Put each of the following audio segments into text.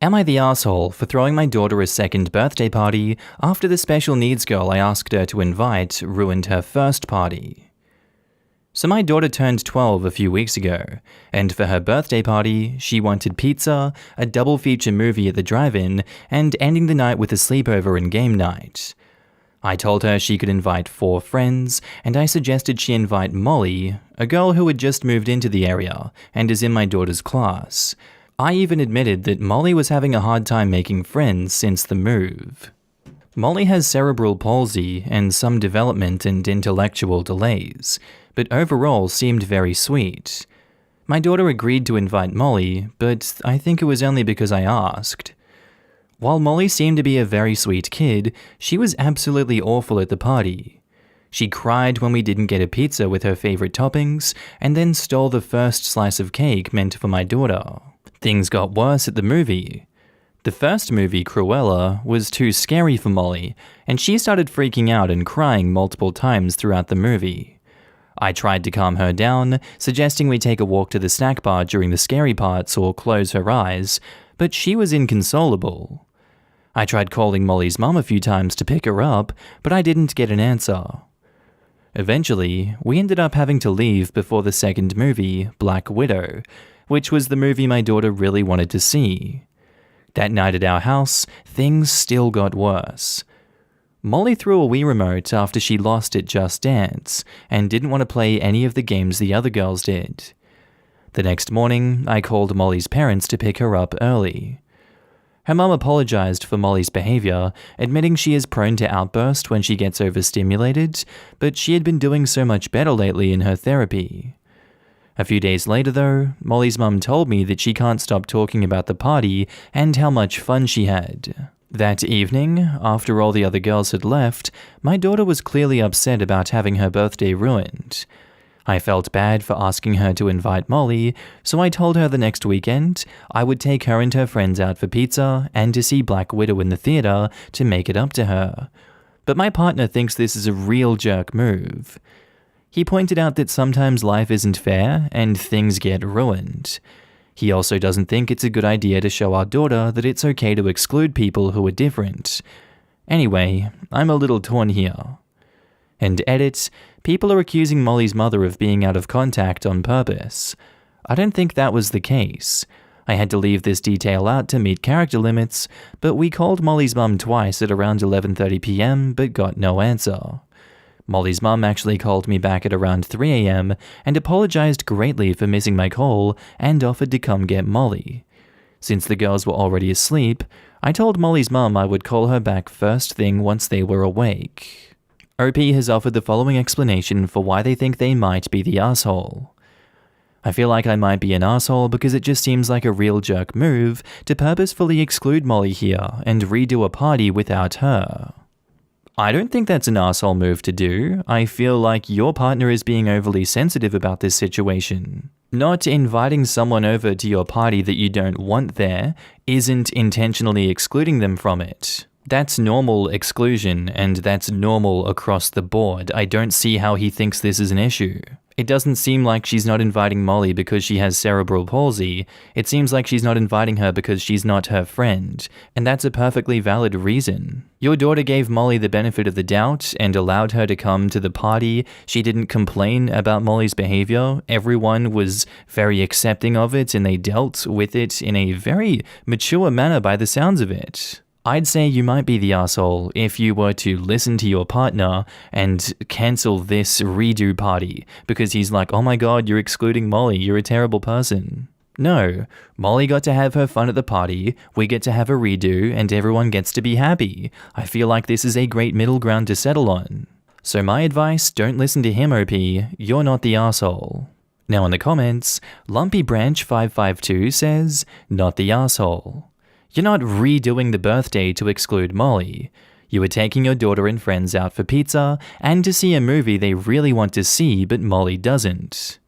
Am I the asshole for throwing my daughter a second birthday party after the special needs girl I asked her to invite ruined her first party? So my daughter turned 12 a few weeks ago, and for her birthday party, she wanted pizza, a double feature movie at the drive-in, and ending the night with a sleepover and game night. I told her she could invite 4 friends, and I suggested she invite Molly, a girl who had just moved into the area and is in my daughter's class. I even admitted that Molly was having a hard time making friends since the move. Molly has cerebral palsy and some development and intellectual delays, but overall seemed very sweet. My daughter agreed to invite Molly, but I think it was only because I asked. While Molly seemed to be a very sweet kid, she was absolutely awful at the party. She cried when we didn't get a pizza with her favorite toppings, and then stole the first slice of cake meant for my daughter. Things got worse at the movie. The first movie, Cruella, was too scary for Molly, and she started freaking out and crying multiple times throughout the movie. I tried to calm her down, suggesting we take a walk to the snack bar during the scary parts or close her eyes, but she was inconsolable. I tried calling Molly's mum a few times to pick her up, but I didn't get an answer. Eventually, we ended up having to leave before the second movie, Black Widow, which was the movie my daughter really wanted to see. That night at our house, things still got worse. Molly threw a Wii remote after she lost at Just Dance, and didn't want to play any of the games the other girls did. The next morning, I called Molly's parents to pick her up early. Her mum apologized for Molly's behavior, admitting she is prone to outburst when she gets overstimulated, but she had been doing so much better lately in her therapy. A few days later though, Molly's mum told me that she can't stop talking about the party and how much fun she had. That evening, after all the other girls had left, my daughter was clearly upset about having her birthday ruined. I felt bad for asking her to invite Molly, so I told her the next weekend I would take her and her friends out for pizza and to see Black Widow in the theater to make it up to her. But my partner thinks this is a real jerk move. He pointed out that sometimes life isn't fair and things get ruined. He also doesn't think it's a good idea to show our daughter that it's okay to exclude people who are different. Anyway, I'm a little torn here. And edit, people are accusing Molly's mother of being out of contact on purpose. I don't think that was the case. I had to leave this detail out to meet character limits, but we called Molly's mum twice at around 11:30 p.m. but got no answer. Molly's mum actually called me back at around 3 a.m. and apologized greatly for missing my call and offered to come get Molly. Since the girls were already asleep, I told Molly's mum I would call her back first thing once they were awake. OP has offered the following explanation for why they think they might be the asshole. I feel like I might be an asshole because it just seems like a real jerk move to purposefully exclude Molly here and redo a party without her. I don't think that's an asshole move to do. I feel like your partner is being overly sensitive about this situation. Not inviting someone over to your party that you don't want there isn't intentionally excluding them from it. That's normal exclusion, and that's normal across the board. I don't see how he thinks this is an issue. It doesn't seem like she's not inviting Molly because she has cerebral palsy. It seems like she's not inviting her because she's not her friend, and that's a perfectly valid reason. Your daughter gave Molly the benefit of the doubt and allowed her to come to the party. She didn't complain about Molly's behavior. Everyone was very accepting of it, and they dealt with it in a very mature manner by the sounds of it. I'd say you might be the asshole if you were to listen to your partner and cancel this redo party because he's like, oh my god, you're excluding Molly, you're a terrible person. No, Molly got to have her fun at the party, we get to have a redo, and everyone gets to be happy. I feel like this is a great middle ground to settle on. So my advice, don't listen to him, OP, you're not the asshole. Now in the comments, LumpyBranch552 says, not the asshole. You're not redoing the birthday to exclude Molly. You were taking your daughter and friends out for pizza and to see a movie they really want to see but Molly doesn't.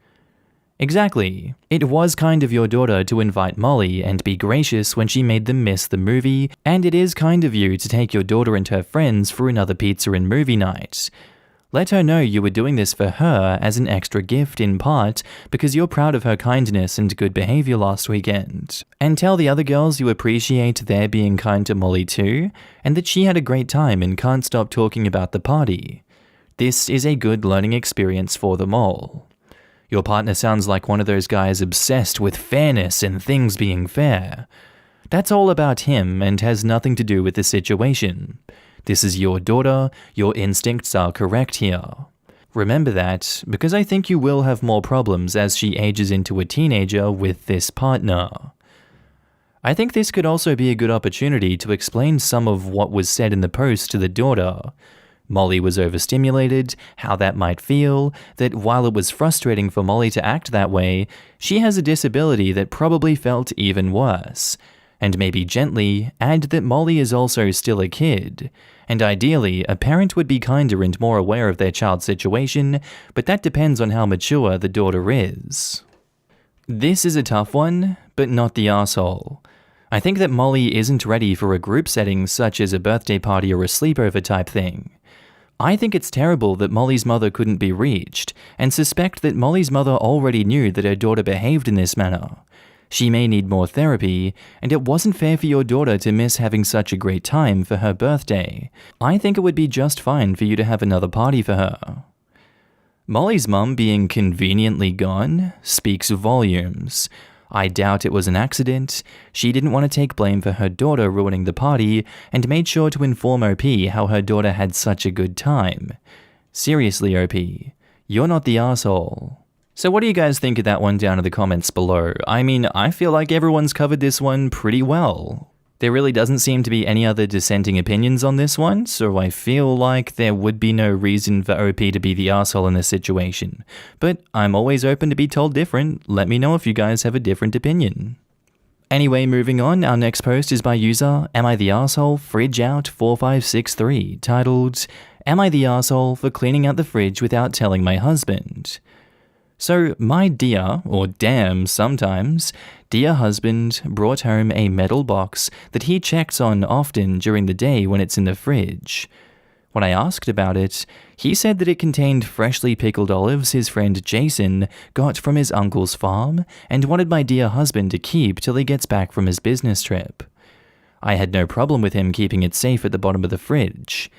Exactly. It was kind of your daughter to invite Molly and be gracious when she made them miss the movie, and it is kind of you to take your daughter and her friends for another pizza and movie night. Let her know you were doing this for her as an extra gift in part because you're proud of her kindness and good behavior last weekend. And tell the other girls you appreciate their being kind to Molly too, and that she had a great time and can't stop talking about the party. This is a good learning experience for them all. Your partner sounds like one of those guys obsessed with fairness and things being fair. That's all about him and has nothing to do with the situation. This is your daughter, your instincts are correct here. Remember that, because I think you will have more problems as she ages into a teenager with this partner. I think this could also be a good opportunity to explain some of what was said in the post to the daughter. Molly was overstimulated, how that might feel, that while it was frustrating for Molly to act that way, she has a disability that probably felt even worse. And maybe gently add that Molly is also still a kid, and ideally a parent would be kinder and more aware of their child's situation, but that depends on how mature the daughter is. This is a tough one, but not the asshole. I think that Molly isn't ready for a group setting such as a birthday party or a sleepover type thing. I think it's terrible that Molly's mother couldn't be reached, and suspect that Molly's mother already knew that her daughter behaved in this manner. She may need more therapy, and it wasn't fair for your daughter to miss having such a great time for her birthday. I think it would be just fine for you to have another party for her. Molly's mum being conveniently gone speaks volumes. I doubt it was an accident. She didn't want to take blame for her daughter ruining the party and made sure to inform OP how her daughter had such a good time. Seriously, OP, you're not the asshole. So what do you guys think of that one down in the comments below? I mean, I feel like everyone's covered this one pretty well. There really doesn't seem to be any other dissenting opinions on this one, so I feel like there would be no reason for OP to be the asshole in this situation. But I'm always open to be told different. Let me know if you guys have a different opinion. Anyway, moving on, our next post is by user AmITheA FridgeOut4563, titled, Am I the asshole for cleaning out the fridge without telling my husband? So, my dear, or damn sometimes, dear husband brought home a metal box that he checks on often during the day when it's in the fridge. When I asked about it, he said that it contained freshly pickled olives his friend Jason got from his uncle's farm and wanted my dear husband to keep till he gets back from his business trip. I had no problem with him keeping it safe at the bottom of the fridge.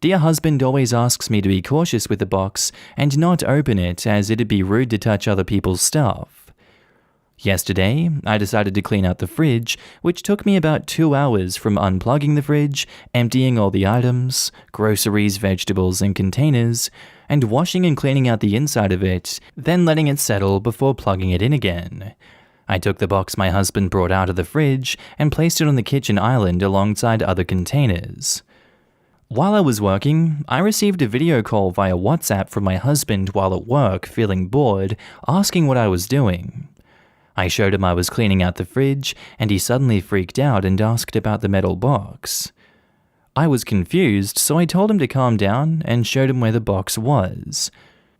Dear husband always asks me to be cautious with the box and not open it as it'd be rude to touch other people's stuff. Yesterday, I decided to clean out the fridge, which took me about 2 hours from unplugging the fridge, emptying all the items, groceries, vegetables, and containers, and washing and cleaning out the inside of it, then letting it settle before plugging it in again. I took the box my husband brought out of the fridge and placed it on the kitchen island alongside other containers. While I was working, I received a video call via WhatsApp from my husband while at work, feeling bored, asking what I was doing. I showed him I was cleaning out the fridge, and he suddenly freaked out and asked about the metal box. I was confused, so I told him to calm down and showed him where the box was.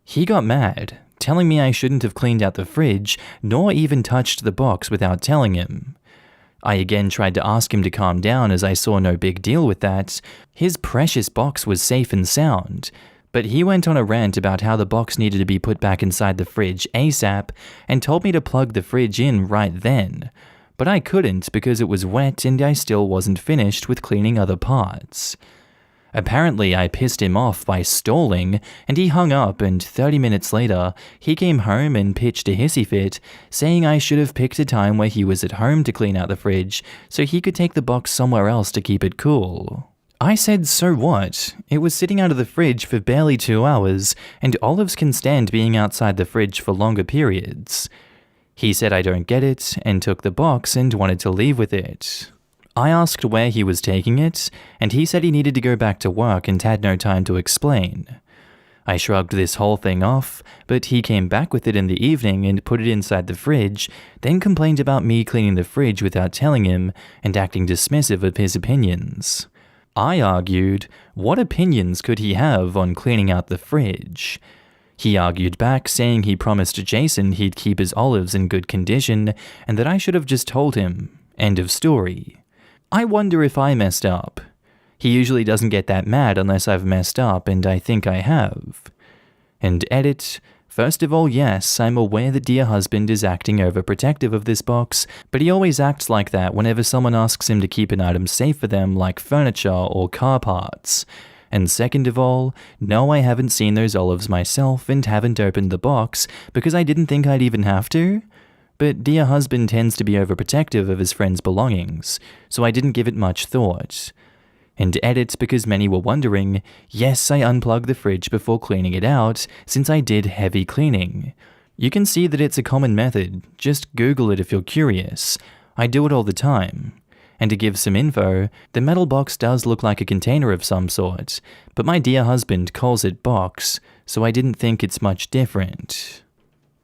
He got mad, telling me I shouldn't have cleaned out the fridge, nor even touched the box without telling him. I again tried to ask him to calm down as I saw no big deal with that. His precious box was safe and sound, but he went on a rant about how the box needed to be put back inside the fridge ASAP and told me to plug the fridge in right then. But I couldn't because it was wet and I still wasn't finished with cleaning other parts. Apparently, I pissed him off by stalling, and he hung up, and 30 minutes later, he came home and pitched a hissy fit, saying I should have picked a time where he was at home to clean out the fridge, so he could take the box somewhere else to keep it cool. I said, so what? It was sitting out of the fridge for barely 2 hours, and olives can stand being outside the fridge for longer periods. He said I don't get it, and took the box and wanted to leave with it. I asked where he was taking it, and he said he needed to go back to work and had no time to explain. I shrugged this whole thing off, but he came back with it in the evening and put it inside the fridge, then complained about me cleaning the fridge without telling him and acting dismissive of his opinions. I argued, what opinions could he have on cleaning out the fridge? He argued back, saying he promised Jason he'd keep his olives in good condition and that I should have just told him. End of story. I wonder if I messed up. He usually doesn't get that mad unless I've messed up, and I think I have. And edit, first of all, yes, I'm aware that dear husband is acting overprotective of this box, but he always acts like that whenever someone asks him to keep an item safe for them like furniture or car parts. And second of all, no, I haven't seen those olives myself and haven't opened the box because I didn't think I'd even have to. But dear husband tends to be overprotective of his friends' belongings, so I didn't give it much thought. And edit, because many were wondering, yes, I unplugged the fridge before cleaning it out, since I did heavy cleaning. You can see that it's a common method, just Google it if you're curious. I do it all the time. And to give some info, the metal box does look like a container of some sort, but my dear husband calls it box, so I didn't think it's much different.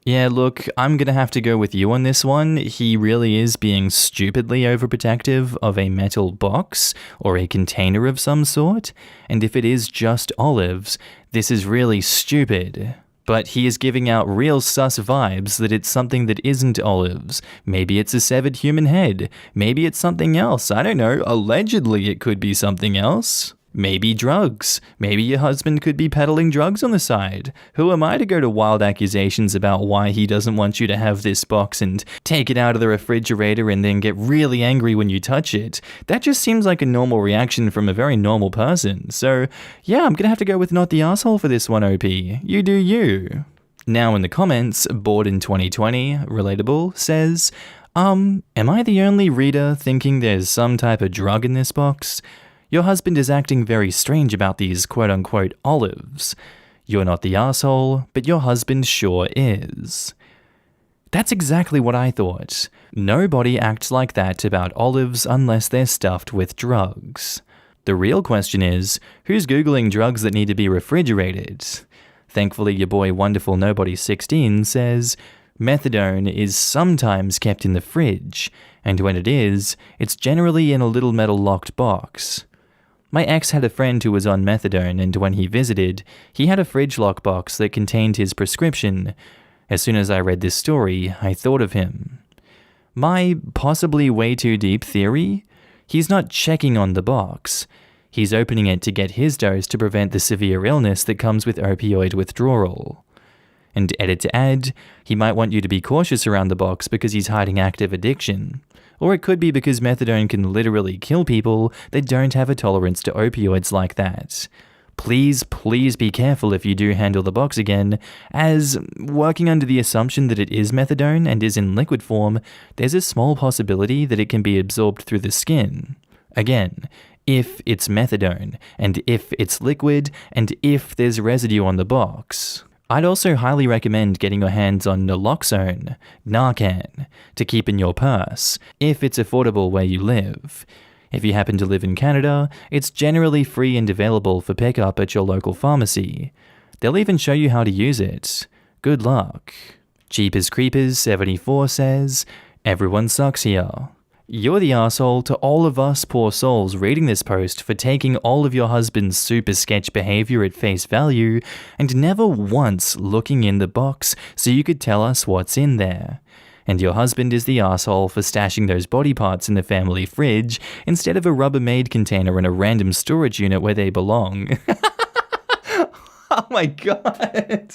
Yeah, look, I'm gonna have to go with you on this one. He really is being stupidly overprotective of a metal box or a container of some sort, and if it is just olives, this is really stupid. But he is giving out real sus vibes that it's something that isn't olives. Maybe it's a severed human head. Maybe it's something else. I don't know. Allegedly, it could be something else. Maybe drugs. Maybe your husband could be peddling drugs on the side. Who am I to go to wild accusations about why he doesn't want you to have this box and take it out of the refrigerator and then get really angry when you touch it? That just seems like a normal reaction from a very normal person. So yeah, I'm gonna have to go with not the asshole for this one, OP. You do you. Now in the comments, Bored in 2020, relatable, says, am I the only reader thinking there's some type of drug in this box? Your husband is acting very strange about these quote-unquote olives. You're not the asshole, but your husband sure is. That's exactly what I thought. Nobody acts like that about olives unless they're stuffed with drugs. The real question is, who's Googling drugs that need to be refrigerated? Thankfully, your boy Wonderful Nobody 16 says, methadone is sometimes kept in the fridge, and when it is, it's generally in a little metal locked box. My ex had a friend who was on methadone, and when he visited, he had a fridge lockbox that contained his prescription. As soon as I read this story, I thought of him. My possibly way too deep theory? He's not checking on the box. He's opening it to get his dose to prevent the severe illness that comes with opioid withdrawal. And edit to add, he might want you to be cautious around the box because he's hiding active addiction. Or it could be because methadone can literally kill people that don't have a tolerance to opioids like that. Please, please be careful if you do handle the box again, as working under the assumption that it is methadone and is in liquid form, there's a small possibility that it can be absorbed through the skin. Again, if it's methadone, and if it's liquid, and if there's residue on the box. I'd also highly recommend getting your hands on naloxone, Narcan, to keep in your purse, if it's affordable where you live. If you happen to live in Canada, it's generally free and available for pickup at your local pharmacy. They'll even show you how to use it. Good luck. Cheap as Creepers 74 says, everyone sucks here. You're the asshole to all of us poor souls reading this post for taking all of your husband's super sketch behavior at face value and never once looking in the box so you could tell us what's in there. And your husband is the asshole for stashing those body parts in the family fridge instead of a Rubbermaid container in a random storage unit where they belong. Oh my god.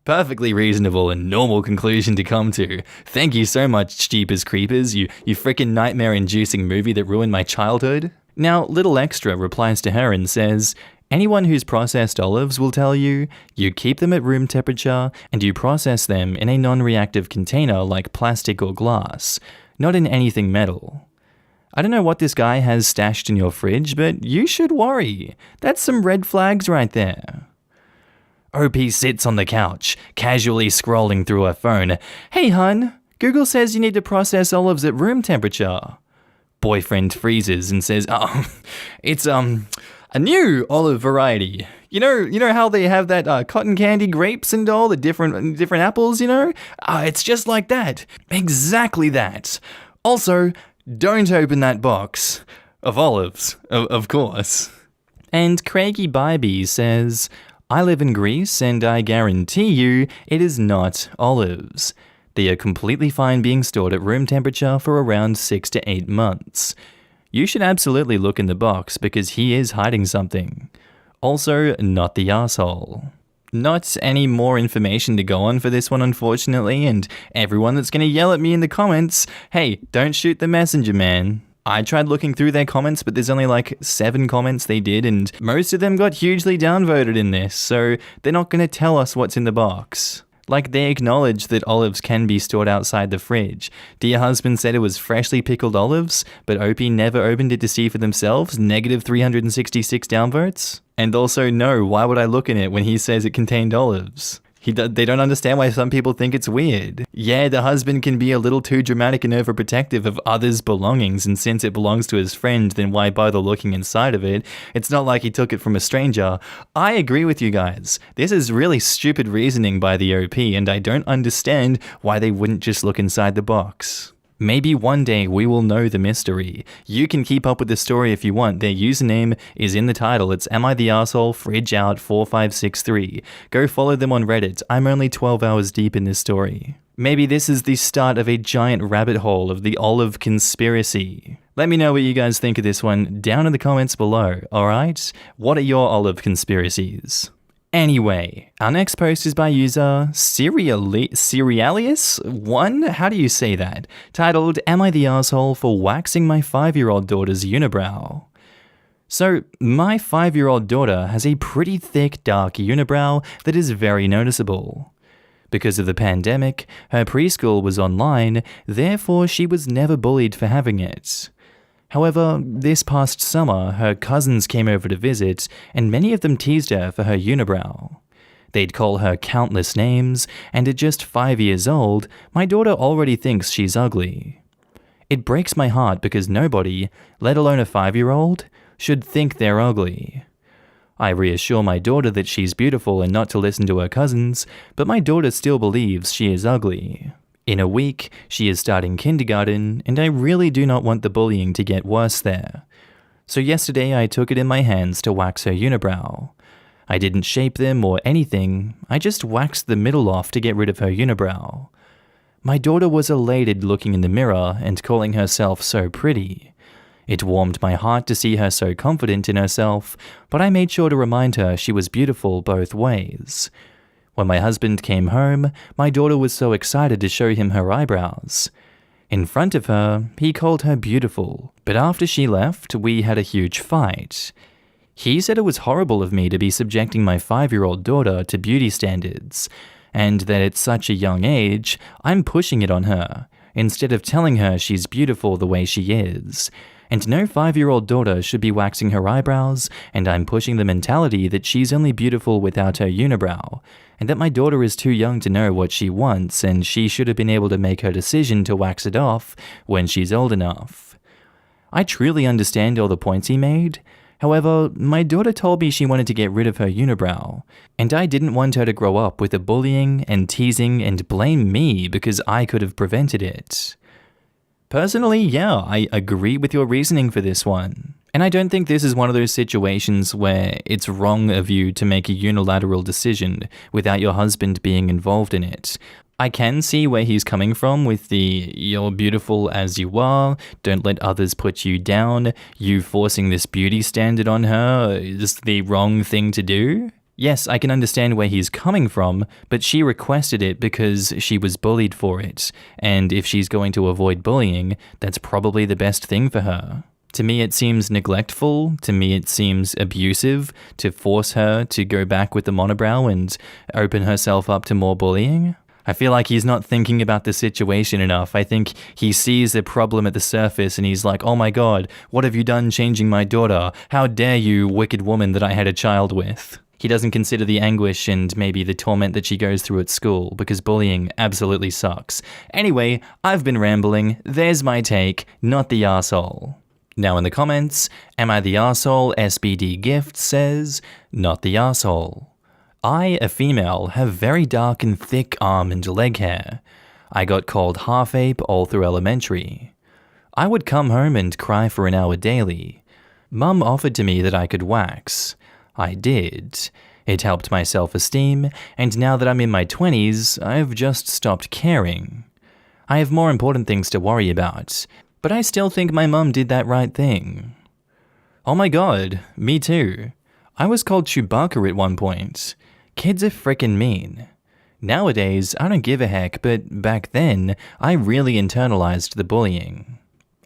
Perfectly reasonable and normal conclusion to come to. Thank you so much, Jeepers Creepers, you frickin' nightmare-inducing movie that ruined my childhood. Now, Little Extra replies to her and says, anyone who's processed olives will tell you, you keep them at room temperature and you process them in a non-reactive container like plastic or glass, not in anything metal. I don't know what this guy has stashed in your fridge, but you should worry. That's some red flags right there. OP sits on the couch, casually scrolling through her phone. Hey hun, Google says you need to process olives at room temperature. Boyfriend freezes and says, it's a new olive variety. You know how they have that cotton candy grapes and all the different apples, you know? It's just like that. Exactly that. Also, don't open that box of olives, of course. And Craigie Bybee says, I live in Greece and I guarantee you it is not olives. They are completely fine being stored at room temperature for around 6 to 8 months. You should absolutely look in the box because he is hiding something. Also, not the asshole. Not any more information to go on for this one, unfortunately, and everyone that's gonna yell at me in the comments, hey, don't shoot the messenger, man. I tried looking through their comments, but there's only like 7 comments they did, and most of them got hugely downvoted in this, so they're not gonna tell us what's in the box. Like, they acknowledge that olives can be stored outside the fridge. Dear husband said it was freshly pickled olives, but Opie never opened it to see for themselves, negative 366 downvotes. And also, no, why would I look in it when he says it contained olives? They don't understand why some people think it's weird. Yeah, the husband can be a little too dramatic and overprotective of others' belongings, and since it belongs to his friend, then why bother looking inside of it? It's not like he took it from a stranger. I agree with you guys. This is really stupid reasoning by the OP, and I don't understand why they wouldn't just look inside the box. Maybe one day we will know the mystery. You can keep up with the story if you want. Their username is in the title. It's AmITheA FridgeOut4563. Go follow them on Reddit. I'm only 12 hours deep in this story. Maybe this is the start of a giant rabbit hole of the olive conspiracy. Let me know what you guys think of this one down in the comments below, alright? What are your olive conspiracies? Anyway, our next post is by user Cerealius1? How do you say that? Titled, Am I the asshole for waxing my 5-year-old daughter's unibrow? So, my 5-year-old daughter has a pretty thick, dark unibrow that is very noticeable. Because of the pandemic, her preschool was online, therefore she was never bullied for having it. However, this past summer, her cousins came over to visit, and many of them teased her for her unibrow. They'd call her countless names, and at just 5 years old, my daughter already thinks she's ugly. It breaks my heart because nobody, let alone a 5-year-old, should think they're ugly. I reassure my daughter that she's beautiful and not to listen to her cousins, but my daughter still believes she is ugly. In a week, she is starting kindergarten, and I really do not want the bullying to get worse there. So yesterday I took it in my hands to wax her unibrow. I didn't shape them or anything, I just waxed the middle off to get rid of her unibrow. My daughter was elated looking in the mirror and calling herself so pretty. It warmed my heart to see her so confident in herself, but I made sure to remind her she was beautiful both ways. When my husband came home, my daughter was so excited to show him her eyebrows. In front of her, he called her beautiful, but after she left, we had a huge fight. He said it was horrible of me to be subjecting my 5-year-old daughter to beauty standards, and that at such a young age, I'm pushing it on her, instead of telling her she's beautiful the way she is. And no 5-year-old daughter should be waxing her eyebrows, and I'm pushing the mentality that she's only beautiful without her unibrow, and that my daughter is too young to know what she wants, and she should have been able to make her decision to wax it off when she's old enough. I truly understand all the points he made. However, my daughter told me she wanted to get rid of her unibrow, and I didn't want her to grow up with the bullying and teasing and blame me because I could have prevented it. Personally, yeah, I agree with your reasoning for this one. And I don't think this is one of those situations where it's wrong of you to make a unilateral decision without your husband being involved in it. I can see where he's coming from with the you're beautiful as you are, don't let others put you down, you forcing this beauty standard on her is the wrong thing to do. Yes, I can understand where he's coming from, but she requested it because she was bullied for it, and if she's going to avoid bullying, that's probably the best thing for her. To me, it seems neglectful, to me it seems abusive to force her to go back with the monobrow and open herself up to more bullying. I feel like he's not thinking about the situation enough. I think he sees the problem at the surface and he's like, oh my god, what have you done changing my daughter? How dare you, wicked woman that I had a child with? He doesn't consider the anguish and maybe the torment that she goes through at school, because bullying absolutely sucks. Anyway, I've been rambling, there's my take, not the arsehole. Now in the comments, Am I the Arsehole SBD Gift says, not the arsehole. I, a female, have very dark and thick arm and leg hair. I got called half-ape all through elementary. I would come home and cry for an hour daily. Mum offered to me that I could wax. I did. It helped my self-esteem, and now that I'm in my 20s, I've just stopped caring. I have more important things to worry about. But I still think my mum did that right thing. Oh my god, me too. I was called Chewbacca at one point. Kids are frickin' mean. Nowadays, I don't give a heck, but back then, I really internalized the bullying.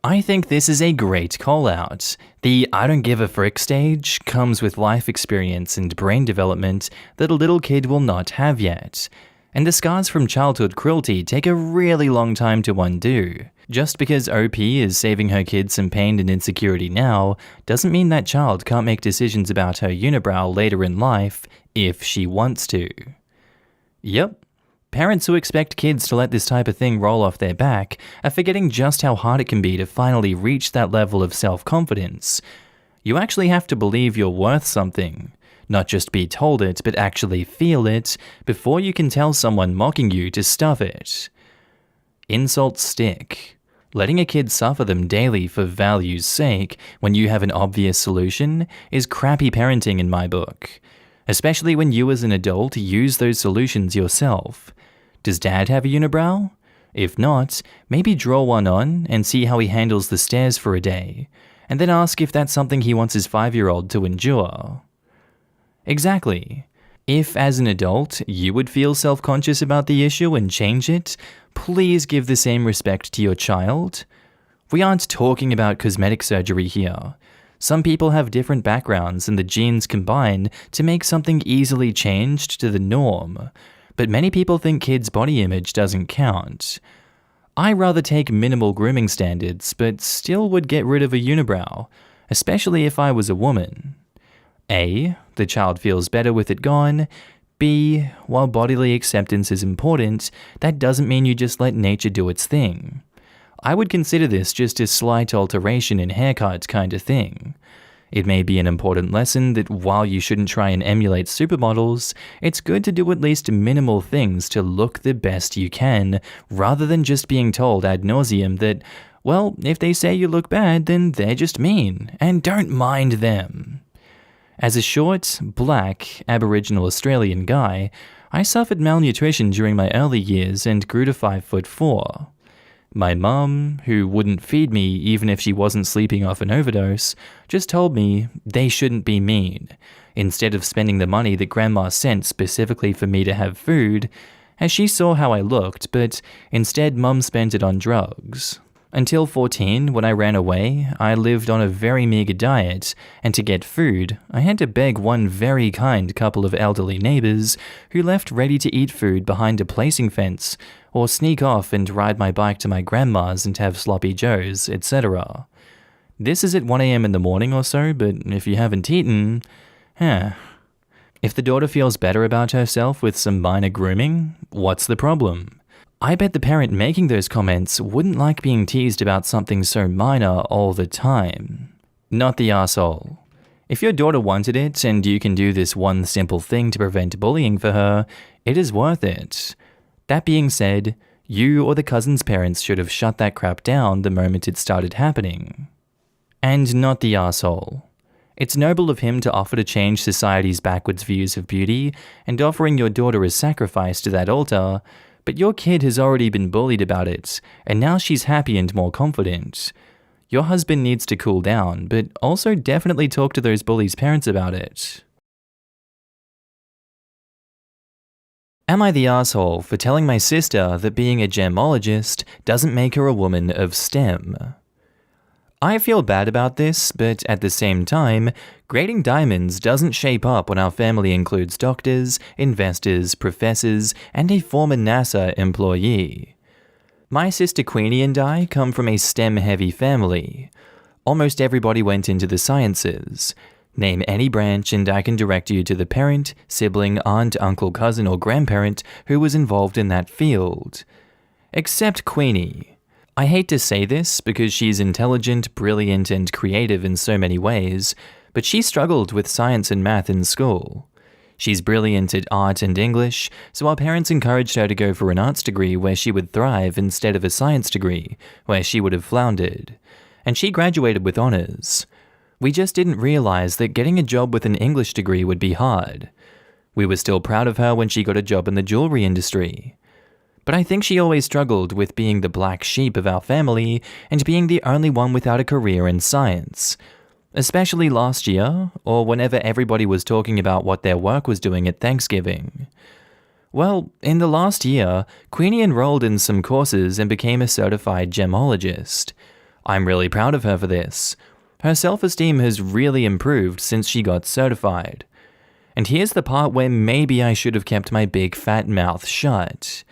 I think this is a great call-out. The I don't give a frick stage comes with life experience and brain development that a little kid will not have yet. And the scars from childhood cruelty take a really long time to undo. Just because OP is saving her kids some pain and insecurity now, doesn't mean that child can't make decisions about her unibrow later in life if she wants to. Yep. Parents who expect kids to let this type of thing roll off their back are forgetting just how hard it can be to finally reach that level of self-confidence. You actually have to believe you're worth something. Not just be told it, but actually feel it, before you can tell someone mocking you to stuff it. Insults stick. Letting a kid suffer them daily for value's sake when you have an obvious solution is crappy parenting in my book. Especially when you as an adult use those solutions yourself. Does dad have a unibrow? If not, maybe draw one on and see how he handles the stairs for a day, and then ask if that's something he wants his 5-year-old to endure. Exactly. If, as an adult, you would feel self-conscious about the issue and change it, please give the same respect to your child. We aren't talking about cosmetic surgery here. Some people have different backgrounds and the genes combine to make something easily changed to the norm, but many people think kids' body image doesn't count. I rather take minimal grooming standards, but still would get rid of a unibrow, especially if I was a woman. A, the child feels better with it gone. B, while bodily acceptance is important, that doesn't mean you just let nature do its thing. I would consider this just a slight alteration in haircut kind of thing. It may be an important lesson that while you shouldn't try and emulate supermodels, it's good to do at least minimal things to look the best you can, rather than just being told ad nauseum that, well, if they say you look bad, then they're just mean, and don't mind them. As a short, black, Aboriginal Australian guy, I suffered malnutrition during my early years and grew to 5'4". My mum, who wouldn't feed me even if she wasn't sleeping off an overdose, just told me they shouldn't be mean, instead of spending the money that grandma sent specifically for me to have food, as she saw how I looked, but instead mum spent it on drugs. Until 14, when I ran away, I lived on a very meager diet, and to get food, I had to beg one very kind couple of elderly neighbors who left ready-to-eat food behind a placing fence, or sneak off and ride my bike to my grandma's and have sloppy joes, etc. This is at 1 AM in the morning or so, but if you haven't eaten, If the daughter feels better about herself with some minor grooming, what's the problem? I bet the parent making those comments wouldn't like being teased about something so minor all the time. Not the arsehole. If your daughter wanted it and you can do this one simple thing to prevent bullying for her, it is worth it. That being said, you or the cousin's parents should have shut that crap down the moment it started happening. And not the arsehole. It's noble of him to offer to change society's backwards views of beauty, and offering your daughter a sacrifice to that altar, but your kid has already been bullied about it, and now she's happy and more confident. Your husband needs to cool down, but also definitely talk to those bullies' parents about it. Am I the asshole for telling my sister that being a gemologist doesn't make her a woman of STEM? I feel bad about this, but at the same time, grading diamonds doesn't shape up when our family includes doctors, investors, professors, and a former NASA employee. My sister Queenie and I come from a STEM-heavy family. Almost everybody went into the sciences. Name any branch and I can direct you to the parent, sibling, aunt, uncle, cousin, or grandparent who was involved in that field. Except Queenie. I hate to say this because she's intelligent, brilliant, and creative in so many ways, but she struggled with science and math in school. She's brilliant at art and English, so our parents encouraged her to go for an arts degree where she would thrive instead of a science degree, where she would have floundered. And she graduated with honors. We just didn't realize that getting a job with an English degree would be hard. We were still proud of her when she got a job in the jewelry industry. but I think she always struggled with being the black sheep of our family and being the only one without a career in science. Especially last year, or whenever everybody was talking about what their work was doing at Thanksgiving. Well, in the last year, Queenie enrolled in some courses and became a certified gemologist. I'm really proud of her for this. Her self-esteem has really improved since she got certified. And here's the part where maybe I should have kept my big fat mouth shut.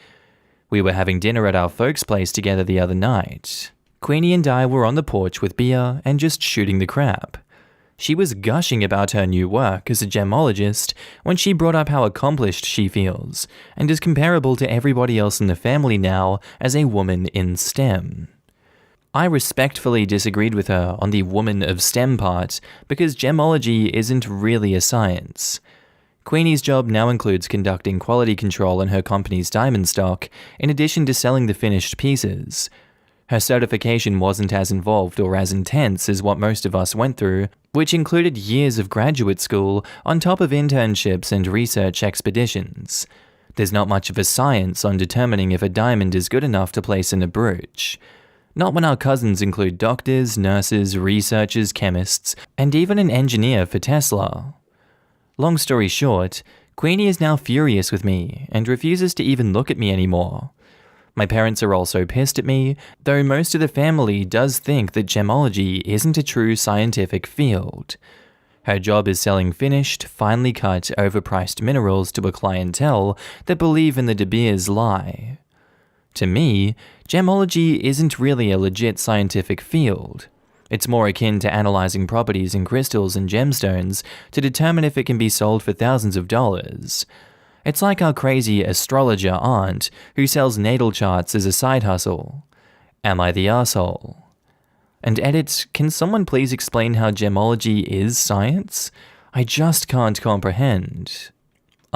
We were having dinner at our folks' place together the other night. Queenie and I were on the porch with beer and just shooting the crap. She was gushing about her new work as a gemologist when she brought up how accomplished she feels and is comparable to everybody else in the family now as a woman in STEM. I respectfully disagreed with her on the woman of STEM part because gemology isn't really a science. Queenie's job now includes conducting quality control on her company's diamond stock in addition to selling the finished pieces. Her certification wasn't as involved or as intense as what most of us went through, which included years of graduate school on top of internships and research expeditions. There's not much of a science on determining if a diamond is good enough to place in a brooch. Not when our cousins include doctors, nurses, researchers, chemists, and even an engineer for Tesla. Long story short, Queenie is now furious with me and refuses to even look at me anymore. My parents are also pissed at me, though most of the family does think that gemology isn't a true scientific field. Her job is selling finished, finely cut, overpriced minerals to a clientele that believe in the De Beers lie. To me, gemology isn't really a legit scientific field. It's more akin to analyzing properties in crystals and gemstones to determine if it can be sold for thousands of dollars. It's like our crazy astrologer aunt who sells natal charts as a side hustle. Am I the asshole? And edit, can someone please explain how gemology is science? I just can't comprehend.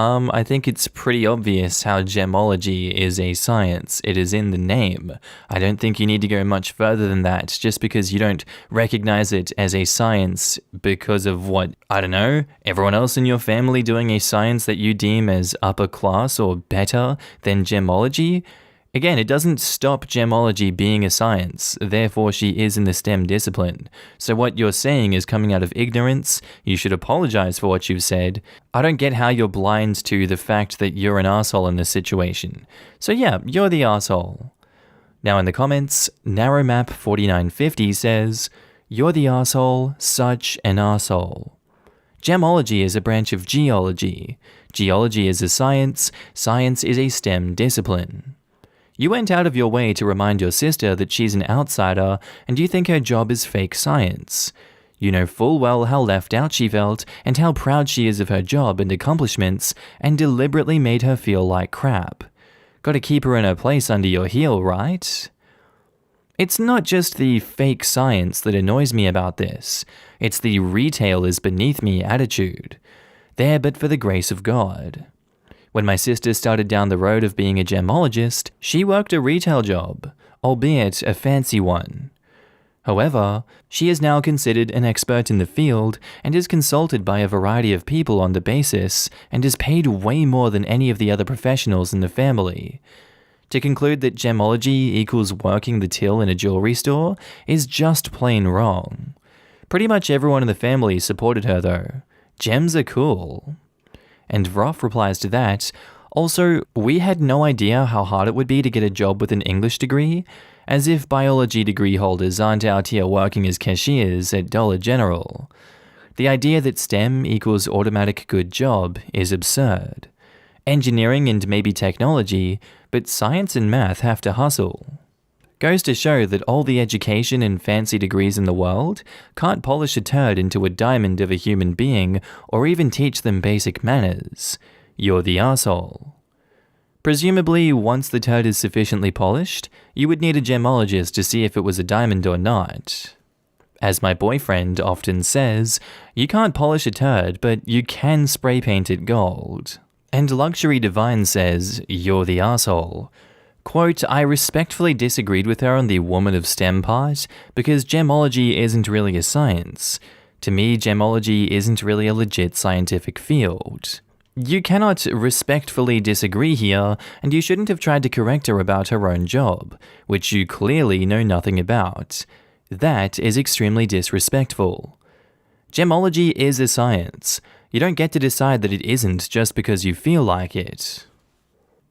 I think it's pretty obvious how gemology is a science. It is in the name. I don't think you need to go much further than that, just because you don't recognize it as a science because of what, I don't know, everyone else in your family doing a science that you deem as upper class or better than gemology. Again, it doesn't stop gemology being a science, therefore she is in the STEM discipline. So what you're saying is coming out of ignorance. You should apologize for what you've said. I don't get how you're blind to the fact that you're an asshole in this situation. So yeah, you're the asshole. Now in the comments, NarrowMap4950 says, "You're the asshole, such an asshole." Gemology is a branch of geology. Geology is a science. Science is a STEM discipline. You went out of your way to remind your sister that she's an outsider and you think her job is fake science. You know full well how left out she felt and how proud she is of her job and accomplishments and deliberately made her feel like crap. Gotta keep her in her place under your heel, right? It's not just the fake science that annoys me about this. It's the retail is beneath me attitude. There but for the grace of God. When my sister started down the road of being a gemologist, she worked a retail job, albeit a fancy one. However, she is now considered an expert in the field and is consulted by a variety of people on the basis and is paid way more than any of the other professionals in the family. To conclude that gemology equals working the till in a jewelry store is just plain wrong. Pretty much everyone in the family supported her though. Gems are cool. And Vroff replies to that, "Also, we had no idea how hard it would be to get a job with an English degree, as if biology degree holders aren't out here working as cashiers at Dollar General. The idea that STEM equals automatic good job is absurd. Engineering and maybe technology, but science and math have to hustle. Goes to show that all the education and fancy degrees in the world can't polish a turd into a diamond of a human being or even teach them basic manners. You're the asshole." Presumably, once the turd is sufficiently polished, you would need a gemologist to see if it was a diamond or not. As my boyfriend often says, you can't polish a turd, but you can spray paint it gold. And Luxury Divine says, "You're the asshole." Quote, "I respectfully disagreed with her on the woman of STEM part, because gemology isn't really a science. To me, gemology isn't really a legit scientific field. You cannot respectfully disagree here, and you shouldn't have tried to correct her about her own job, which you clearly know nothing about. That is extremely disrespectful. Gemology is a science. You don't get to decide that it isn't just because you feel like it.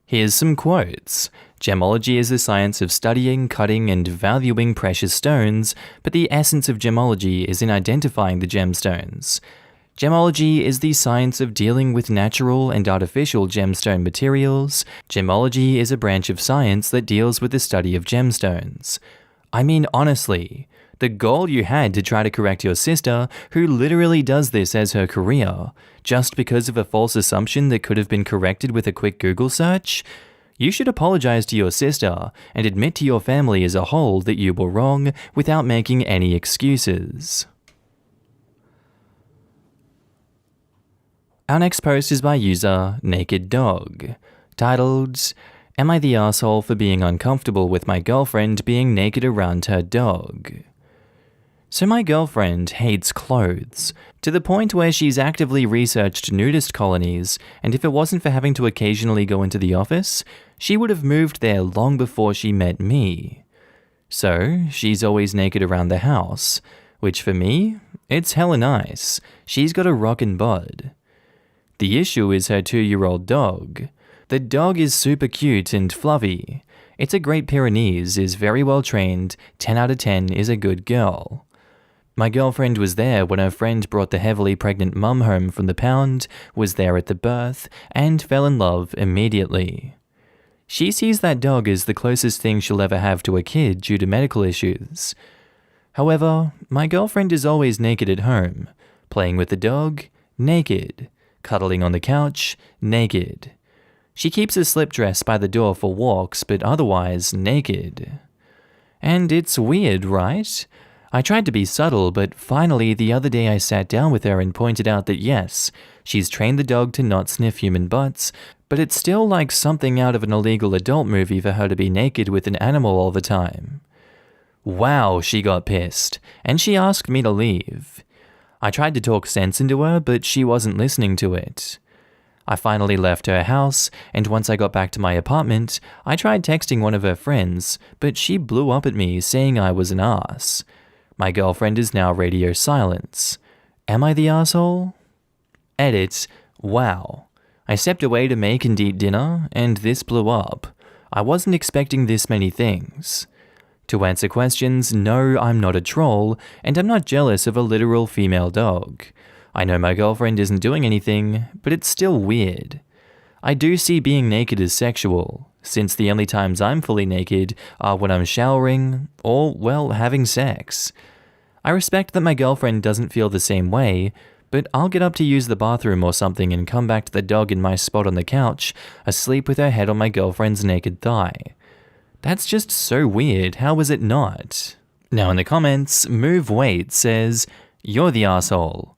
Here's some quotes. Gemology is the science of studying, cutting, and valuing precious stones, but the essence of gemology is in identifying the gemstones. Gemology is the science of dealing with natural and artificial gemstone materials. Gemology is a branch of science that deals with the study of gemstones. I mean, honestly, the goal you had to try to correct your sister, who literally does this as her career, just because of a false assumption that could have been corrected with a quick Google search? You should apologize to your sister and admit to your family as a whole that you were wrong without making any excuses. Our next post is by user Naked Dog, titled, "Am I the asshole for being uncomfortable with my girlfriend being naked around her dog?" So my girlfriend hates clothes, to the point where she's actively researched nudist colonies, and if it wasn't for having to occasionally go into the office, she would have moved there long before she met me. So, she's always naked around the house, which for me, it's hella nice. She's got a rockin' bod. The issue is her 2-year-old dog. The dog is super cute and fluffy. It's a Great Pyrenees, is very well trained, 10 out of 10 is a good girl. My girlfriend was there when her friend brought the heavily pregnant mum home from the pound, was there at the birth, and fell in love immediately. She sees that dog as the closest thing she'll ever have to a kid due to medical issues. However, my girlfriend is always naked at home, playing with the dog, naked, cuddling on the couch, naked. She keeps a slip dress by the door for walks, but otherwise naked. And it's weird, right? I tried to be subtle, but finally the other day I sat down with her and pointed out that yes, she's trained the dog to not sniff human butts, but it's still like something out of an illegal adult movie for her to be naked with an animal all the time. Wow, she got pissed, and she asked me to leave. I tried to talk sense into her, but she wasn't listening to it. I finally left her house, and once I got back to my apartment, I tried texting one of her friends, but she blew up at me saying I was an ass. My girlfriend is now radio silence. Am I the asshole? Edit, wow. I stepped away to make and eat dinner, and this blew up. I wasn't expecting this many things. To answer questions, no, I'm not a troll, and I'm not jealous of a literal female dog. I know my girlfriend isn't doing anything, but it's still weird. I do see being naked as sexual, since the only times I'm fully naked are when I'm showering or, well, having sex. I respect that my girlfriend doesn't feel the same way, but I'll get up to use the bathroom or something and come back to the dog in my spot on the couch, asleep with her head on my girlfriend's naked thigh. That's just so weird, how is it not? Now in the comments, Move Wait says, "You're the asshole.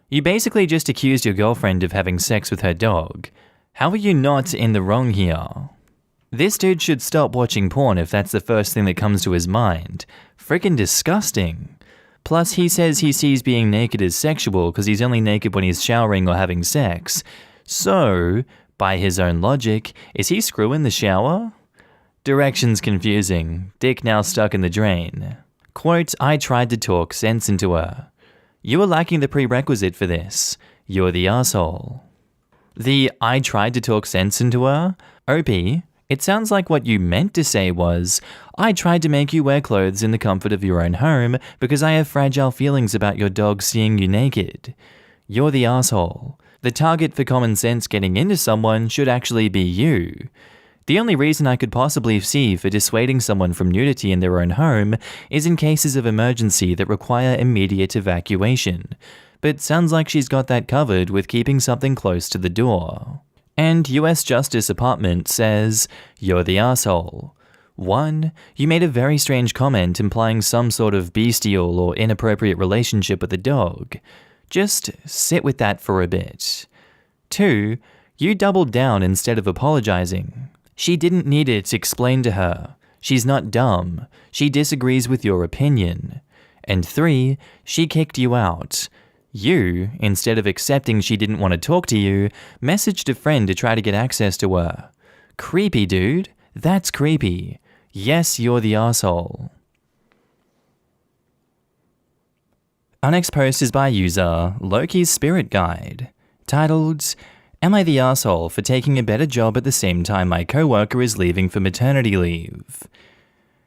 You basically just accused your girlfriend of having sex with her dog. How are you not in the wrong here? This dude should stop watching porn if that's the first thing that comes to his mind. Freaking disgusting. Plus, he says he sees being naked as sexual because he's only naked when he's showering or having sex. So, by his own logic, is he screw in the shower? Directions confusing. Dick now stuck in the drain. Quote, I tried to talk sense into her. You are lacking the prerequisite for this. You're the asshole. The I tried to talk sense into her? OP, it sounds like what you meant to say was, I tried to make you wear clothes in the comfort of your own home because I have fragile feelings about your dog seeing you naked. You're the asshole. The target for common sense getting into someone should actually be you. The only reason I could possibly see for dissuading someone from nudity in their own home is in cases of emergency that require immediate evacuation. But sounds like she's got that covered with keeping something close to the door. And US Justice Department says, you're the asshole. 1. You made a very strange comment implying some sort of bestial or inappropriate relationship with a dog. Just sit with that for a bit. 2. You doubled down instead of apologizing. She didn't need it explained to her. She's not dumb. She disagrees with your opinion. And 3. She kicked you out. You, instead of accepting she didn't want to talk to you, messaged a friend to try to get access to her. Creepy, dude. That's creepy. Yes, you're the asshole. Our next post is by user Loki's Spirit Guide, titled, "Am I the asshole for taking a better job at the same time my coworker is leaving for maternity leave?"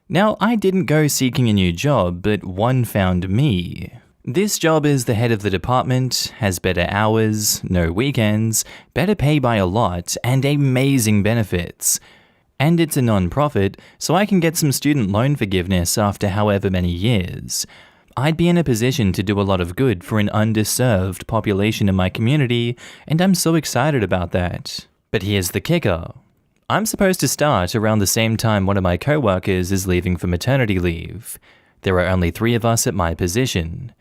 Now, I didn't go seeking a new job, but one found me. This job is the head of the department, has better hours, no weekends, better pay by a lot, and amazing benefits. And it's a non-profit, so I can get some student loan forgiveness after however many years. I'd be in a position to do a lot of good for an underserved population in my community, and I'm so excited about that. But here's the kicker. I'm supposed to start around the same time one of my coworkers is leaving for maternity leave. There are only 3 of us at my position.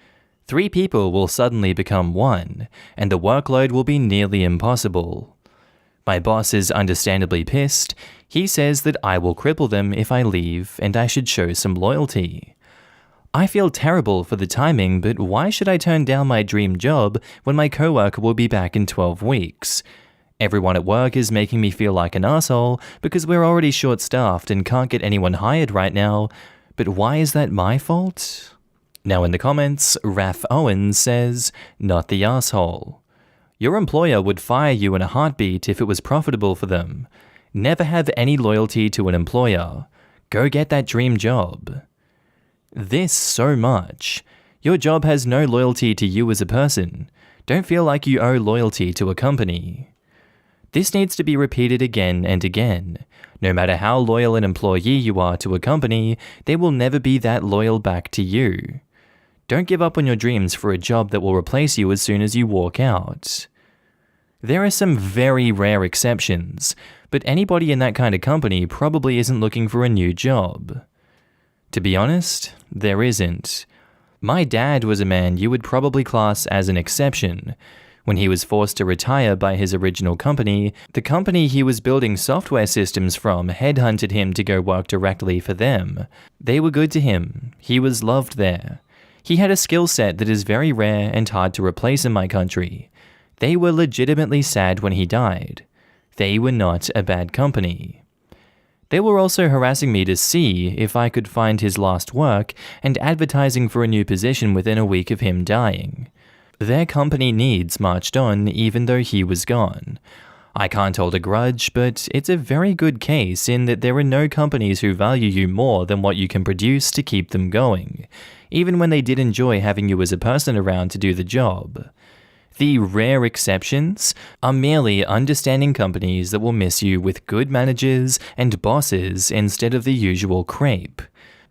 3 people will suddenly become 1, and the workload will be nearly impossible. My boss is understandably pissed. He says that I will cripple them if I leave, and I should show some loyalty. I feel terrible for the timing, but why should I turn down my dream job when my coworker will be back in 12 weeks? Everyone at work is making me feel like an asshole because we're already short-staffed and can't get anyone hired right now, but why is that my fault? Now in the comments, Raph Owens says, "Not the asshole. Your employer would fire you in a heartbeat if it was profitable for them. Never have any loyalty to an employer. Go get that dream job." This so much. Your job has no loyalty to you as a person. Don't feel like you owe loyalty to a company. This needs to be repeated again and again. No matter how loyal an employee you are to a company, they will never be that loyal back to you. Don't give up on your dreams for a job that will replace you as soon as you walk out. There are some very rare exceptions, but anybody in that kind of company probably isn't looking for a new job. To be honest, there isn't. My dad was a man you would probably class as an exception. When he was forced to retire by his original company, the company he was building software systems from headhunted him to go work directly for them. They were good to him. He was loved there. He had a skill set that is very rare and hard to replace in my country. They were legitimately sad when he died. They were not a bad company. They were also harassing me to see if I could find his last work and advertising for a new position within a week of him dying. Their company needs marched on even though he was gone. I can't hold a grudge, but it's a very good case in that there are no companies who value you more than what you can produce to keep them going, even when they did enjoy having you as a person around to do the job. The rare exceptions are merely understanding companies that will miss you with good managers and bosses instead of the usual crepe.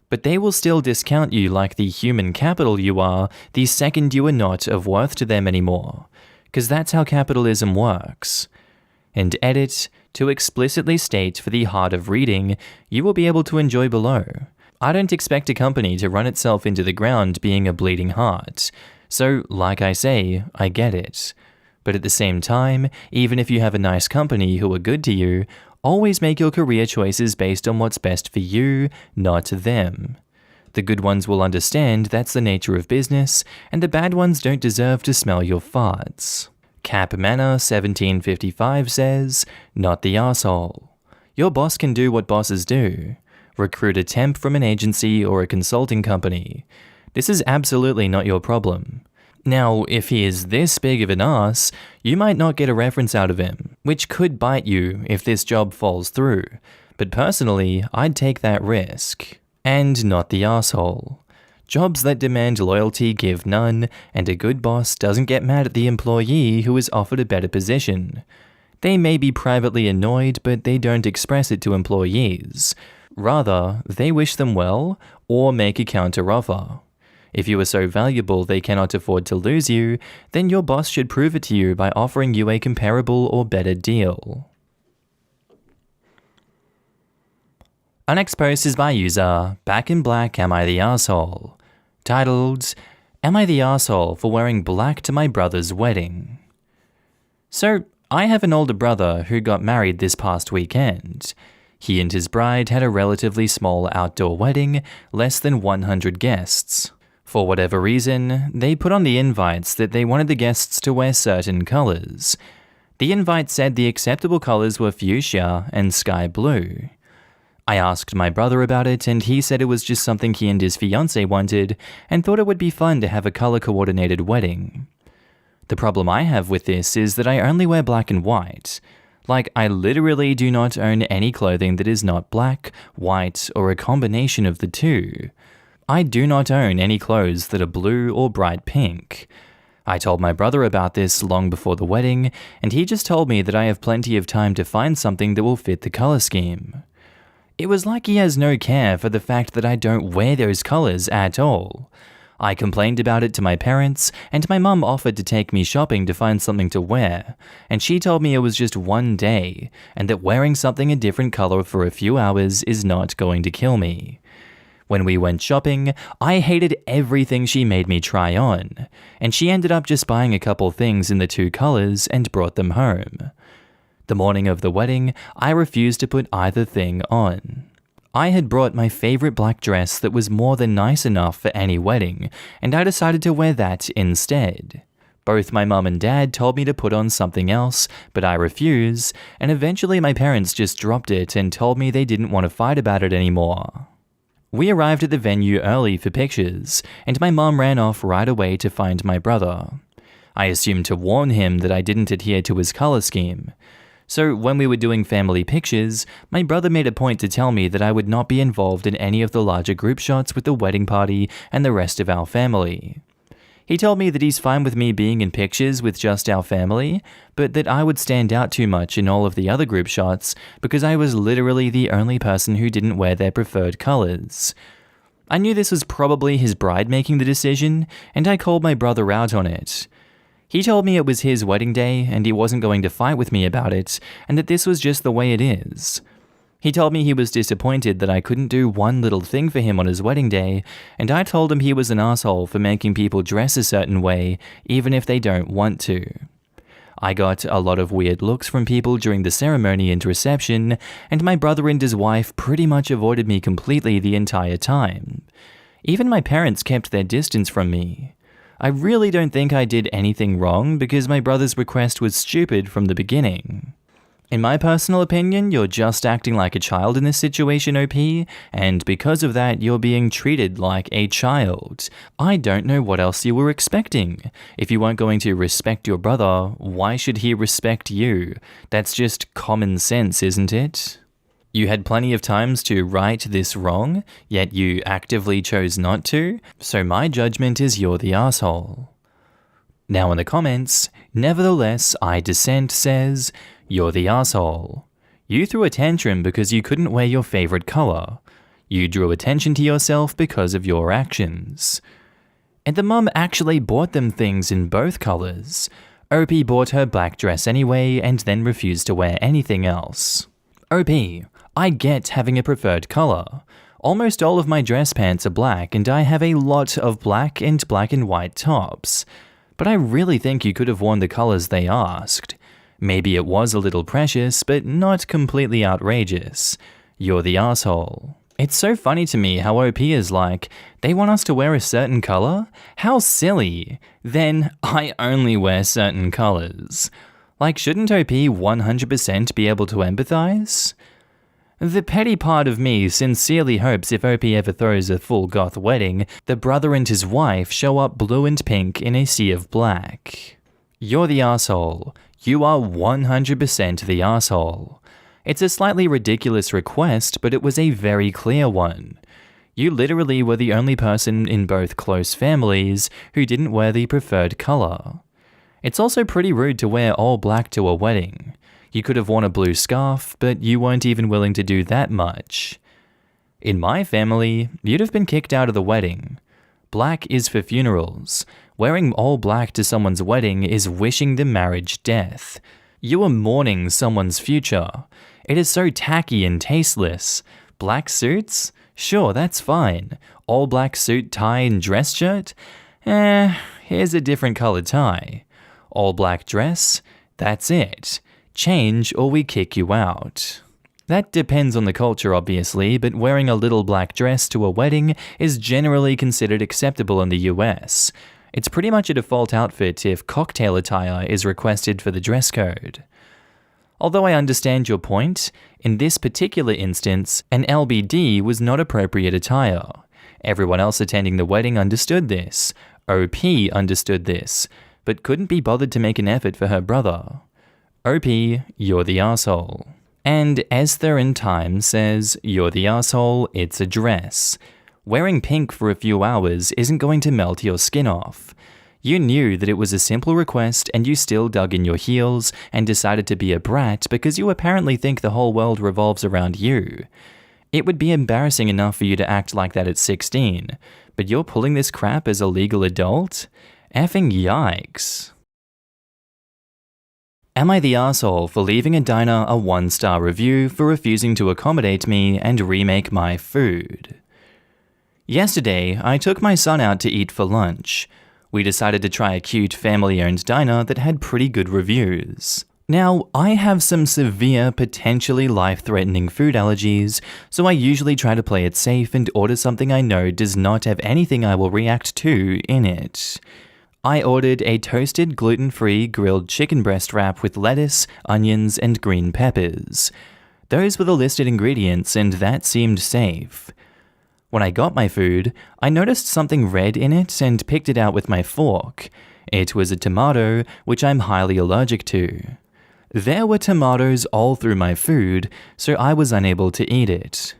But they will still discount you like the human capital you are the second you are not of worth to them anymore, because that's how capitalism works. And edit to explicitly state for the heart of reading you will be able to enjoy below. I don't expect a company to run itself into the ground being a bleeding heart. So, like I say, I get it. But at the same time, even if you have a nice company who are good to you, always make your career choices based on what's best for you, not them. The good ones will understand that's the nature of business, and the bad ones don't deserve to smell your farts. Cap Manor 1755 says, "Not the asshole. Your boss can do what bosses do. Recruit a temp from an agency or a consulting company. This is absolutely not your problem. Now, if he is this big of an ass, you might not get a reference out of him, which could bite you if this job falls through, but personally, I'd take that risk." And not the asshole. Jobs that demand loyalty give none, and a good boss doesn't get mad at the employee who is offered a better position. They may be privately annoyed, but they don't express it to employees. Rather, they wish them well, or make a counter-offer. If you are so valuable they cannot afford to lose you, then your boss should prove it to you by offering you a comparable or better deal. Our next post is by user Back in Black Am I the Asshole, titled, "Am I the asshole for wearing black to my brother's wedding?" So, I have an older brother who got married this past weekend. He and his bride had a relatively small outdoor wedding, less than 100 guests. For whatever reason, they put on the invites that they wanted the guests to wear certain colours. The invite said the acceptable colours were fuchsia and sky blue. I asked my brother about it, and he said it was just something he and his fiancée wanted and thought it would be fun to have a colour-coordinated wedding. The problem I have with this is that I only wear black and white. Like, I literally do not own any clothing that is not black, white, or a combination of the two. I do not own any clothes that are blue or bright pink. I told my brother about this long before the wedding, and he just told me that I have plenty of time to find something that will fit the colour scheme. It was like he has no care for the fact that I don't wear those colours at all. I complained about it to my parents, and my mum offered to take me shopping to find something to wear, and she told me it was just one day, and that wearing something a different colour for a few hours is not going to kill me. When we went shopping, I hated everything she made me try on, and she ended up just buying a couple things in the two colours and brought them home. The morning of the wedding, I refused to put either thing on. I had brought my favourite black dress that was more than nice enough for any wedding, and I decided to wear that instead. Both my mum and dad told me to put on something else, but I refused, and eventually my parents just dropped it and told me they didn't want to fight about it anymore. We arrived at the venue early for pictures, and my mum ran off right away to find my brother. I assumed to warn him that I didn't adhere to his colour scheme. So when we were doing family pictures, my brother made a point to tell me that I would not be involved in any of the larger group shots with the wedding party and the rest of our family. He told me that he's fine with me being in pictures with just our family, but that I would stand out too much in all of the other group shots because I was literally the only person who didn't wear their preferred colours. I knew this was probably his bride making the decision, and I called my brother out on it. He told me it was his wedding day and he wasn't going to fight with me about it, and that this was just the way it is. He told me he was disappointed that I couldn't do one little thing for him on his wedding day, and I told him he was an asshole for making people dress a certain way, even if they don't want to. I got a lot of weird looks from people during the ceremony and reception, and my brother and his wife pretty much avoided me completely the entire time. Even my parents kept their distance from me. I really don't think I did anything wrong because my brother's request was stupid from the beginning. In my personal opinion, you're just acting like a child in this situation, OP, and because of that, you're being treated like a child. I don't know what else you were expecting. If you weren't going to respect your brother, why should he respect you? That's just common sense, isn't it? You had plenty of times to right this wrong, yet you actively chose not to, so my judgment is you're the asshole. Now in the comments, nevertheless, Dissent says, you're the asshole. You threw a tantrum because you couldn't wear your favorite color. You drew attention to yourself because of your actions. And the mum actually bought them things in both colors. OP bought her black dress anyway and then refused to wear anything else. OP, I get having a preferred color. Almost all of my dress pants are black and I have a lot of black and white tops. But I really think you could have worn the colors they asked. Maybe it was a little precious, but not completely outrageous. You're the asshole. It's so funny to me how OP is like, they want us to wear a certain color? How silly. Then I only wear certain colors. Like, shouldn't OP 100% be able to empathize? The petty part of me sincerely hopes if OP ever throws a full goth wedding, the brother and his wife show up blue and pink in a sea of black. You're the asshole. You are 100% the asshole. It's a slightly ridiculous request, but it was a very clear one. You literally were the only person in both close families who didn't wear the preferred color. It's also pretty rude to wear all black to a wedding. You could have worn a blue scarf, but you weren't even willing to do that much. In my family, you'd have been kicked out of the wedding. Black is for funerals. Wearing all black to someone's wedding is wishing the marriage death. You are mourning someone's future. It is so tacky and tasteless. Black suits? Sure, that's fine. All black suit, tie, and dress shirt? Here's a different colored tie. All black dress? That's it. Change or we kick you out. That depends on the culture, obviously, but wearing a little black dress to a wedding is generally considered acceptable in the US. It's pretty much a default outfit if cocktail attire is requested for the dress code. Although I understand your point, in this particular instance, an LBD was not appropriate attire. Everyone else attending the wedding understood this. OP understood this, but couldn't be bothered to make an effort for her brother. OP, you're the asshole. And Esther in Time says, you're the asshole, it's a dress. Wearing pink for a few hours isn't going to melt your skin off. You knew that it was a simple request and you still dug in your heels and decided to be a brat because you apparently think the whole world revolves around you. It would be embarrassing enough for you to act like that at 16, but you're pulling this crap as a legal adult? Effing yikes. Am I the asshole for leaving a diner a 1-star review for refusing to accommodate me and remake my food? Yesterday, I took my son out to eat for lunch. We decided to try a cute family-owned diner that had pretty good reviews. Now, I have some severe, potentially life-threatening food allergies, so I usually try to play it safe and order something I know does not have anything I will react to in it. I ordered a toasted gluten-free grilled chicken breast wrap with lettuce, onions, and green peppers. Those were the listed ingredients, and that seemed safe. When I got my food, I noticed something red in it and picked it out with my fork. It was a tomato, which I'm highly allergic to. There were tomatoes all through my food, so I was unable to eat it.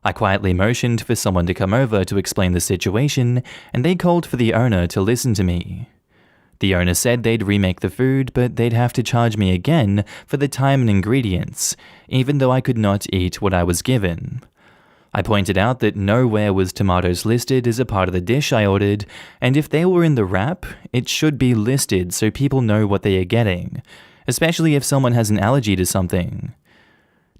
I quietly motioned for someone to come over to explain the situation, and they called for the owner to listen to me. The owner said they'd remake the food, but they'd have to charge me again for the time and ingredients, even though I could not eat what I was given. I pointed out that nowhere was tomatoes listed as a part of the dish I ordered, and if they were in the wrap, it should be listed so people know what they are getting, especially if someone has an allergy to something.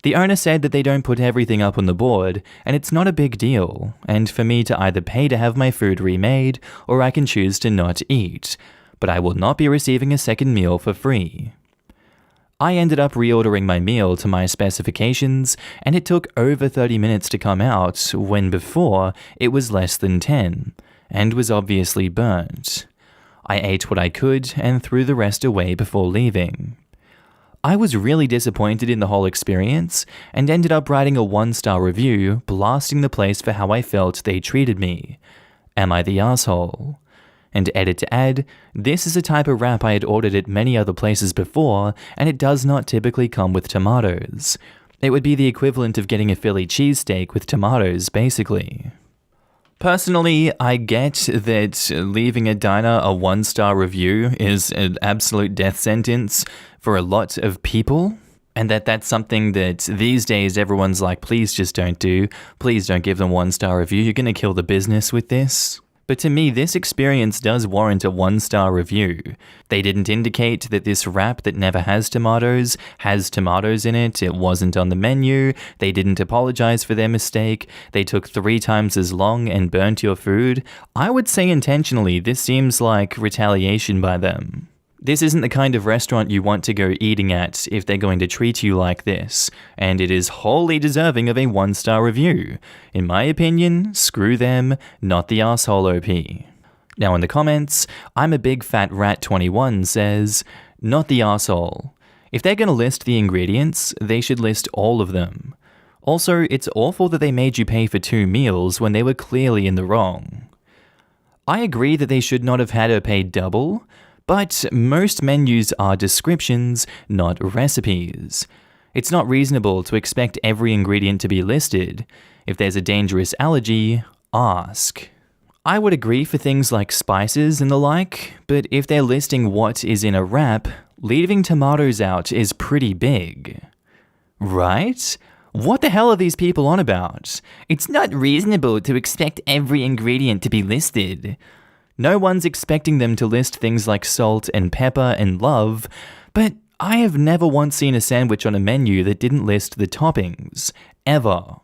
The owner said that they don't put everything up on the board, and it's not a big deal, and for me to either pay to have my food remade, or I can choose to not eat, but I will not be receiving a second meal for free. I ended up reordering my meal to my specifications, and it took over 30 minutes to come out, when before it was less than 10, and was obviously burnt. I ate what I could and threw the rest away before leaving. I was really disappointed in the whole experience and ended up writing a 1-star review blasting the place for how I felt they treated me. Am I the asshole? And edit to add, this is a type of wrap I had ordered at many other places before, and it does not typically come with tomatoes. It would be the equivalent of getting a Philly cheesesteak with tomatoes, basically. Personally, I get that leaving a diner a 1-star review is an absolute death sentence for a lot of people, and that's something that these days everyone's like, please just don't do. Please don't give them 1-star review. You're going to kill the business with this. But to me, this experience does warrant a 1-star review. They didn't indicate that this wrap that never has tomatoes in it. It wasn't on the menu. They didn't apologize for their mistake. They took 3 times as long and burnt your food. I would say intentionally, this seems like retaliation by them. This isn't the kind of restaurant you want to go eating at if they're going to treat you like this, and it is wholly deserving of a 1-star review. In my opinion, screw them, not the asshole OP. Now in the comments, I'm a big fat rat 21 says, not the asshole. If they're gonna list the ingredients, they should list all of them. Also, it's awful that they made you pay for 2 meals when they were clearly in the wrong. I agree that they should not have had her pay double, but most menus are descriptions, not recipes. It's not reasonable to expect every ingredient to be listed. If there's a dangerous allergy, ask. I would agree for things like spices and the like, but if they're listing what is in a wrap, leaving tomatoes out is pretty big. Right? What the hell are these people on about? It's not reasonable to expect every ingredient to be listed. No one's expecting them to list things like salt and pepper and love, but I have never once seen a sandwich on a menu that didn't list the toppings, ever.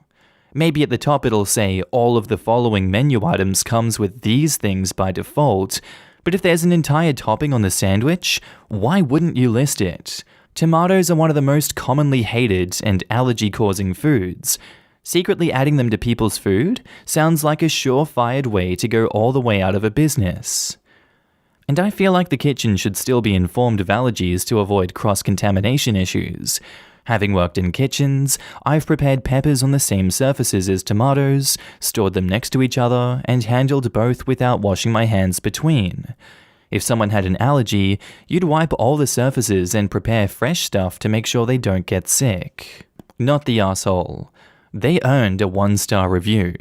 Maybe at the top it'll say all of the following menu items comes with these things by default, but if there's an entire topping on the sandwich, why wouldn't you list it? Tomatoes are one of the most commonly hated and allergy-causing foods. Secretly adding them to people's food sounds like a sure-fired way to go all the way out of a business. And I feel like the kitchen should still be informed of allergies to avoid cross-contamination issues. Having worked in kitchens, I've prepared peppers on the same surfaces as tomatoes, stored them next to each other, and handled both without washing my hands between. If someone had an allergy, you'd wipe all the surfaces and prepare fresh stuff to make sure they don't get sick. Not the asshole. They earned a 1-star review.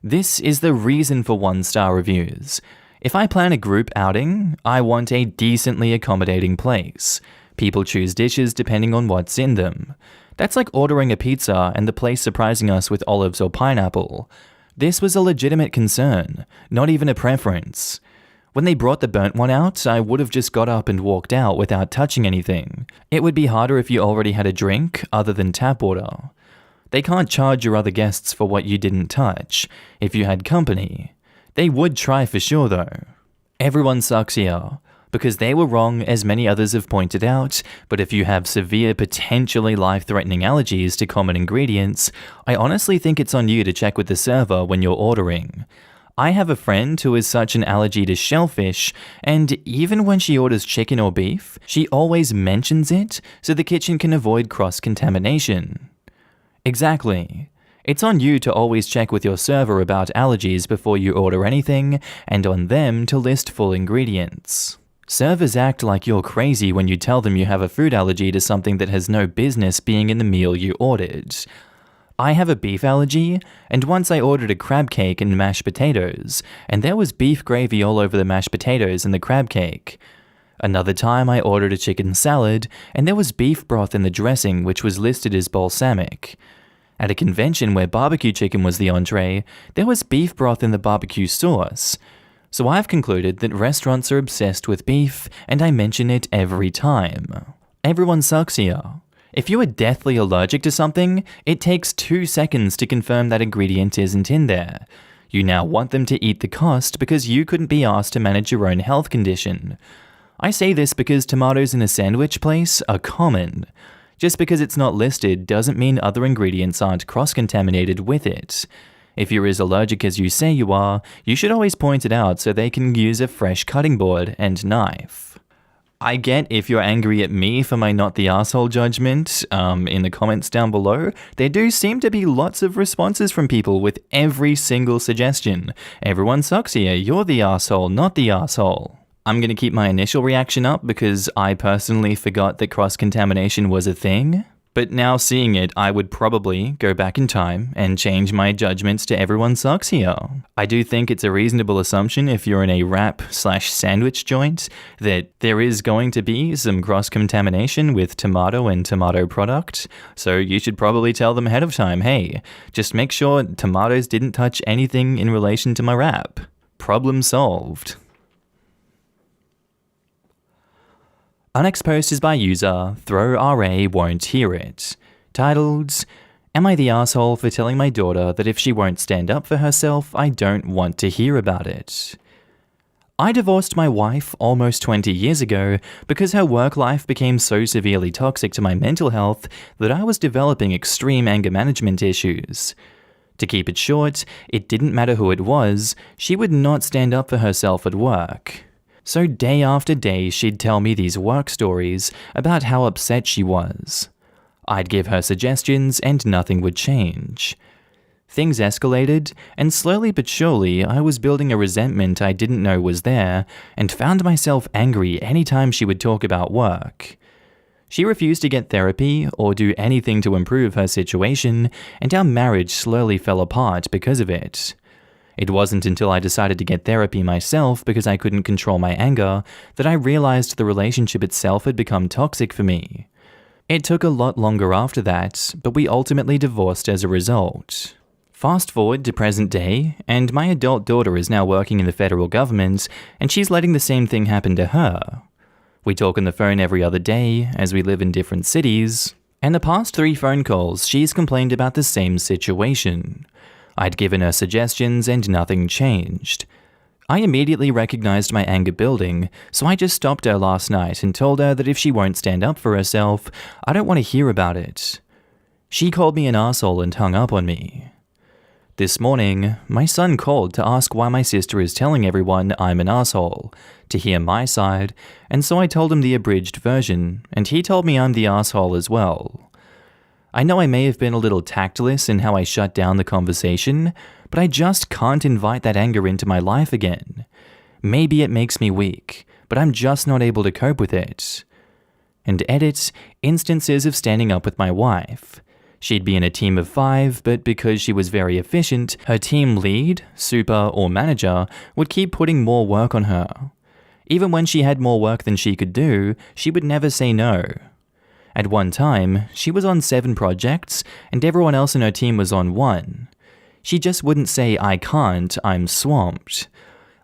This is the reason for 1-star reviews. If I plan a group outing, I want a decently accommodating place. People choose dishes depending on what's in them. That's like ordering a pizza and the place surprising us with olives or pineapple. This was a legitimate concern, not even a preference. When they brought the burnt one out, I would have just got up and walked out without touching anything. It would be harder if you already had a drink other than tap water. They can't charge your other guests for what you didn't touch, if you had company. They would try for sure though. Everyone sucks here, because they were wrong as many others have pointed out, but if you have severe, potentially life-threatening allergies to common ingredients, I honestly think it's on you to check with the server when you're ordering. I have a friend who has such an allergy to shellfish, and even when she orders chicken or beef, she always mentions it so the kitchen can avoid cross-contamination. Exactly. It's on you to always check with your server about allergies before you order anything, and on them to list full ingredients. Servers act like you're crazy when you tell them you have a food allergy to something that has no business being in the meal you ordered. I have a beef allergy, and once I ordered a crab cake and mashed potatoes, and there was beef gravy all over the mashed potatoes and the crab cake. Another time I ordered a chicken salad, and there was beef broth in the dressing which was listed as balsamic. At a convention where barbecue chicken was the entree, there was beef broth in the barbecue sauce. So I've concluded that restaurants are obsessed with beef, and I mention it every time. Everyone sucks here. If you are deathly allergic to something, it takes 2 seconds to confirm that ingredient isn't in there. You now want them to eat the cost because you couldn't be asked to manage your own health condition. I say this because tomatoes in a sandwich place are common. Just because it's not listed doesn't mean other ingredients aren't cross-contaminated with it. If you're as allergic as you say you are, you should always point it out so they can use a fresh cutting board and knife. I get if you're angry at me for my not the asshole judgment in the comments down below. There do seem to be lots of responses from people with every single suggestion. Everyone sucks here, you're the asshole, not the asshole. I'm going to keep my initial reaction up because I personally forgot that cross-contamination was a thing. But now seeing it, I would probably go back in time and change my judgments to everyone sucks here. I do think it's a reasonable assumption if you're in a wrap/sandwich joint that there is going to be some cross-contamination with tomato and tomato product. So you should probably tell them ahead of time, hey, just make sure tomatoes didn't touch anything in relation to my wrap. Problem solved. Our next post is by user ThrowRA Won't Hear It, titled, "Am I the asshole for telling my daughter that if she won't stand up for herself, I don't want to hear about it? I divorced my wife almost 20 years ago because her work life became so severely toxic to my mental health that I was developing extreme anger management issues. To keep it short, it didn't matter who it was, she would not stand up for herself at work. So day after day, she'd tell me these work stories about how upset she was. I'd give her suggestions and nothing would change. Things escalated, and slowly but surely, I was building a resentment I didn't know was there, and found myself angry anytime she would talk about work. She refused to get therapy or do anything to improve her situation, and our marriage slowly fell apart because of it. It wasn't until I decided to get therapy myself because I couldn't control my anger that I realized the relationship itself had become toxic for me. It took a lot longer after that, but we ultimately divorced as a result. Fast forward to present day, and my adult daughter is now working in the federal government, and she's letting the same thing happen to her. We talk on the phone every other day, as we live in different cities, and the past 3 phone calls she's complained about the same situation. I'd given her suggestions and nothing changed. I immediately recognized my anger building, so I just stopped her last night and told her that if she won't stand up for herself, I don't want to hear about it. She called me an asshole and hung up on me. This morning, my son called to ask why my sister is telling everyone I'm an asshole, to hear my side, and so I told him the abridged version, and he told me I'm the asshole as well. I know I may have been a little tactless in how I shut down the conversation, but I just can't invite that anger into my life again. Maybe it makes me weak, but I'm just not able to cope with it. And edit, instances of standing up with my wife. She'd be in a team of 5, but because she was very efficient, her team lead, super, or manager would keep putting more work on her. Even when she had more work than she could do, she would never say no. At one time, she was on 7 projects, and everyone else in her team was on 1. She just wouldn't say, "I can't, I'm swamped."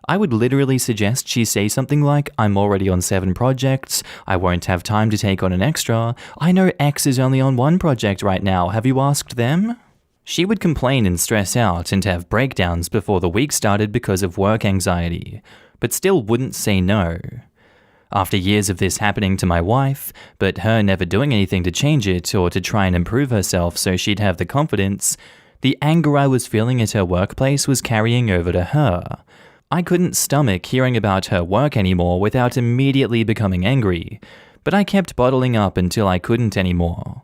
I would literally suggest she say something like, "I'm already on 7 projects, I won't have time to take on an extra, I know X is only on 1 project right now, have you asked them?" She would complain and stress out and have breakdowns before the week started because of work anxiety, but still wouldn't say no. After years of this happening to my wife, but her never doing anything to change it or to try and improve herself so she'd have the confidence, the anger I was feeling at her workplace was carrying over to her. I couldn't stomach hearing about her work anymore without immediately becoming angry, but I kept bottling up until I couldn't anymore.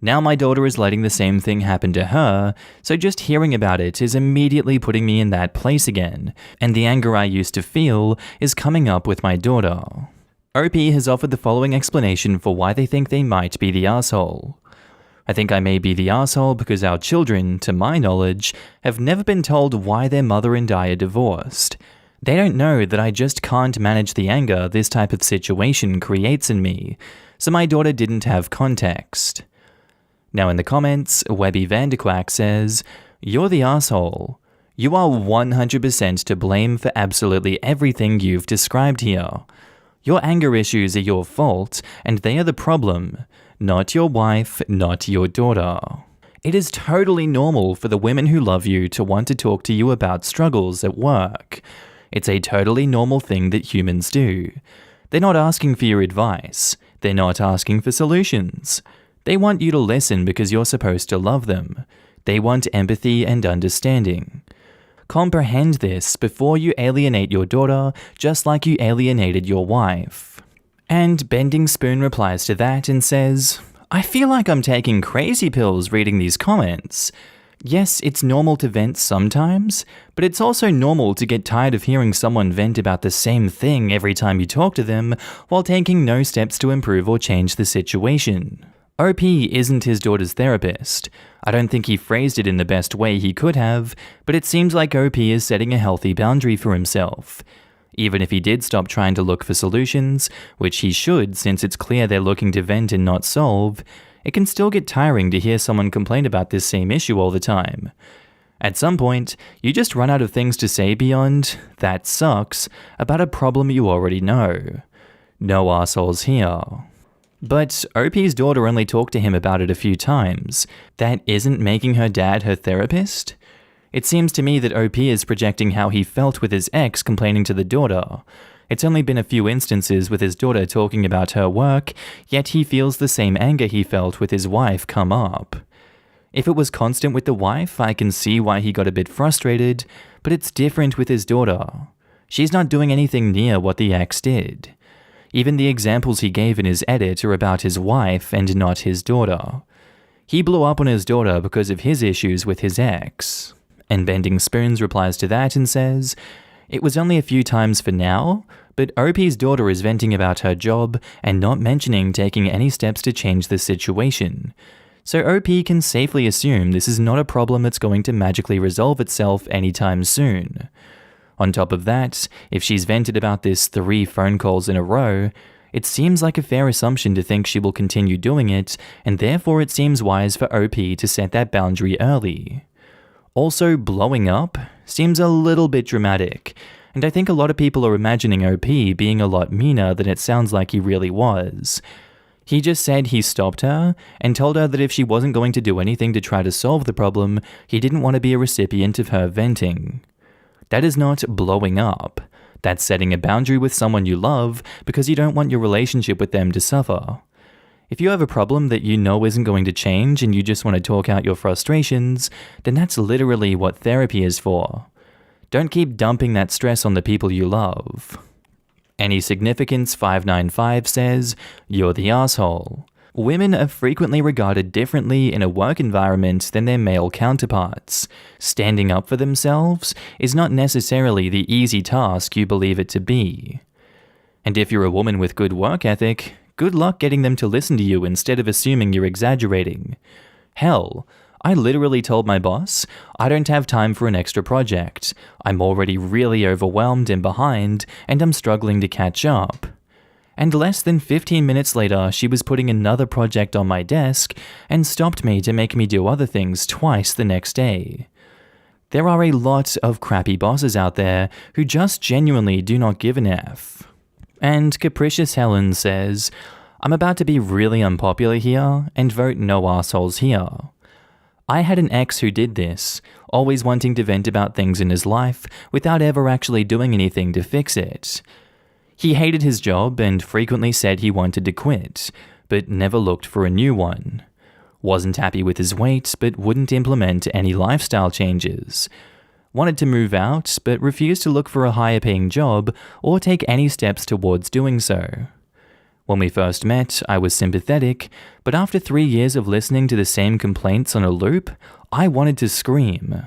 Now my daughter is letting the same thing happen to her, so just hearing about it is immediately putting me in that place again, and the anger I used to feel is coming up with my daughter. OP has offered the following explanation for why they think they might be the asshole. I think I may be the asshole because our children, to my knowledge, have never been told why their mother and I are divorced. They don't know that I just can't manage the anger this type of situation creates in me, so my daughter didn't have context. Now in the comments, Webby Vanderquack says, "You're the asshole. You are 100% to blame for absolutely everything you've described here. Your anger issues are your fault, and they are the problem. Not your wife, not your daughter. It is totally normal for the women who love you to want to talk to you about struggles at work. It's a totally normal thing that humans do. They're not asking for your advice. They're not asking for solutions. They want you to listen because you're supposed to love them. They want empathy and understanding. Comprehend this before you alienate your daughter, just like you alienated your wife." And Bending Spoon replies to that and says, "I feel like I'm taking crazy pills reading these comments. Yes, it's normal to vent sometimes, but it's also normal to get tired of hearing someone vent about the same thing every time you talk to them while taking no steps to improve or change the situation." OP isn't his daughter's therapist. I don't think he phrased it in the best way he could have, but it seems like OP is setting a healthy boundary for himself. Even if he did stop trying to look for solutions, which he should since it's clear they're looking to vent and not solve, it can still get tiring to hear someone complain about this same issue all the time. At some point, you just run out of things to say beyond, "that sucks," about a problem you already know. No assholes here. But OP's daughter only talked to him about it a few times. That isn't making her dad her therapist? It seems to me that OP is projecting how he felt with his ex complaining to the daughter. It's only been a few instances with his daughter talking about her work, yet he feels the same anger he felt with his wife come up. If it was constant with the wife, I can see why he got a bit frustrated, but it's different with his daughter. She's not doing anything near what the ex did. Even the examples he gave in his edit are about his wife and not his daughter. He blew up on his daughter because of his issues with his ex. And Bending Spoons replies to that and says, "It was only a few times for now, but OP's daughter is venting about her job and not mentioning taking any steps to change the situation. So OP can safely assume this is not a problem that's going to magically resolve itself anytime soon. On top of that, if she's vented about this 3 phone calls in a row, it seems like a fair assumption to think she will continue doing it, and therefore it seems wise for OP to set that boundary early. Also, blowing up seems a little bit dramatic, and I think a lot of people are imagining OP being a lot meaner than it sounds like he really was. He just said he stopped her and told her that if she wasn't going to do anything to try to solve the problem, he didn't want to be a recipient of her venting. That is not blowing up. That's setting a boundary with someone you love because you don't want your relationship with them to suffer. If you have a problem that you know isn't going to change and you just want to talk out your frustrations, then that's literally what therapy is for. Don't keep dumping that stress on the people you love. Any Significance 595 says, "You're the asshole." Women are frequently regarded differently in a work environment than their male counterparts. Standing up for themselves is not necessarily the easy task you believe it to be. And if you're a woman with good work ethic, good luck getting them to listen to you instead of assuming you're exaggerating. Hell, I literally told my boss, I don't have time for an extra project. I'm already really overwhelmed and behind, and I'm struggling to catch up. And less than 15 minutes later, she was putting another project on my desk and stopped me to make me do other things twice the next day. There are a lot of crappy bosses out there who just genuinely do not give an F. And Capricious Helen says, "I'm about to be really unpopular here and vote no assholes here. I had an ex who did this, always wanting to vent about things in his life without ever actually doing anything to fix it. He hated his job and frequently said he wanted to quit, but never looked for a new one. Wasn't happy with his weight, but wouldn't implement any lifestyle changes. Wanted to move out, but refused to look for a higher paying job or take any steps towards doing so. When we first met, I was sympathetic, but after 3 years of listening to the same complaints on a loop, I wanted to scream.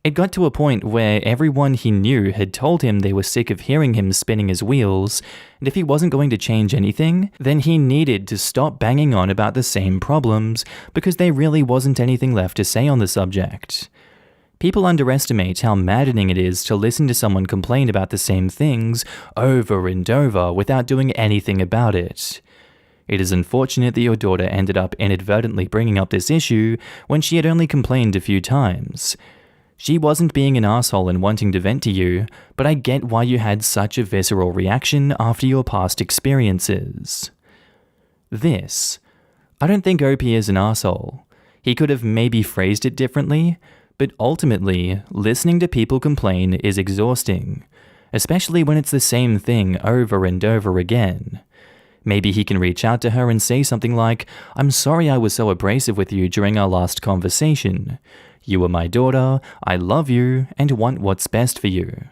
It got to a point where everyone he knew had told him they were sick of hearing him spinning his wheels, and if he wasn't going to change anything, then he needed to stop banging on about the same problems because there really wasn't anything left to say on the subject. People underestimate how maddening it is to listen to someone complain about the same things over and over without doing anything about it. It is unfortunate that your daughter ended up inadvertently bringing up this issue when she had only complained a few times. She wasn't being an asshole and wanting to vent to you, but I get why you had such a visceral reaction after your past experiences. This. I don't think OP is an asshole. He could have maybe phrased it differently, but ultimately, listening to people complain is exhausting, especially when it's the same thing over and over again. Maybe he can reach out to her and say something like, "I'm sorry I was so abrasive with you during our last conversation. You are my daughter, I love you, and want what's best for you.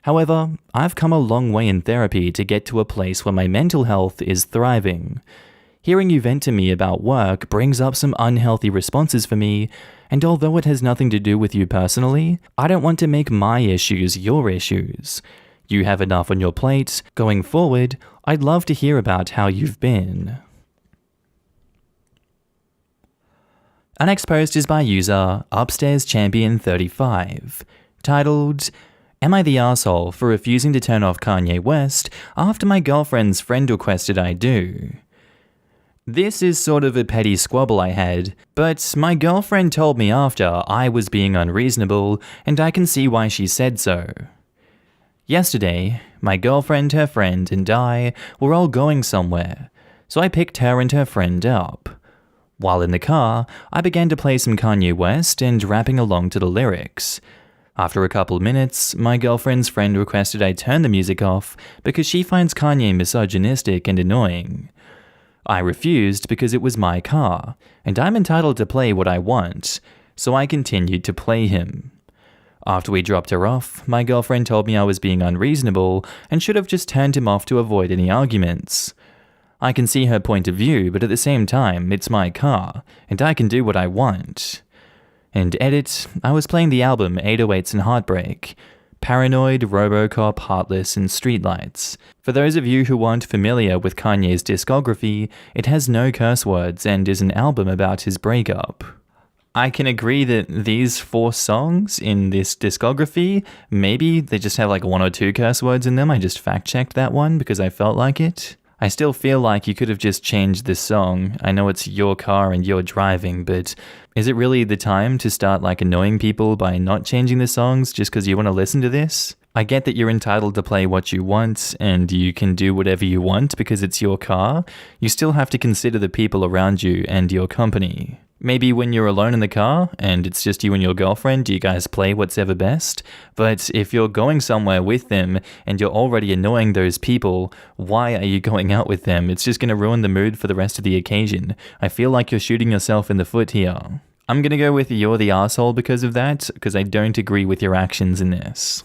However, I've come a long way in therapy to get to a place where my mental health is thriving. Hearing you vent to me about work brings up some unhealthy responses for me, and although it has nothing to do with you personally, I don't want to make my issues your issues. You have enough on your plate. Going forward, I'd love to hear about how you've been." Our next post is by user UpstairsChampion35, titled, "Am I the asshole for refusing to turn off Kanye West after my girlfriend's friend requested I do? This is sort of a petty squabble I had, but my girlfriend told me after I was being unreasonable, and I can see why she said so. Yesterday, my girlfriend, her friend, and I were all going somewhere, so I picked her and her friend up. While in the car, I began to play some Kanye West and rapping along to the lyrics. After a couple minutes, my girlfriend's friend requested I turn the music off because she finds Kanye misogynistic and annoying. I refused because it was my car, and I'm entitled to play what I want, so I continued to play him. After we dropped her off, my girlfriend told me I was being unreasonable and should have just turned him off to avoid any arguments. I can see her point of view, but at the same time, it's my car, and I can do what I want. And edit, I was playing the album 808s and Heartbreak, Paranoid, Robocop, Heartless, and Streetlights. For those of you who aren't familiar with Kanye's discography, it has no curse words and is an album about his breakup. I can agree that these 4 songs in this discography, maybe they just have like 1 or 2 curse words in them. I just fact-checked that one because I felt like it. I still feel like you could have just changed this song. I know it's your car and you're driving, but is it really the time to start like annoying people by not changing the songs just because you want to listen to this? I get that you're entitled to play what you want and you can do whatever you want because it's your car. You still have to consider the people around you and your company. Maybe when you're alone in the car and it's just you and your girlfriend, you guys play what's ever best. But if you're going somewhere with them and you're already annoying those people, why are you going out with them? It's just going to ruin the mood for the rest of the occasion. I feel like you're shooting yourself in the foot here. I'm going to go with you're the asshole because of that, because I don't agree with your actions in this.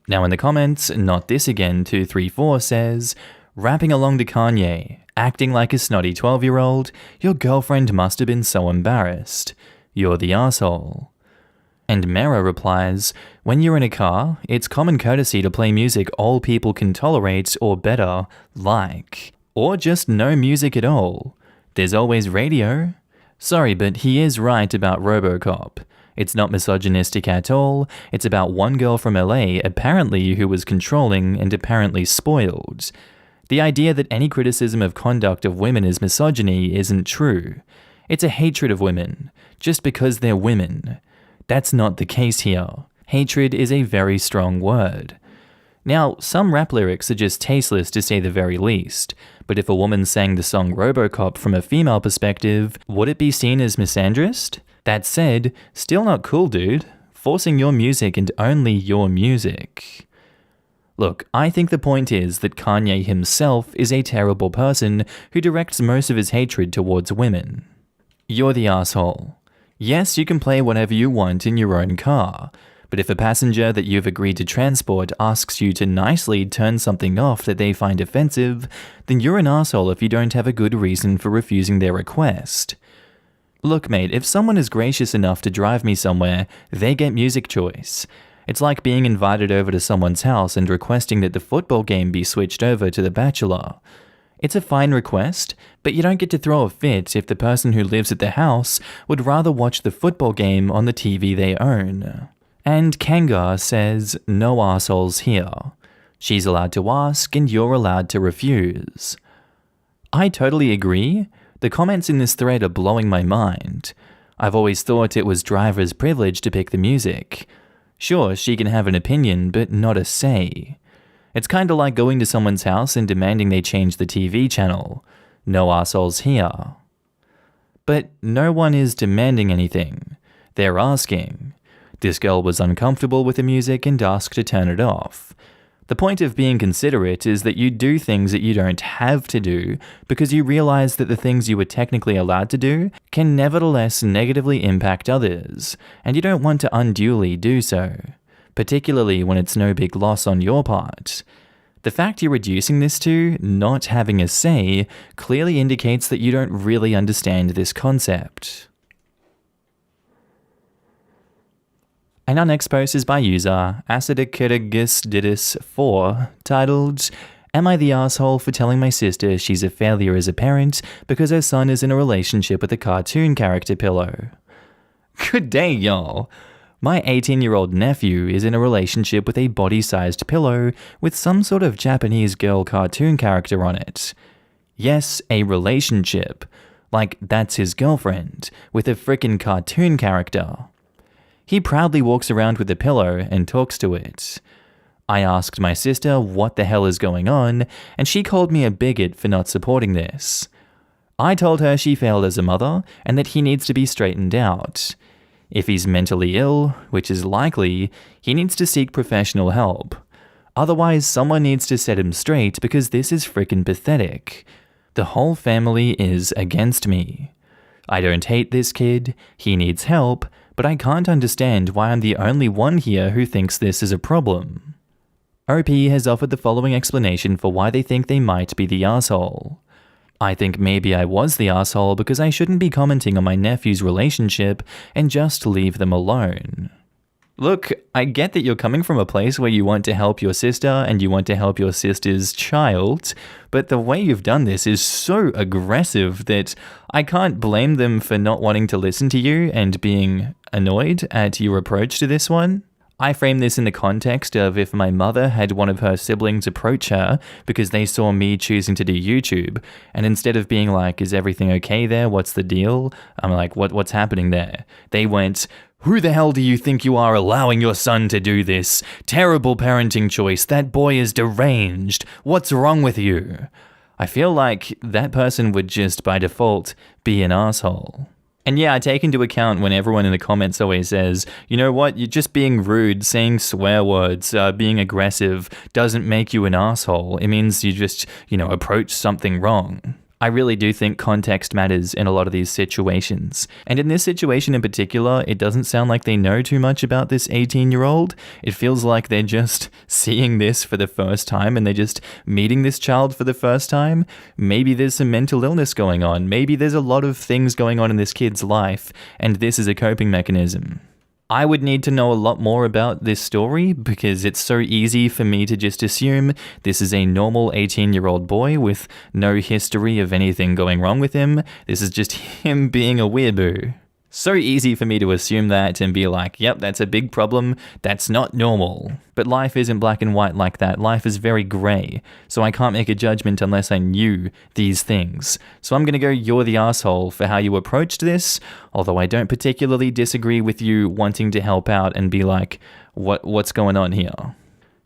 Now in the comments, Not This Again 234 says, rapping along to Kanye, acting like a snotty 12-year-old, your girlfriend must have been so embarrassed. You're the asshole. And Mera replies, when you're in a car, it's common courtesy to play music all people can tolerate or better, like. Or just no music at all. There's always radio. Sorry, but he is right about RoboCop. It's not misogynistic at all. It's about one girl from LA apparently who was controlling and apparently spoiled. The idea that any criticism of conduct of women is misogyny isn't true. It's a hatred of women, just because they're women. That's not the case here. Hatred is a very strong word. Now, some rap lyrics are just tasteless to say the very least, but if a woman sang the song RoboCop from a female perspective, would it be seen as misandrist? That said, still not cool, dude. Forcing your music and only your music. Look, I think the point is that Kanye himself is a terrible person who directs most of his hatred towards women. You're the asshole. Yes, you can play whatever you want in your own car, but if a passenger that you've agreed to transport asks you to nicely turn something off that they find offensive, then you're an asshole if you don't have a good reason for refusing their request. Look, mate, if someone is gracious enough to drive me somewhere, they get music choice. It's like being invited over to someone's house and requesting that the football game be switched over to The Bachelor. It's a fine request, but you don't get to throw a fit if the person who lives at the house would rather watch the football game on the TV they own. And Kangar says, no assholes here. She's allowed to ask and you're allowed to refuse. I totally agree. The comments in this thread are blowing my mind. I've always thought it was driver's privilege to pick the music. Sure, she can have an opinion, but not a say. It's kinda like going to someone's house and demanding they change the TV channel. No assholes here. But no one is demanding anything. They're asking. This girl was uncomfortable with the music and asked to turn it off. The point of being considerate is that you do things that you don't have to do because you realize that the things you were technically allowed to do can nevertheless negatively impact others, and you don't want to unduly do so, particularly when it's no big loss on your part. The fact you're reducing this to not having a say clearly indicates that you don't really understand this concept. And our next post is by user AcidicKirgis4, titled, Am I the asshole for telling my sister she's a failure as a parent because her son is in a relationship with a cartoon character pillow? Good day, y'all. My 18-year-old nephew is in a relationship with a body-sized pillow with some sort of Japanese girl cartoon character on it. Yes, a relationship. Like, that's his girlfriend, with a frickin' cartoon character. He proudly walks around with the pillow and talks to it. I asked my sister what the hell is going on, and she called me a bigot for not supporting this. I told her she failed as a mother and that he needs to be straightened out. If he's mentally ill, which is likely, he needs to seek professional help. Otherwise, someone needs to set him straight because this is frickin' pathetic. The whole family is against me. I don't hate this kid, he needs help, but I can't understand why I'm the only one here who thinks this is a problem. OP has offered the following explanation for why they think they might be the asshole. I think maybe I was the asshole because I shouldn't be commenting on my nephew's relationship and just leave them alone. Look, I get that you're coming from a place where you want to help your sister and you want to help your sister's child, but the way you've done this is so aggressive that I can't blame them for not wanting to listen to you and being annoyed at your approach to this one. I frame this in the context of if my mother had one of her siblings approach her because they saw me choosing to do YouTube, and instead of being like, is everything okay there? What's the deal? I'm like, what's happening there? They went, who the hell do you think you are allowing your son to do this? Terrible parenting choice. That boy is deranged. What's wrong with you? I feel like that person would just by default be an asshole. And yeah, I take into account when everyone in the comments always says, you know what, you're just being rude, saying swear words, being aggressive doesn't make you an asshole. It means you just, approach something wrong. I really do think context matters in a lot of these situations. And in this situation in particular, it doesn't sound like they know too much about this 18-year-old. It feels like they're just seeing this for the first time and they're just meeting this child for the first time. Maybe there's some mental illness going on. Maybe there's a lot of things going on in this kid's life, and this is a coping mechanism. I would need to know a lot more about this story because it's so easy for me to just assume this is a normal 18-year-old boy with no history of anything going wrong with him. This is just him being a weeaboo. So easy for me to assume that and be like, yep, that's a big problem. That's not normal. But life isn't black and white like that. Life is very grey. So I can't make a judgment unless I knew these things. So I'm going to go, you're the asshole for how you approached this. Although I don't particularly disagree with you wanting to help out and be like, what's going on here?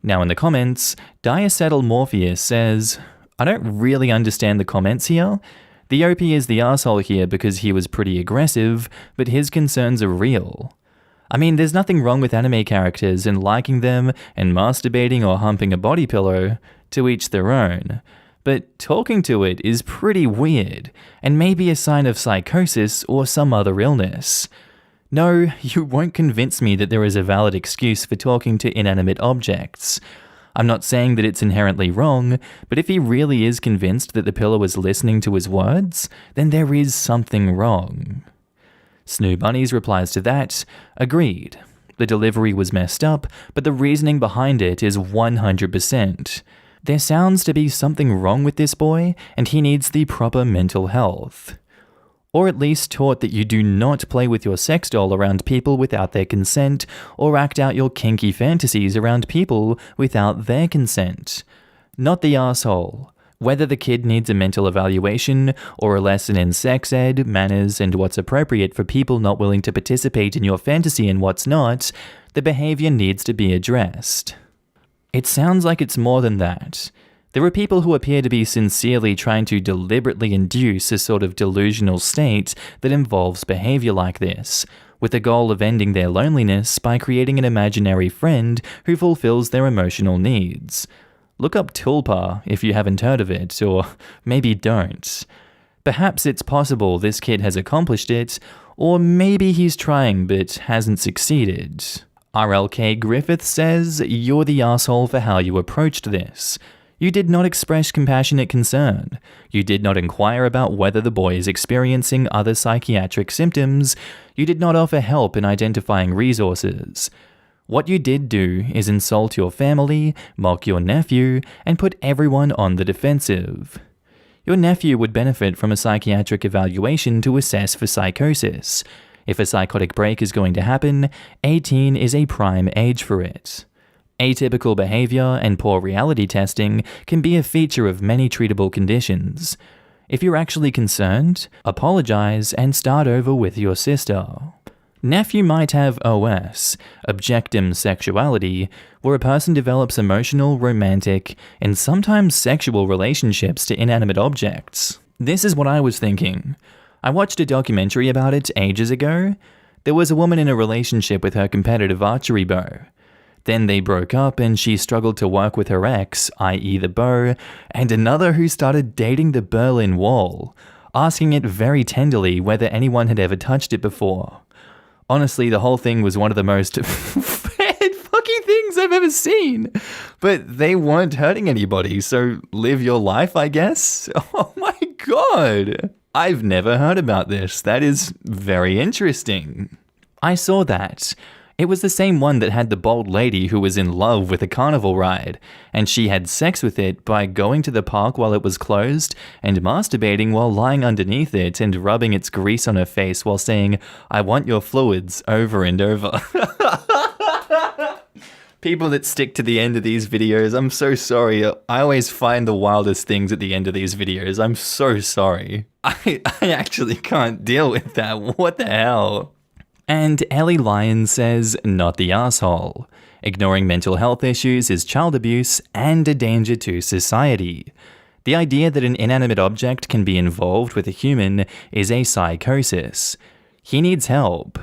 Now in the comments, Diacetyl Morpheus says, I don't really understand the comments here. The OP is the asshole here because he was pretty aggressive, but his concerns are real. I mean, there's nothing wrong with anime characters and liking them and masturbating or humping a body pillow, to each their own. But talking to it is pretty weird, and maybe a sign of psychosis or some other illness. No, you won't convince me that there is a valid excuse for talking to inanimate objects. I'm not saying that it's inherently wrong, but if he really is convinced that the pillow is listening to his words, then there is something wrong. Snoo Bunnies replies to that, agreed. The delivery was messed up, but the reasoning behind it is 100%. There sounds to be something wrong with this boy, and he needs the proper mental health. Or at least taught that you do not play with your sex doll around people without their consent, or act out your kinky fantasies around people without their consent. Not the asshole. Whether the kid needs a mental evaluation, or a lesson in sex ed, manners, and what's appropriate for people not willing to participate in your fantasy and what's not, the behavior needs to be addressed. It sounds like it's more than that. There are people who appear to be sincerely trying to deliberately induce a sort of delusional state that involves behavior like this, with the goal of ending their loneliness by creating an imaginary friend who fulfills their emotional needs. Look up Tulpa if you haven't heard of it, or maybe don't. Perhaps it's possible this kid has accomplished it, or maybe he's trying but hasn't succeeded. RLK Griffith says, you're the asshole for how you approached this. You did not express compassionate concern. You did not inquire about whether the boy is experiencing other psychiatric symptoms. You did not offer help in identifying resources. What you did do is insult your family, mock your nephew, and put everyone on the defensive. Your nephew would benefit from a psychiatric evaluation to assess for psychosis. If a psychotic break is going to happen, 18 is a prime age for it. Atypical behavior and poor reality testing can be a feature of many treatable conditions. If you're actually concerned, apologize and start over with your sister. Nephew might have OS, objectum sexuality, where a person develops emotional, romantic, and sometimes sexual relationships to inanimate objects. This is what I was thinking. I watched a documentary about it ages ago. There was a woman in a relationship with her competitive archery bow. Then they broke up and she struggled to work with her ex, i.e. the bow, and another who started dating the Berlin Wall, asking it very tenderly whether anyone had ever touched it before. Honestly, the whole thing was one of the most fucking things I've ever seen. But they weren't hurting anybody, so live your life, I guess? Oh my god! I've never heard about this. That is very interesting. I saw that. It was the same one that had the bald lady who was in love with a carnival ride, and she had sex with it by going to the park while it was closed and masturbating while lying underneath it and rubbing its grease on her face while saying, "I want your fluids," over and over. People that stick to the end of these videos, I'm so sorry. I always find the wildest things at the end of these videos. I'm so sorry. I actually can't deal with that. What the hell? And Ellie Lyon says, not the asshole. Ignoring mental health issues is child abuse and a danger to society. The idea that an inanimate object can be involved with a human is a psychosis. He needs help.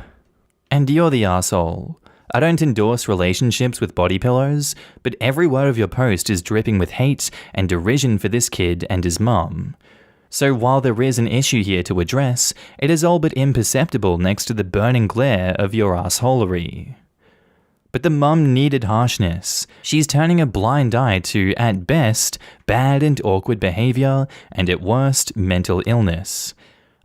And you're the asshole. I don't endorse relationships with body pillows, but every word of your post is dripping with hate and derision for this kid and his mum. So while there is an issue here to address, it is all but imperceptible next to the burning glare of your assholery. But the mum needed harshness. She's turning a blind eye to, at best, bad and awkward behavior, and at worst, mental illness.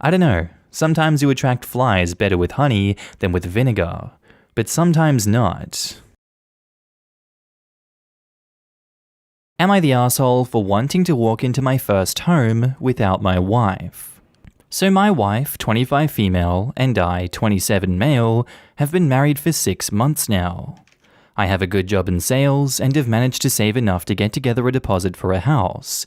I don't know, sometimes you attract flies better with honey than with vinegar, but sometimes not. Am I the asshole for wanting to walk into my first home without my wife? So my wife, 25 female, and I, 27 male, have been married for 6 months now. I have a good job in sales and have managed to save enough to get together a deposit for a house.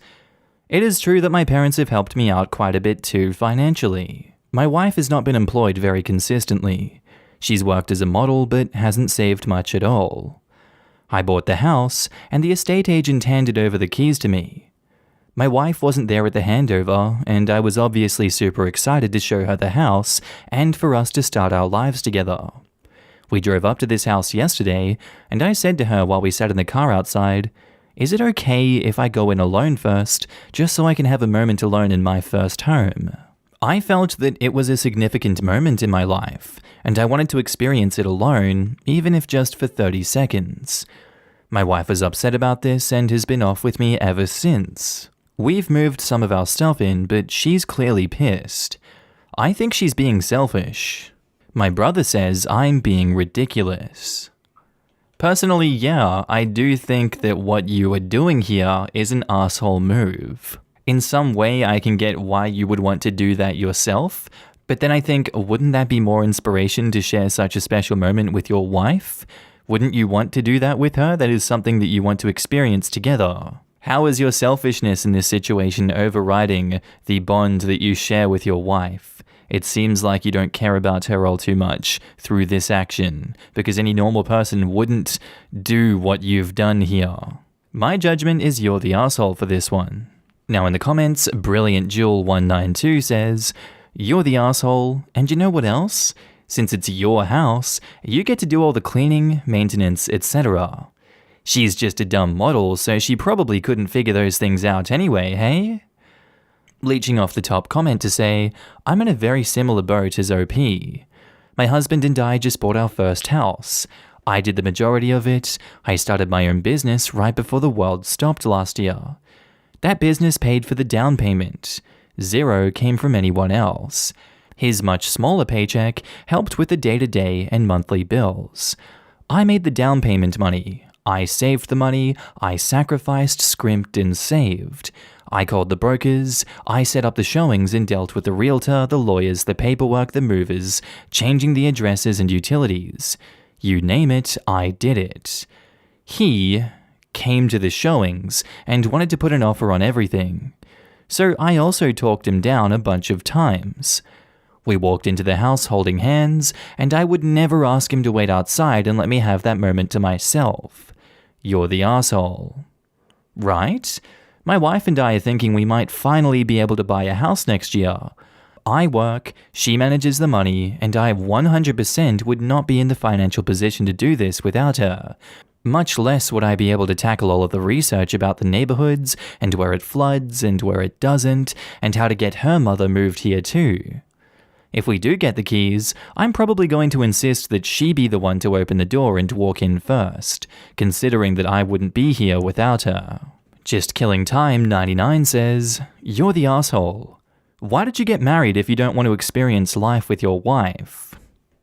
It is true that my parents have helped me out quite a bit too financially. My wife has not been employed very consistently. She's worked as a model but hasn't saved much at all. I bought the house and the estate agent handed over the keys to me. My wife wasn't there at the handover, and I was obviously super excited to show her the house and for us to start our lives together. We drove up to this house yesterday, and I said to her while we sat in the car outside, "Is it okay if I go in alone first, just so I can have a moment alone in my first home?" I felt that it was a significant moment in my life, and I wanted to experience it alone, even if just for 30 seconds. My wife was upset about this and has been off with me ever since. We've moved some of our stuff in, but she's clearly pissed. I think she's being selfish. My brother says I'm being ridiculous. Personally, yeah, I do think that what you are doing here is an asshole move. In some way, I can get why you would want to do that yourself, but then I think, wouldn't that be more inspiration to share such a special moment with your wife? Wouldn't you want to do that with her? That is something that you want to experience together. How is your selfishness in this situation overriding the bond that you share with your wife? It seems like you don't care about her all too much through this action, because any normal person wouldn't do what you've done here. My judgment is you're the asshole for this one. Now in the comments, Brilliant Jewel 192 says, "You're the asshole, and you know what else? Since it's your house, you get to do all the cleaning, maintenance, etc. She's just a dumb model, so she probably couldn't figure those things out anyway, hey?" Leeching off the top comment to say, "I'm in a very similar boat as OP. My husband and I just bought our first house. I did the majority of it. I started my own business right before the world stopped last year. That business paid for the down payment. 0 came from anyone else. His much smaller paycheck helped with the day-to-day and monthly bills. I made the down payment money. I saved the money, I sacrificed, scrimped, and saved. I called the brokers, I set up the showings and dealt with the realtor, the lawyers, the paperwork, the movers, changing the addresses and utilities. You name it, I did it. He came to the showings and wanted to put an offer on everything. So I also talked him down a bunch of times. We walked into the house holding hands, and I would never ask him to wait outside and let me have that moment to myself. You're the asshole. Right? My wife and I are thinking we might finally be able to buy a house next year. I work, she manages the money, and I 100% would not be in the financial position to do this without her. Much less would I be able to tackle all of the research about the neighborhoods, and where it floods, and where it doesn't, and how to get her mother moved here too. If we do get the keys, I'm probably going to insist that she be the one to open the door and walk in first, considering that I wouldn't be here without her. Just Killing Time 99 says, "You're the asshole. Why did you get married if you don't want to experience life with your wife?"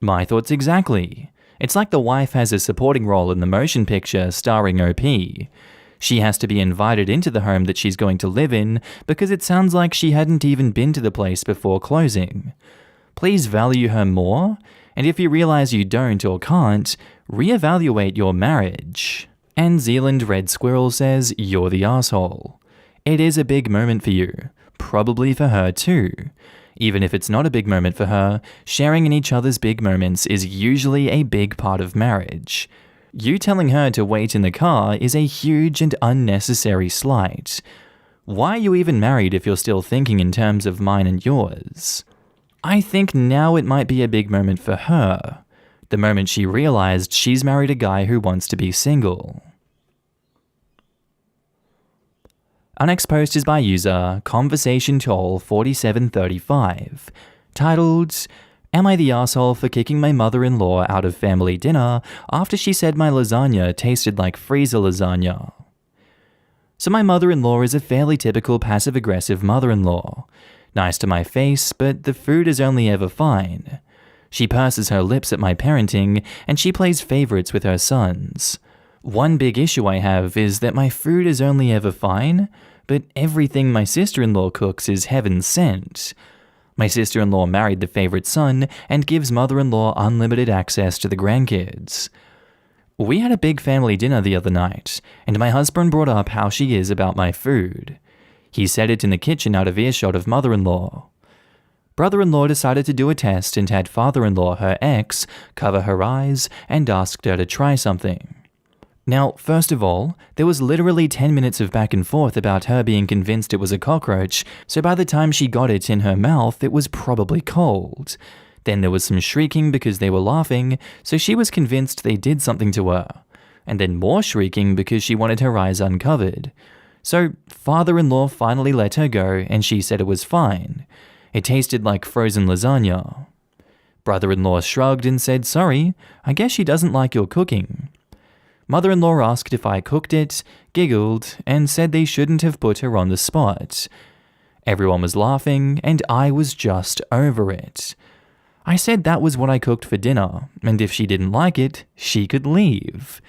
My thoughts exactly. It's like the wife has a supporting role in the motion picture starring OP. She has to be invited into the home that she's going to live in because it sounds like she hadn't even been to the place before closing. Please value her more, and if you realize you don't or can't, reevaluate your marriage. And Zealand Red Squirrel says, "You're the asshole. It is a big moment for you, probably for her too. Even if it's not a big moment for her, sharing in each other's big moments is usually a big part of marriage. You telling her to wait in the car is a huge and unnecessary slight. Why are you even married if you're still thinking in terms of mine and yours?" I think now it might be a big moment for her. The moment she realized she's married a guy who wants to be single. Our next post is by user ConversationToll4735, titled, Am I the asshole for kicking my mother-in-law out of family dinner after she said my lasagna tasted like freezer lasagna? So my mother-in-law is a fairly typical passive-aggressive mother-in-law. Nice to my face, but the food is only ever fine. She purses her lips at my parenting, and she plays favorites with her sons. One big issue I have is that my food is only ever fine, but everything my sister-in-law cooks is heaven sent. My sister-in-law married the favorite son and gives mother-in-law unlimited access to the grandkids. We had a big family dinner the other night, and my husband brought up how she is about my food. He said it in the kitchen out of earshot of mother-in-law. Brother-in-law decided to do a test and had father-in-law, her ex, cover her eyes and asked her to try something. Now, first of all, there was literally 10 minutes of back and forth about her being convinced it was a cockroach, so by the time she got it in her mouth, it was probably cold. Then there was some shrieking because they were laughing, so she was convinced they did something to her. And then more shrieking because she wanted her eyes uncovered. So father-in-law finally let her go and she said it was fine. It tasted like frozen lasagna. Brother-in-law shrugged and said, sorry, I guess she doesn't like your cooking. Mother-in-law asked if I cooked it, giggled, and said they shouldn't have put her on the spot. Everyone was laughing, and I was just over it. I said that was what I cooked for dinner, and if she didn't like it, she could leave.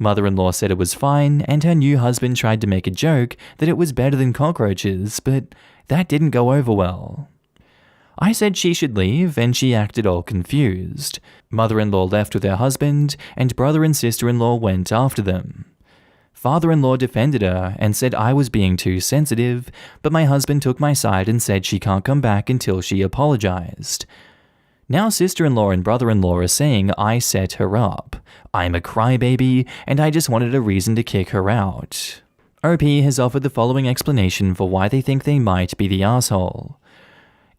Mother-in-law said it was fine, and her new husband tried to make a joke that it was better than cockroaches, but that didn't go over well. I said she should leave, and she acted all confused. Mother-in-law left with her husband, and brother and sister-in-law went after them. Father-in-law defended her and said I was being too sensitive, but my husband took my side and said she can't come back until she apologized. Now sister-in-law and brother-in-law are saying I set her up. I'm a crybaby, and I just wanted a reason to kick her out. OP has offered the following explanation for why they think they might be the asshole.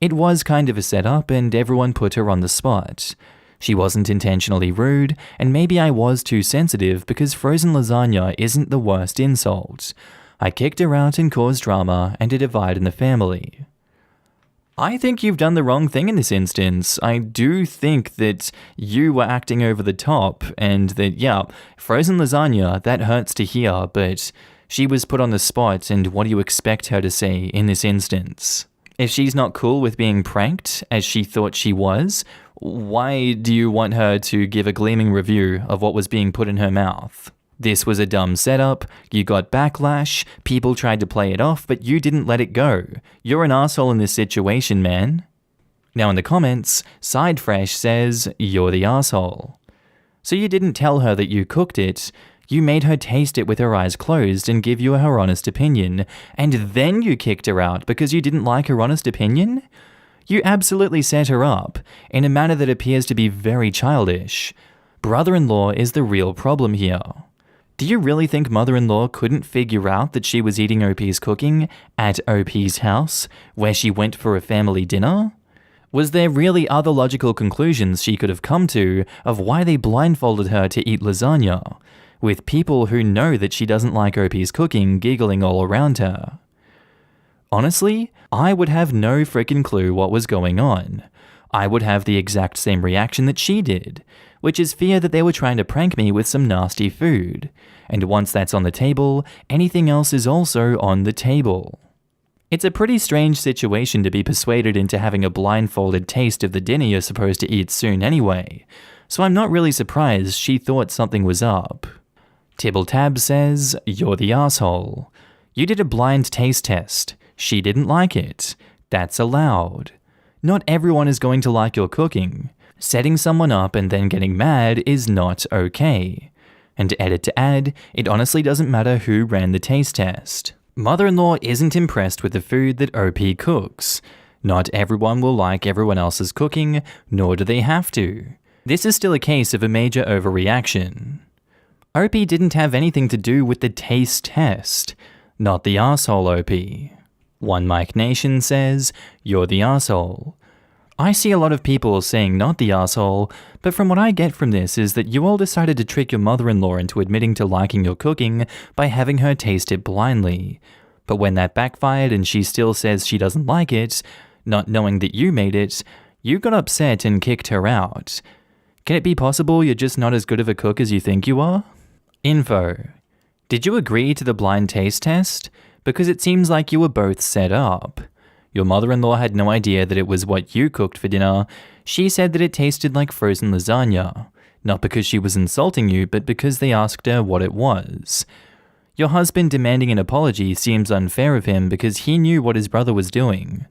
It was kind of a setup, and everyone put her on the spot. She wasn't intentionally rude, and maybe I was too sensitive because frozen lasagna isn't the worst insult. I kicked her out and caused drama and a divide in the family. I think you've done the wrong thing in this instance. I do think that you were acting over the top, and that, yeah, frozen lasagna, that hurts to hear, but she was put on the spot, and what do you expect her to say in this instance? If she's not cool with being pranked, as she thought she was, why do you want her to give a gleaming review of what was being put in her mouth? This was a dumb setup, you got backlash, people tried to play it off, but you didn't let it go. You're an asshole in this situation, man. Now in the comments, Sidefresh says, you're the asshole. So you didn't tell her that you cooked it, you made her taste it with her eyes closed and give you her honest opinion, and then you kicked her out because you didn't like her honest opinion? You absolutely set her up, in a manner that appears to be very childish. Brother-in-law is the real problem here. Do you really think mother-in-law couldn't figure out that she was eating OP's cooking at OP's house, where she went for a family dinner? Was there really other logical conclusions she could have come to of why they blindfolded her to eat lasagna, with people who know that she doesn't like OP's cooking giggling all around her? Honestly, I would have no frickin' clue what was going on. I would have the exact same reaction that she did, which is fear that they were trying to prank me with some nasty food. And once that's on the table, anything else is also on the table. It's a pretty strange situation to be persuaded into having a blindfolded taste of the dinner you're supposed to eat soon anyway, so I'm not really surprised she thought something was up. Tibbletab says, you're the asshole. You did a blind taste test. She didn't like it. That's allowed. Not everyone is going to like your cooking. Setting someone up and then getting mad is not okay. And to edit to add, it honestly doesn't matter who ran the taste test. Mother-in-law isn't impressed with the food that OP cooks. Not everyone will like everyone else's cooking, nor do they have to. This is still a case of a major overreaction. OP didn't have anything to do with the taste test. Not the asshole OP. One Mike Nation says, you're the asshole. I see a lot of people saying not the asshole, but from what I get from this is that you all decided to trick your mother-in-law into admitting to liking your cooking by having her taste it blindly. But when that backfired and she still says she doesn't like it, not knowing that you made it, you got upset and kicked her out. Can it be possible you're just not as good of a cook as you think you are? Info. Did you agree to the blind taste test? Because it seems like you were both set up. Your mother-in-law had no idea that it was what you cooked for dinner. She said that it tasted like frozen lasagna. Not because she was insulting you, but because they asked her what it was. Your husband demanding an apology seems unfair of him because he knew what his brother was doing.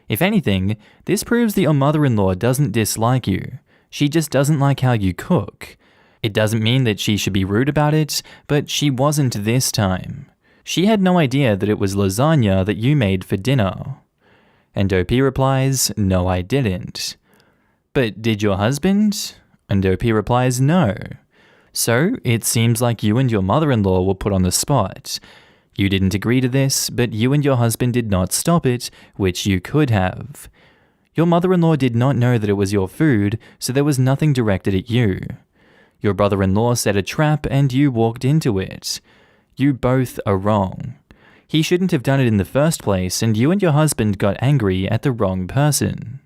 If anything, this proves that your mother-in-law doesn't dislike you. She just doesn't like how you cook. It doesn't mean that she should be rude about it, but she wasn't this time. She had no idea that it was lasagna that you made for dinner. And OP replies, no, I didn't. But did your husband? And OP replies, no. So it seems like you and your mother-in-law were put on the spot. You didn't agree to this, but you and your husband did not stop it, which you could have. Your mother-in-law did not know that it was your food, so there was nothing directed at you. Your brother-in-law set a trap and you walked into it. You both are wrong. He shouldn't have done it in the first place, and you and your husband got angry at the wrong person.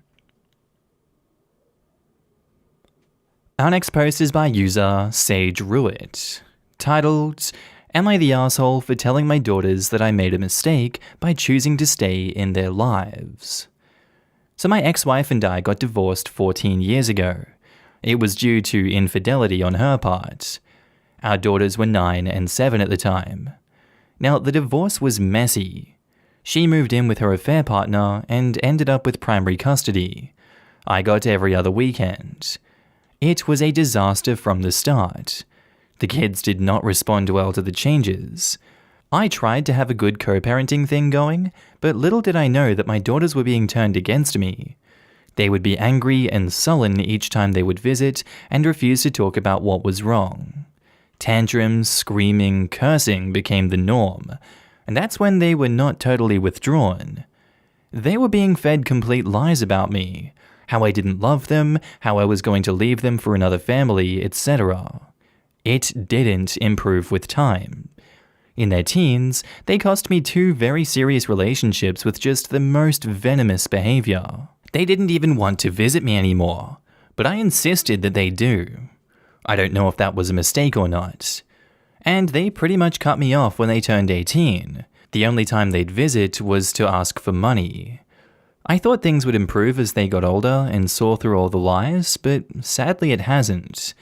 Our next post is by user Sage Ruit, titled, Am I the asshole for telling my daughters that I made a mistake by choosing to stay in their lives? So my ex-wife and I got divorced 14 years ago. It was due to infidelity on her part. Our daughters were 9 and 7 at the time. Now, the divorce was messy. She moved in with her affair partner and ended up with primary custody. I got every other weekend. It was a disaster from the start. The kids did not respond well to the changes. I tried to have a good co-parenting thing going, but little did I know that my daughters were being turned against me. They would be angry and sullen each time they would visit and refuse to talk about what was wrong. Tantrums, screaming, cursing became the norm, and that's when they were not totally withdrawn. They were being fed complete lies about me, how I didn't love them, how I was going to leave them for another family, etc. It didn't improve with time. In their teens, they cost me 2 very serious relationships with just the most venomous behavior. They didn't even want to visit me anymore, but I insisted that they do. I don't know if that was a mistake or not. And they pretty much cut me off when they turned 18. The only time they'd visit was to ask for money. I thought things would improve as they got older and saw through all the lies, but sadly it hasn't.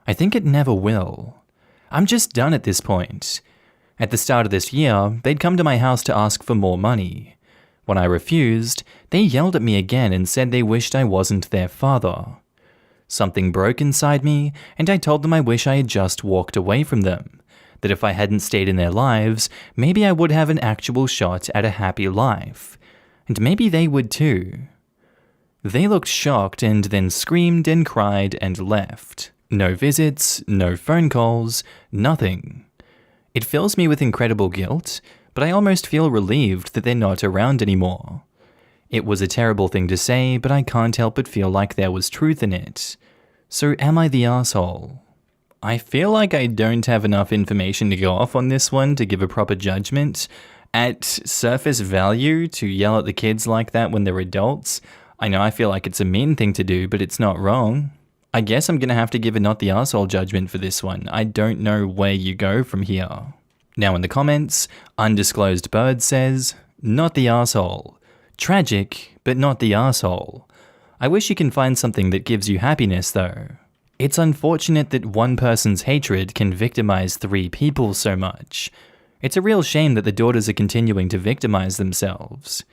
I think it never will. I'm just done at this point. At the start of this year, they'd come to my house to ask for more money. When I refused, they yelled at me again and said they wished I wasn't their father. Something broke inside me, and I told them I wish I had just walked away from them, that if I hadn't stayed in their lives, maybe I would have an actual shot at a happy life, and maybe they would too. They looked shocked and then screamed and cried and left. No visits, no phone calls, nothing. It fills me with incredible guilt, but I almost feel relieved that they're not around anymore. It was a terrible thing to say, but I can't help but feel like there was truth in it. So am I the asshole? I feel like I don't have enough information to go off on this one to give a proper judgment. At surface value, to yell at the kids like that when they're adults, I know I feel like it's a mean thing to do, but it's not wrong. I guess I'm gonna have to give a not the asshole judgment for this one. I don't know where you go from here. Now in the comments, Undisclosed Bird says, not the asshole. Tragic, but not the asshole. I wish you can find something that gives you happiness though. It's unfortunate that one person's hatred can victimize 3 people so much. It's a real shame that the daughters are continuing to victimize themselves.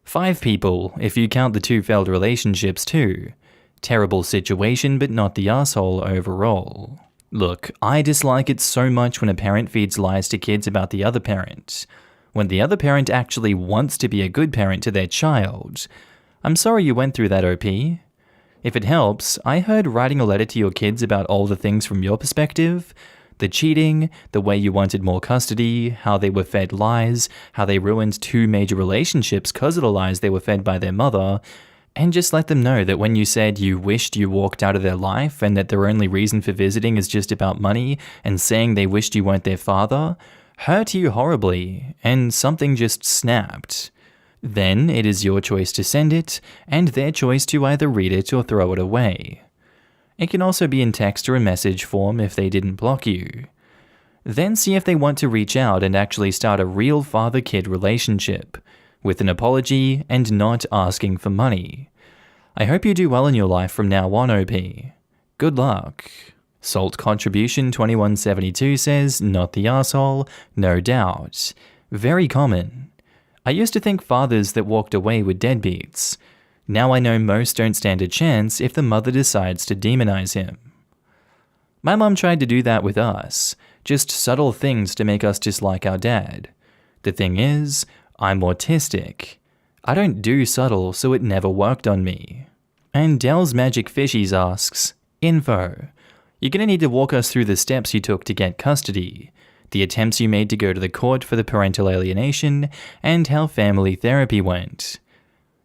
5 people, if you count the 2 failed relationships too. Terrible situation, but not the asshole overall. Look, I dislike it so much when a parent feeds lies to kids about the other parent. When the other parent actually wants to be a good parent to their child. I'm sorry you went through that, OP. If it helps, I heard writing a letter to your kids about all the things from your perspective. The cheating, the way you wanted more custody, how they were fed lies, how they ruined 2 major relationships because of the lies they were fed by their mother, And just let them know that when you said you wished you walked out of their life and that their only reason for visiting is just about money and saying they wished you weren't their father, hurt you horribly and something just snapped. Then it is your choice to send it and their choice to either read it or throw it away. It can also be in text or a message form if they didn't block you. Then see if they want to reach out and actually start a real father-kid relationship, with an apology and not asking for money. I hope you do well in your life from now on, OP. Good luck. Salt Contribution 2172 says, not the asshole, no doubt. Very common. I used to think fathers that walked away were deadbeats. Now I know most don't stand a chance if the mother decides to demonize him. My mum tried to do that with us, just subtle things to make us dislike our dad. The thing is, I'm autistic. I don't do subtle, so it never worked on me. And Dell's Magic Fishies asks, info. You're gonna need to walk us through the steps you took to get custody, the attempts you made to go to the court for the parental alienation, and how family therapy went.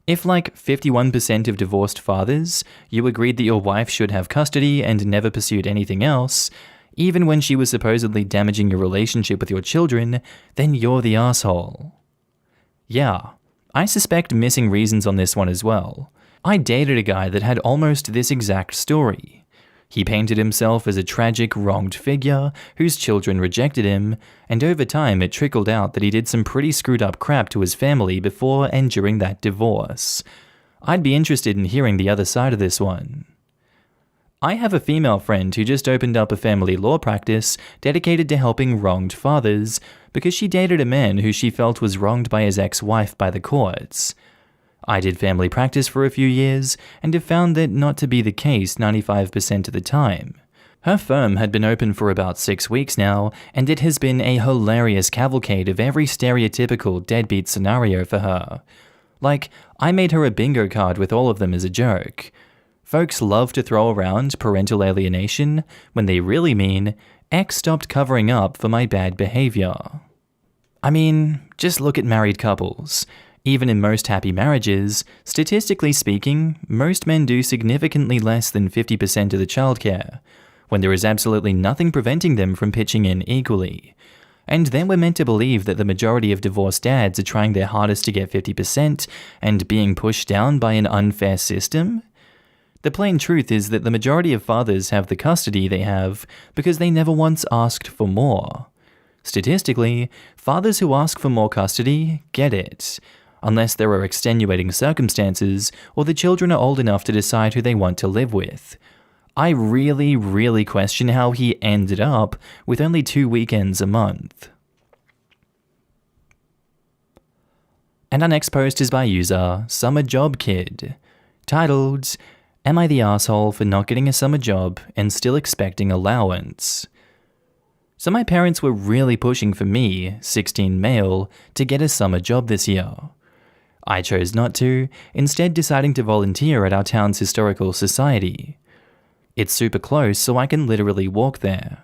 If like 51% of divorced fathers, you agreed that your wife should have custody and never pursued anything else, even when she was supposedly damaging your relationship with your children, then you're the asshole. Yeah, I suspect missing reasons on this one as well. I dated a guy that had almost this exact story. He painted himself as a tragic, wronged figure whose children rejected him, and over time it trickled out that he did some pretty screwed up crap to his family before and during that divorce. I'd be interested in hearing the other side of this one. I have a female friend who just opened up a family law practice dedicated to helping wronged fathers because she dated a man who she felt was wronged by his ex-wife by the courts. I did family practice for a few years and have found that not to be the case 95% of the time. Her firm had been open for about 6 weeks now, and it has been a hilarious cavalcade of every stereotypical deadbeat scenario for her. Like, I made her a bingo card with all of them as a joke. Folks love to throw around parental alienation when they really mean, X stopped covering up for my bad behavior. I mean, just look at married couples. Even in most happy marriages, statistically speaking, most men do significantly less than 50% of the childcare, when there is absolutely nothing preventing them from pitching in equally. And then we're meant to believe that the majority of divorced dads are trying their hardest to get 50% and being pushed down by an unfair system? The plain truth is that the majority of fathers have the custody they have because they never once asked for more. Statistically, fathers who ask for more custody get it, unless there are extenuating circumstances or the children are old enough to decide who they want to live with. I really question how he ended up with only 2 weekends a month. And our next post is by user Summer Job Kid, titled, Am I the asshole for not getting a summer job and still expecting allowance? So my parents were really pushing for me, 16 male, to get a summer job this year. I chose not to, instead deciding to volunteer at our town's historical society. It's super close, so I can literally walk there.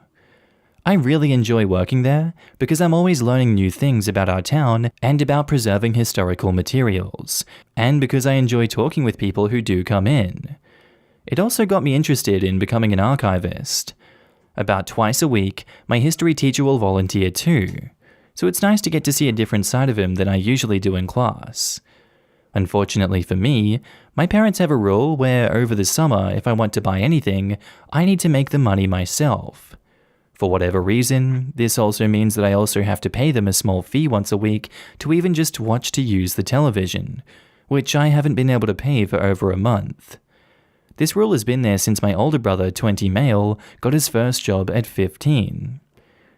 I really enjoy working there because I'm always learning new things about our town and about preserving historical materials, and because I enjoy talking with people who do come in. It also got me interested in becoming an archivist. About twice a week, my history teacher will volunteer too, so it's nice to get to see a different side of him than I usually do in class. Unfortunately for me, my parents have a rule where over the summer, if I want to buy anything, I need to make the money myself. For whatever reason, this also means that I also have to pay them a small fee once a week to even just watch to use the television, which I haven't been able to pay for over a month. This rule has been there since my older brother, 20 male, got his first job at 15.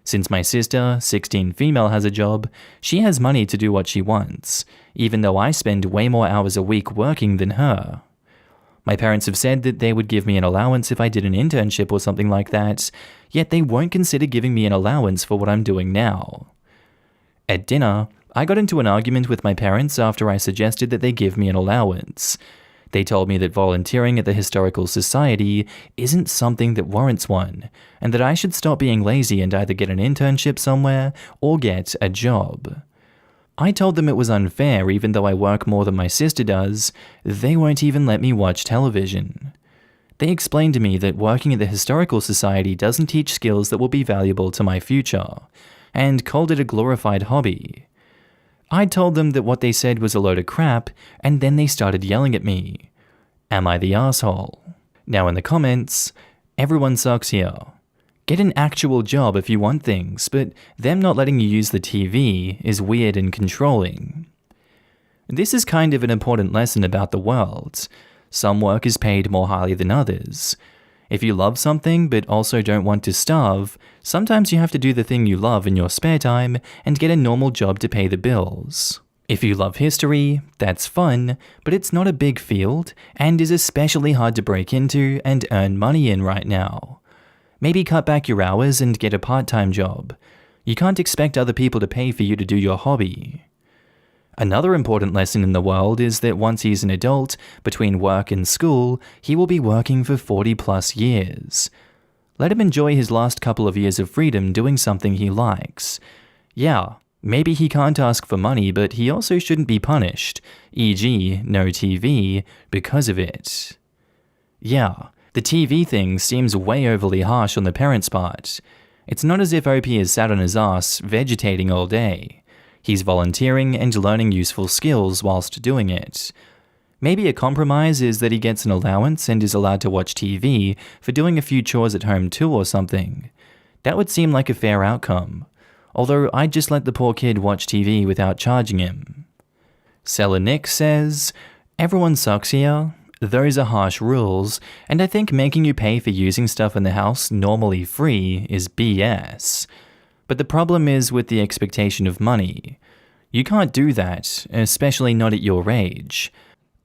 Since my sister, 16 female, has a job, she has money to do what she wants, even though I spend way more hours a week working than her. My parents have said that they would give me an allowance if I did an internship or something like that, yet they won't consider giving me an allowance for what I'm doing now. At dinner, I got into an argument with my parents after I suggested that they give me an allowance. They told me that volunteering at the Historical Society isn't something that warrants one, and that I should stop being lazy and either get an internship somewhere or get a job. I told them it was unfair even though I work more than my sister does. They won't even let me watch television. They explained to me that working at the Historical Society doesn't teach skills that will be valuable to my future, and called it a glorified hobby. I told them that what they said was a load of crap, and then they started yelling at me. Am I the asshole? Now in the comments, everyone sucks here. Get an actual job if you want things, but them not letting you use the TV is weird and controlling. This is kind of an important lesson about the world. Some work is paid more highly than others. If you love something but also don't want to starve, sometimes you have to do the thing you love in your spare time and get a normal job to pay the bills. If you love history, that's fun, but it's not a big field and is especially hard to break into and earn money in right now. Maybe cut back your hours and get a part-time job. You can't expect other people to pay for you to do your hobby. Another important lesson in the world is that once he's an adult, between work and school, he will be working for 40 plus years. Let him enjoy his last couple of years of freedom doing something he likes. Yeah, maybe he can't ask for money, but he also shouldn't be punished, e.g. no TV, because of it. Yeah, the TV thing seems way overly harsh on the parents' part. It's not as if OP is sat on his ass vegetating all day. He's volunteering and learning useful skills whilst doing it. Maybe a compromise is that he gets an allowance and is allowed to watch TV for doing a few chores at home too or something. That would seem like a fair outcome, although I'd just let the poor kid watch TV without charging him. Seller Nick says, everyone sucks here. Those are harsh rules, and I think making you pay for using stuff in the house normally free is BS. But the problem is with the expectation of money. You can't do that, especially not at your age.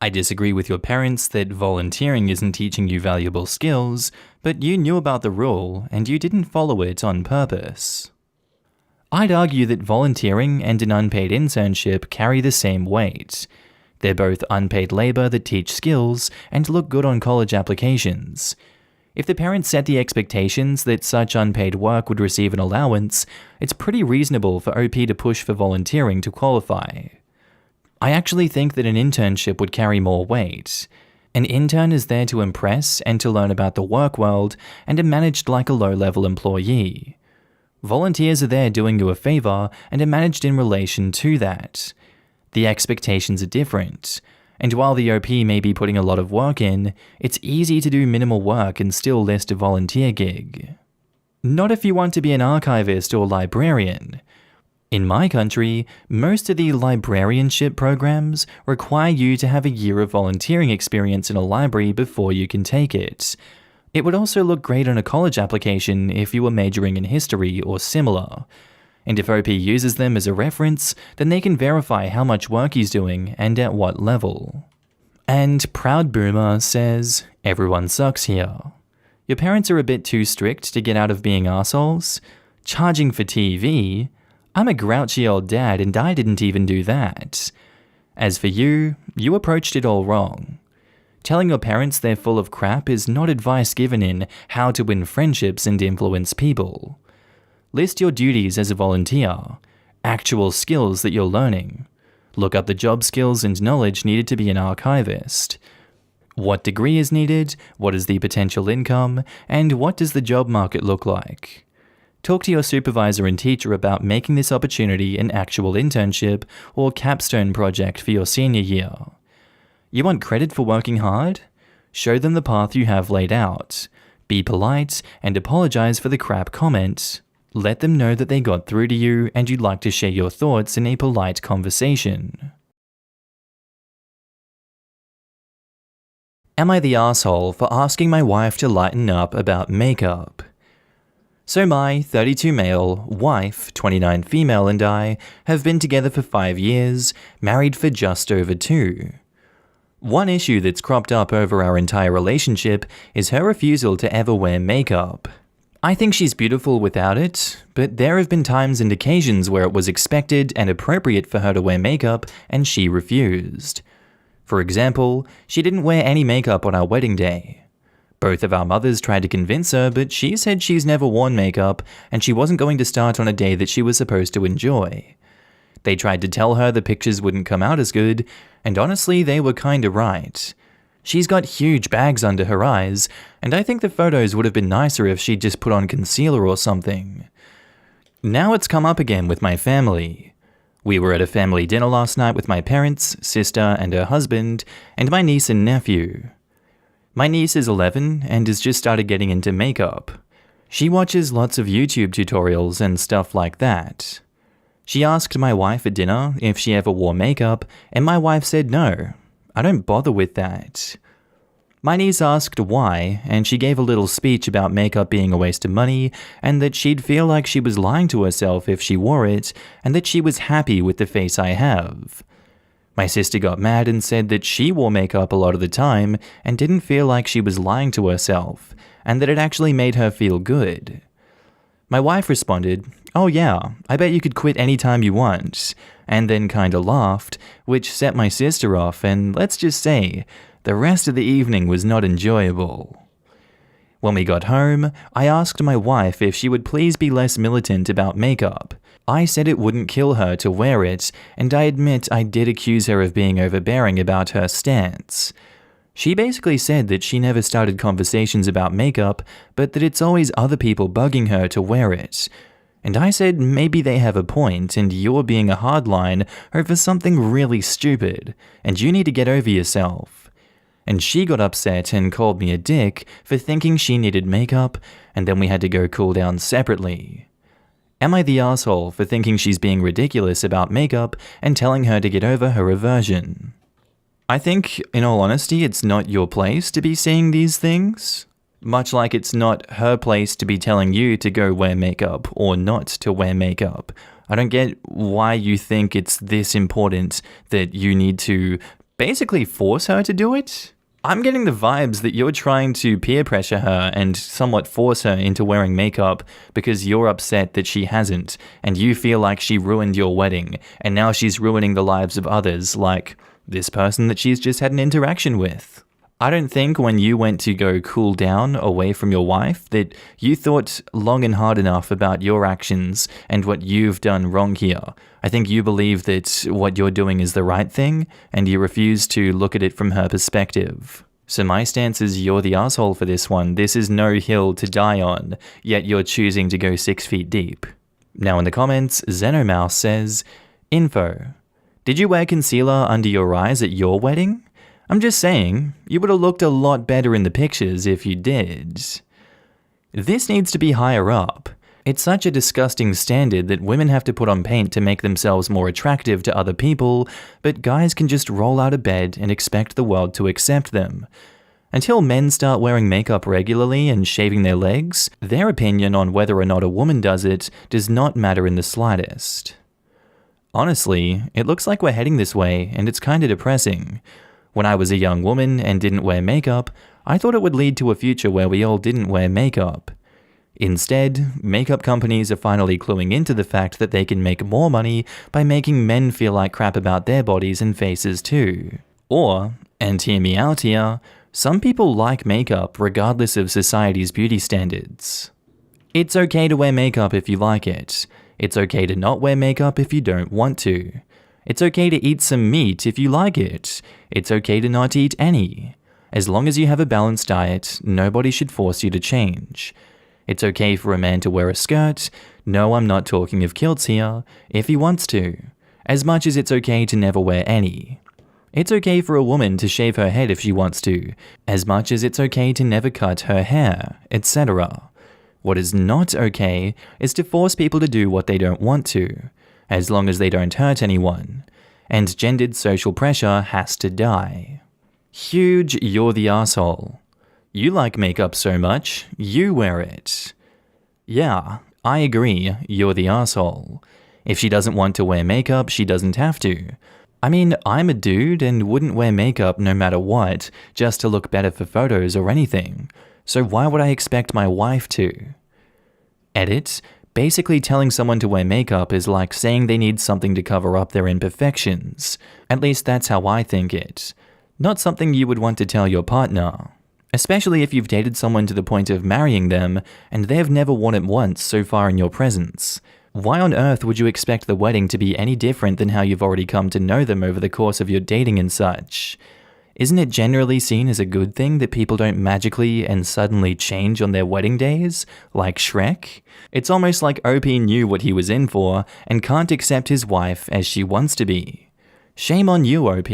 I disagree with your parents that volunteering isn't teaching you valuable skills, but you knew about the rule and you didn't follow it on purpose. I'd argue that volunteering and an unpaid internship carry the same weight. They're both unpaid labor that teach skills and look good on college applications. If the parents set the expectations that such unpaid work would receive an allowance, it's pretty reasonable for OP to push for volunteering to qualify. I actually think that an internship would carry more weight. An intern is there to impress and to learn about the work world and are managed like a low-level employee. Volunteers are there doing you a favor and are managed in relation to that. The expectations are different. And while the OP may be putting a lot of work in, it's easy to do minimal work and still list a volunteer gig. Not if you want to be an archivist or librarian. In my country, most of the librarianship programs require you to have a year of volunteering experience in a library before you can take it. It would also look great on a college application if you were majoring in history or similar. And if OP uses them as a reference, then they can verify how much work he's doing and at what level. And Proud Boomer says, everyone sucks here. Your parents are a bit too strict to get out of being assholes. Charging for TV? I'm a grouchy old dad and I didn't even do that. As for you, you approached it all wrong. Telling your parents they're full of crap is not advice given in how to win friendships and influence people. List your duties as a volunteer, actual skills that you're learning. Look up the job skills and knowledge needed to be an archivist. What degree is needed, what is the potential income, and what does the job market look like? Talk to your supervisor and teacher about making this opportunity an actual internship or capstone project for your senior year. You want credit for working hard? Show them the path you have laid out. Be polite and apologize for the crap comment. Let them know that they got through to you and you'd like to share your thoughts in a polite conversation. Am I the asshole for asking my wife to lighten up about makeup? So my 32 male, wife, 29 female and I have been together for 5 years, married for just over 2. One issue that's cropped up over our entire relationship is her refusal to ever wear makeup. I think she's beautiful without it, but there have been times and occasions where it was expected and appropriate for her to wear makeup and she refused. For example, she didn't wear any makeup on our wedding day. Both of our mothers tried to convince her, but she said she's never worn makeup and she wasn't going to start on a day that she was supposed to enjoy. They tried to tell her the pictures wouldn't come out as good, and honestly, they were kinda right. She's got huge bags under her eyes, and I think the photos would have been nicer if she'd just put on concealer or something. Now it's come up again with my family. We were at a family dinner last night with my parents, sister, and her husband, and my niece and nephew. My niece is 11 and has just started getting into makeup. She watches lots of YouTube tutorials and stuff like that. She asked my wife at dinner if she ever wore makeup, and my wife said no. I don't bother with that. My niece asked why, and she gave a little speech about makeup being a waste of money, and that she'd feel like she was lying to herself if she wore it, and that she was happy with the face I have. My sister got mad and said that she wore makeup a lot of the time and didn't feel like she was lying to herself, and that it actually made her feel good. My wife responded, "Oh yeah, I bet you could quit anytime you want," and then kinda laughed, which set my sister off, and let's just say, the rest of the evening was not enjoyable. When we got home, I asked my wife if she would please be less militant about makeup. I said it wouldn't kill her to wear it, and I admit I did accuse her of being overbearing about her stance. She basically said that she never started conversations about makeup, but that it's always other people bugging her to wear it. And I said maybe they have a point and you're being a hardline over something really stupid, and you need to get over yourself. And she got upset and called me a dick for thinking she needed makeup, and then we had to go cool down separately. Am I the asshole for thinking she's being ridiculous about makeup and telling her to get over her aversion? I think, in all honesty, it's not your place to be saying these things. Much like it's not her place to be telling you to go wear makeup or not to wear makeup. I don't get why you think it's this important that you need to basically force her to do it. I'm getting the vibes that you're trying to peer pressure her and somewhat force her into wearing makeup because you're upset that she hasn't, and you feel like she ruined your wedding, and now she's ruining the lives of others, like this person that she's just had an interaction with. I don't think when you went to go cool down away from your wife that you thought long and hard enough about your actions and what you've done wrong here. I think you believe that what you're doing is the right thing, and you refuse to look at it from her perspective. So my stance is you're the asshole for this one. This is no hill to die on, yet you're choosing to go 6 feet deep. Now in the comments, Xenomouse says, Info. Did you wear concealer under your eyes at your wedding? I'm just saying, you would have looked a lot better in the pictures if you did. This needs to be higher up. It's such a disgusting standard that women have to put on paint to make themselves more attractive to other people, but guys can just roll out of bed and expect the world to accept them. Until men start wearing makeup regularly and shaving their legs, their opinion on whether or not a woman does it does not matter in the slightest. Honestly, it looks like we're heading this way, and it's kinda depressing. When I was a young woman and didn't wear makeup, I thought it would lead to a future where we all didn't wear makeup. Instead, makeup companies are finally cluing into the fact that they can make more money by making men feel like crap about their bodies and faces too. Or, and hear me out here, some people like makeup regardless of society's beauty standards. It's okay to wear makeup if you like it. It's okay to not wear makeup if you don't want to. It's okay to eat some meat if you like it. It's okay to not eat any. As long as you have a balanced diet, nobody should force you to change. It's okay for a man to wear a skirt. No, I'm not talking of kilts here, if he wants to. As much as it's okay to never wear any. It's okay for a woman to shave her head if she wants to, as much as it's okay to never cut her hair, etc. What is not okay is to force people to do what they don't want to, as long as they don't hurt anyone, and gendered social pressure has to die. Huge, you're the asshole. You like makeup so much, you wear it. Yeah, I agree, you're the asshole. If she doesn't want to wear makeup, she doesn't have to. I mean, I'm a dude and wouldn't wear makeup no matter what, just to look better for photos or anything. So why would I expect my wife to? Edit. Basically telling someone to wear makeup is like saying they need something to cover up their imperfections. At least that's how I think it. Not something you would want to tell your partner. Especially if you've dated someone to the point of marrying them and they have never worn it once so far in your presence. Why on earth would you expect the wedding to be any different than how you've already come to know them over the course of your dating and such? Isn't it generally seen as a good thing that people don't magically and suddenly change on their wedding days, like Shrek? It's almost like OP knew what he was in for and can't accept his wife as she wants to be. Shame on you, OP.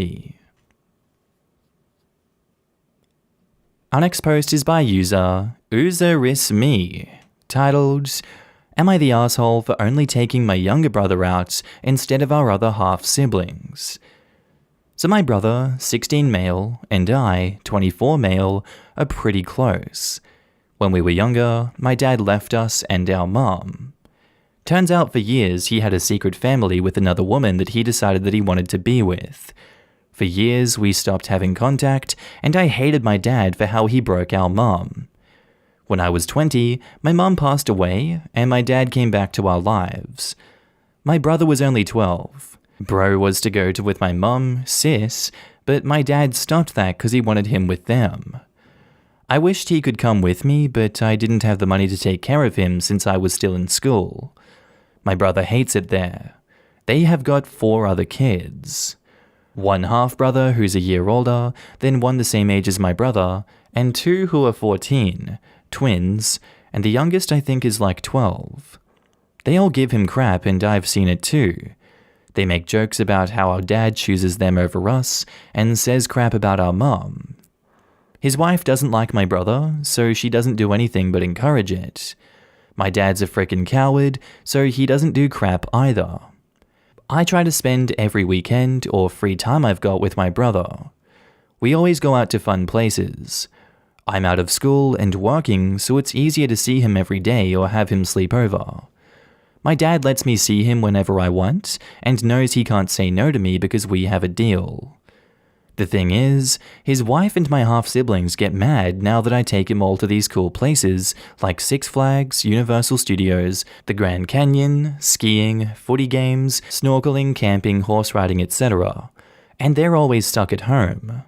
Our next post is by user UserisMe, titled, "Am I the asshole for only taking my younger brother out instead of our other half siblings?" So my brother, 16 male, and I, 24 male, are pretty close. When we were younger, my dad left us and our mom. Turns out for years he had a secret family with another woman that he decided that he wanted to be with. For years we stopped having contact, and I hated my dad for how he broke our mom. When I was 20, my mom passed away, and my dad came back to our lives. My brother was only 12. Bro was to go to with my mum, sis, but my dad stopped that because he wanted him with them. I wished he could come with me, but I didn't have the money to take care of him since I was still in school. My brother hates it there. They have got 4 other kids. One half-brother who's a year older, then one the same age as my brother, and 2 who are 14, twins, and the youngest I think is like 12. They all give him crap, and I've seen it too. They make jokes about how our dad chooses them over us, and says crap about our mom. His wife doesn't like my brother, so she doesn't do anything but encourage it. My dad's a frickin' coward, so he doesn't do crap either. I try to spend every weekend or free time I've got with my brother. We always go out to fun places. I'm out of school and working, so it's easier to see him every day or have him sleep over. My dad lets me see him whenever I want, and knows he can't say no to me because we have a deal. The thing is, his wife and my half-siblings get mad now that I take him all to these cool places like Six Flags, Universal Studios, the Grand Canyon, skiing, footy games, snorkeling, camping, horse riding, etc. And they're always stuck at home.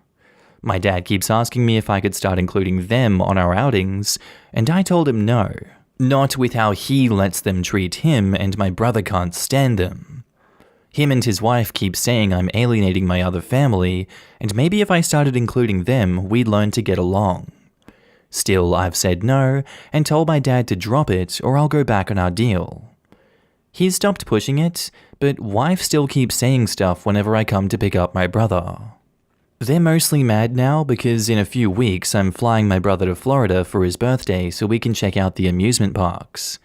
My dad keeps asking me if I could start including them on our outings, and I told him no. Not with how he lets them treat him, and my brother can't stand them. Him and his wife keep saying I'm alienating my other family, and maybe if I started including them, we'd learn to get along. Still, I've said no, and told my dad to drop it or I'll go back on our deal. He's stopped pushing it, but wife still keeps saying stuff whenever I come to pick up my brother. They're mostly mad now because in a few weeks I'm flying my brother to Florida for his birthday so we can check out the amusement parks.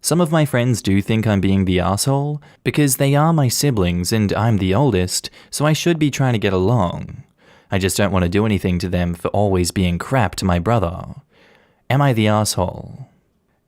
Some of my friends do think I'm being the asshole because they are my siblings and I'm the oldest, so I should be trying to get along. I just don't want to do anything to them for always being crap to my brother. Am I the asshole?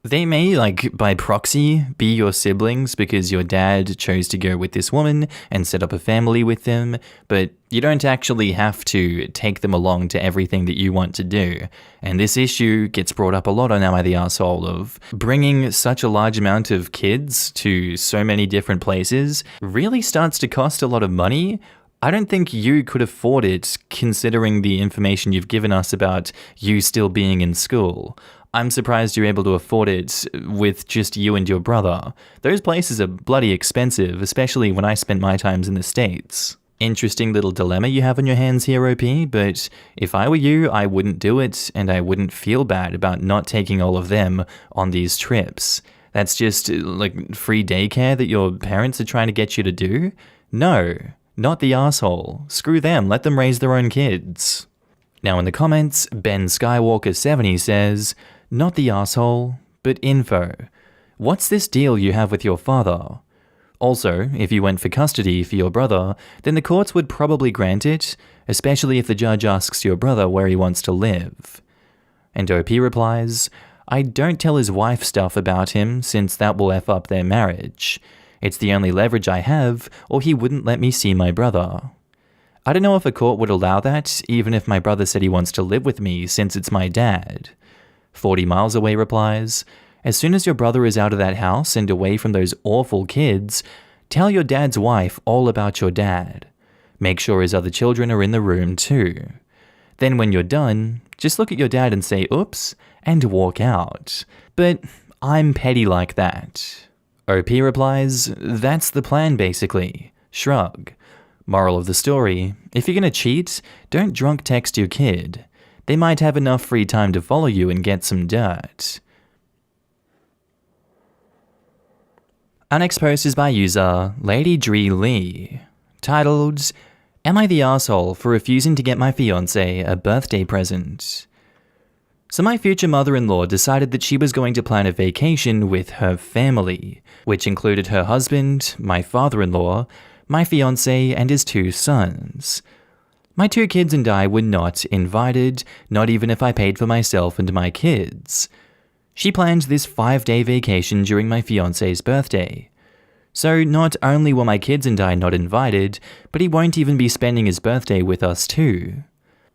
They may, by proxy, be your siblings because your dad chose to go with this woman and set up a family with them, but you don't actually have to take them along to everything that you want to do. And this issue gets brought up a lot on Am I the Asshole of bringing such a large amount of kids to so many different places really starts to cost a lot of money. I don't think you could afford it considering the information you've given us about you still being in school. I'm surprised you're able to afford it with just you and your brother. Those places are bloody expensive, especially when I spent my times in the States. Interesting little dilemma you have on your hands here, OP, but if I were you, I wouldn't do it, and I wouldn't feel bad about not taking all of them on these trips. That's just, free daycare that your parents are trying to get you to do? No, not the asshole. Screw them, let them raise their own kids. Now in the comments, Ben Skywalker70 says, "Not the asshole, but info. What's this deal you have with your father? Also, if you went for custody for your brother, then the courts would probably grant it, especially if the judge asks your brother where he wants to live." And OP replies, "I don't tell his wife stuff about him since that will F up their marriage. It's the only leverage I have, or he wouldn't let me see my brother. I don't know if a court would allow that, even if my brother said he wants to live with me since it's my dad." 40 miles away replies, "As soon as your brother is out of that house and away from those awful kids, tell your dad's wife all about your dad. Make sure his other children are in the room too. Then when you're done, just look at your dad and say oops, and walk out. But I'm petty like that." OP replies, "That's the plan basically." Shrug. Moral of the story, if you're gonna cheat, don't drunk text your kid. They might have enough free time to follow you and get some dirt. Our next post is by user Lady Dree Lee, titled, "Am I the asshole for refusing to get my fiancé a birthday present?" So my future mother-in-law decided that she was going to plan a vacation with her family, which included her husband, my father-in-law, my fiancé, and his 2 sons. My 2 kids and I were not invited, not even if I paid for myself and my kids. She planned this 5-day vacation during my fiancé's birthday. So not only were my kids and I not invited, but he won't even be spending his birthday with us too.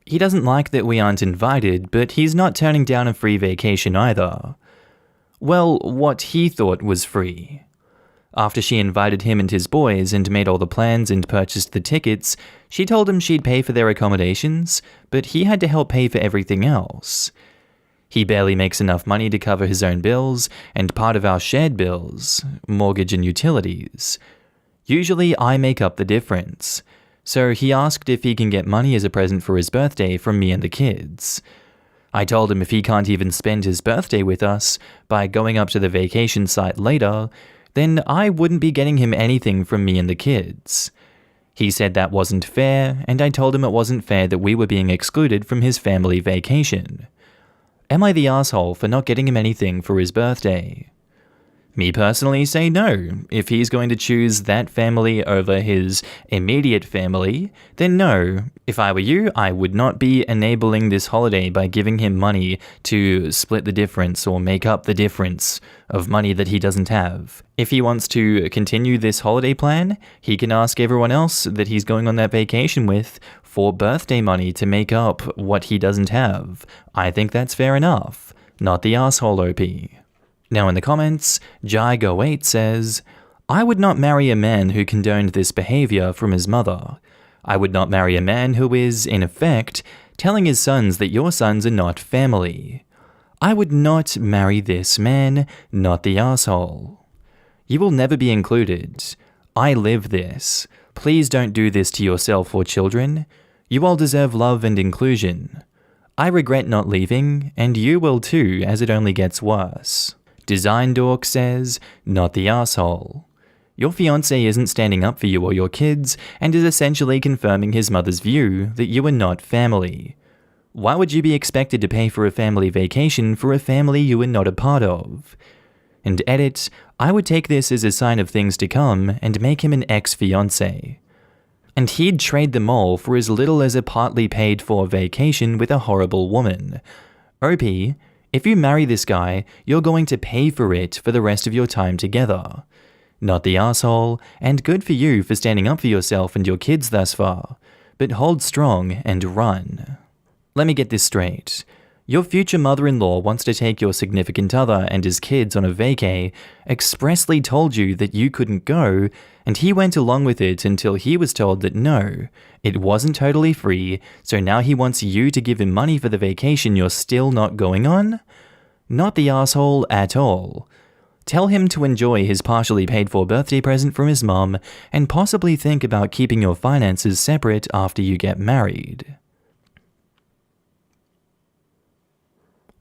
He doesn't like that we aren't invited, but he's not turning down a free vacation either. Well, what he thought was free. After she invited him and his boys and made all the plans and purchased the tickets, she told him she'd pay for their accommodations, but he had to help pay for everything else. He barely makes enough money to cover his own bills and part of our shared bills, mortgage and utilities. Usually I make up the difference. So he asked if he can get money as a present for his birthday from me and the kids. I told him if he can't even spend his birthday with us by going up to the vacation site later, then I wouldn't be getting him anything from me and the kids. He said that wasn't fair, and I told him it wasn't fair that we were being excluded from his family vacation. Am I the asshole for not getting him anything for his birthday? Me personally say no. If he's going to choose that family over his immediate family, then no. If I were you, I would not be enabling this holiday by giving him money to split the difference or make up the difference of money that he doesn't have. If he wants to continue this holiday plan, he can ask everyone else that he's going on that vacation with for birthday money to make up what he doesn't have. I think that's fair enough. Not the asshole OP. Now in the comments, Jaigo8 says, "I would not marry a man who condoned this behavior from his mother. I would not marry a man who is, in effect, telling his sons that your sons are not family. I would not marry this man, not the asshole. You will never be included. I live this. Please don't do this to yourself or children. You all deserve love and inclusion. I regret not leaving, and you will too, as it only gets worse." Design Dork says, "Not the asshole. Your fiancé isn't standing up for you or your kids and is essentially confirming his mother's view that you are not family. Why would you be expected to pay for a family vacation for a family you are not a part of?" And edit, "I would take this as a sign of things to come and make him an ex-fiancé. And he'd trade them all for as little as a partly paid for vacation with a horrible woman. OP, if you marry this guy, you're going to pay for it for the rest of your time together. Not the asshole, and good for you for standing up for yourself and your kids thus far, but hold strong and run." Let me get this straight. Your future mother-in-law wants to take your significant other and his kids on a vacay, expressly told you that you couldn't go, and he went along with it until he was told that no, it wasn't totally free, so now he wants you to give him money for the vacation you're still not going on? Not the asshole at all. Tell him to enjoy his partially paid for birthday present from his mom, and possibly think about keeping your finances separate after you get married.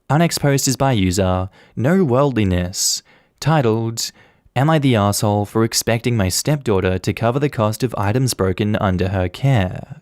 Our next post is by user No Worldliness, titled, "Am I the asshole for expecting my stepdaughter to cover the cost of items broken under her care?"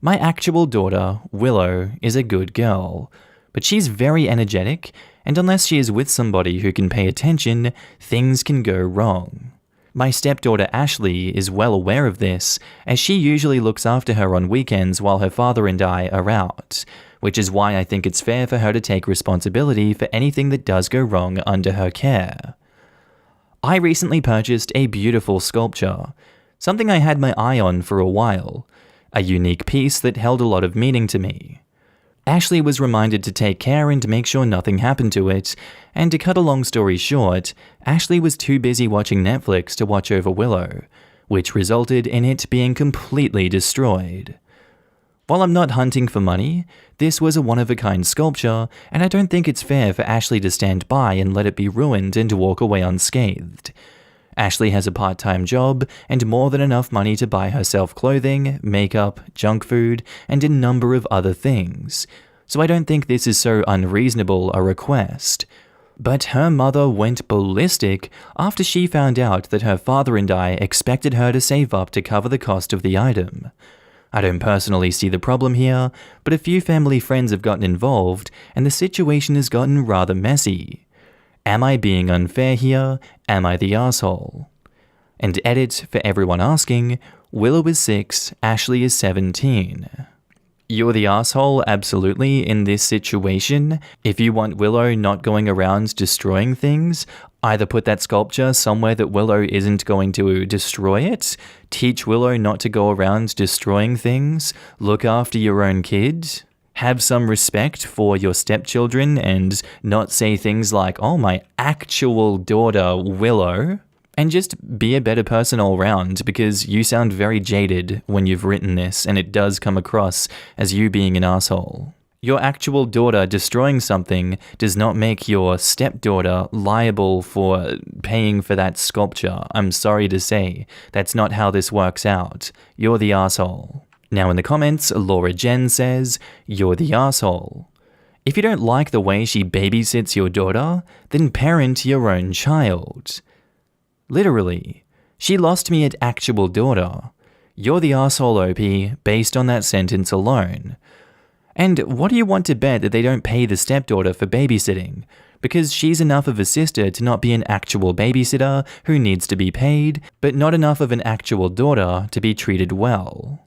My actual daughter, Willow, is a good girl, but she's very energetic, and unless she is with somebody who can pay attention, things can go wrong. My stepdaughter Ashley is well aware of this, as she usually looks after her on weekends while her father and I are out, which is why I think it's fair for her to take responsibility for anything that does go wrong under her care. I recently purchased a beautiful sculpture, something I had my eye on for a while, a unique piece that held a lot of meaning to me. Ashley was reminded to take care and make sure nothing happened to it, and to cut a long story short, Ashley was too busy watching Netflix to watch over Willow, which resulted in it being completely destroyed. While I'm not hunting for money, this was a one-of-a-kind sculpture, and I don't think it's fair for Ashley to stand by and let it be ruined and to walk away unscathed. Ashley has a part-time job and more than enough money to buy herself clothing, makeup, junk food, and a number of other things, so I don't think this is so unreasonable a request. But her mother went ballistic after she found out that her father and I expected her to save up to cover the cost of the item. I don't personally see the problem here, but a few family friends have gotten involved, and the situation has gotten rather messy. Am I being unfair here? Am I the asshole? And edit for everyone asking, Willow is 6, Ashley is 17. You're the asshole, absolutely, in this situation. If you want Willow not going around destroying things, either put that sculpture somewhere that Willow isn't going to destroy it, teach Willow not to go around destroying things, look after your own kid, have some respect for your stepchildren and not say things like, oh, my actual daughter, Willow. And just be a better person all round, because you sound very jaded when you've written this, and it does come across as you being an asshole. Your actual daughter destroying something does not make your stepdaughter liable for paying for that sculpture. I'm sorry to say, that's not how this works out. You're the asshole. Now in the comments, Laura Jen says, you're the asshole. If you don't like the way she babysits your daughter, then parent your own child. Literally. She lost me at actual daughter. You're the asshole, OP, based on that sentence alone. And what do you want to bet that they don't pay the stepdaughter for babysitting? Because she's enough of a sister to not be an actual babysitter who needs to be paid, but not enough of an actual daughter to be treated well.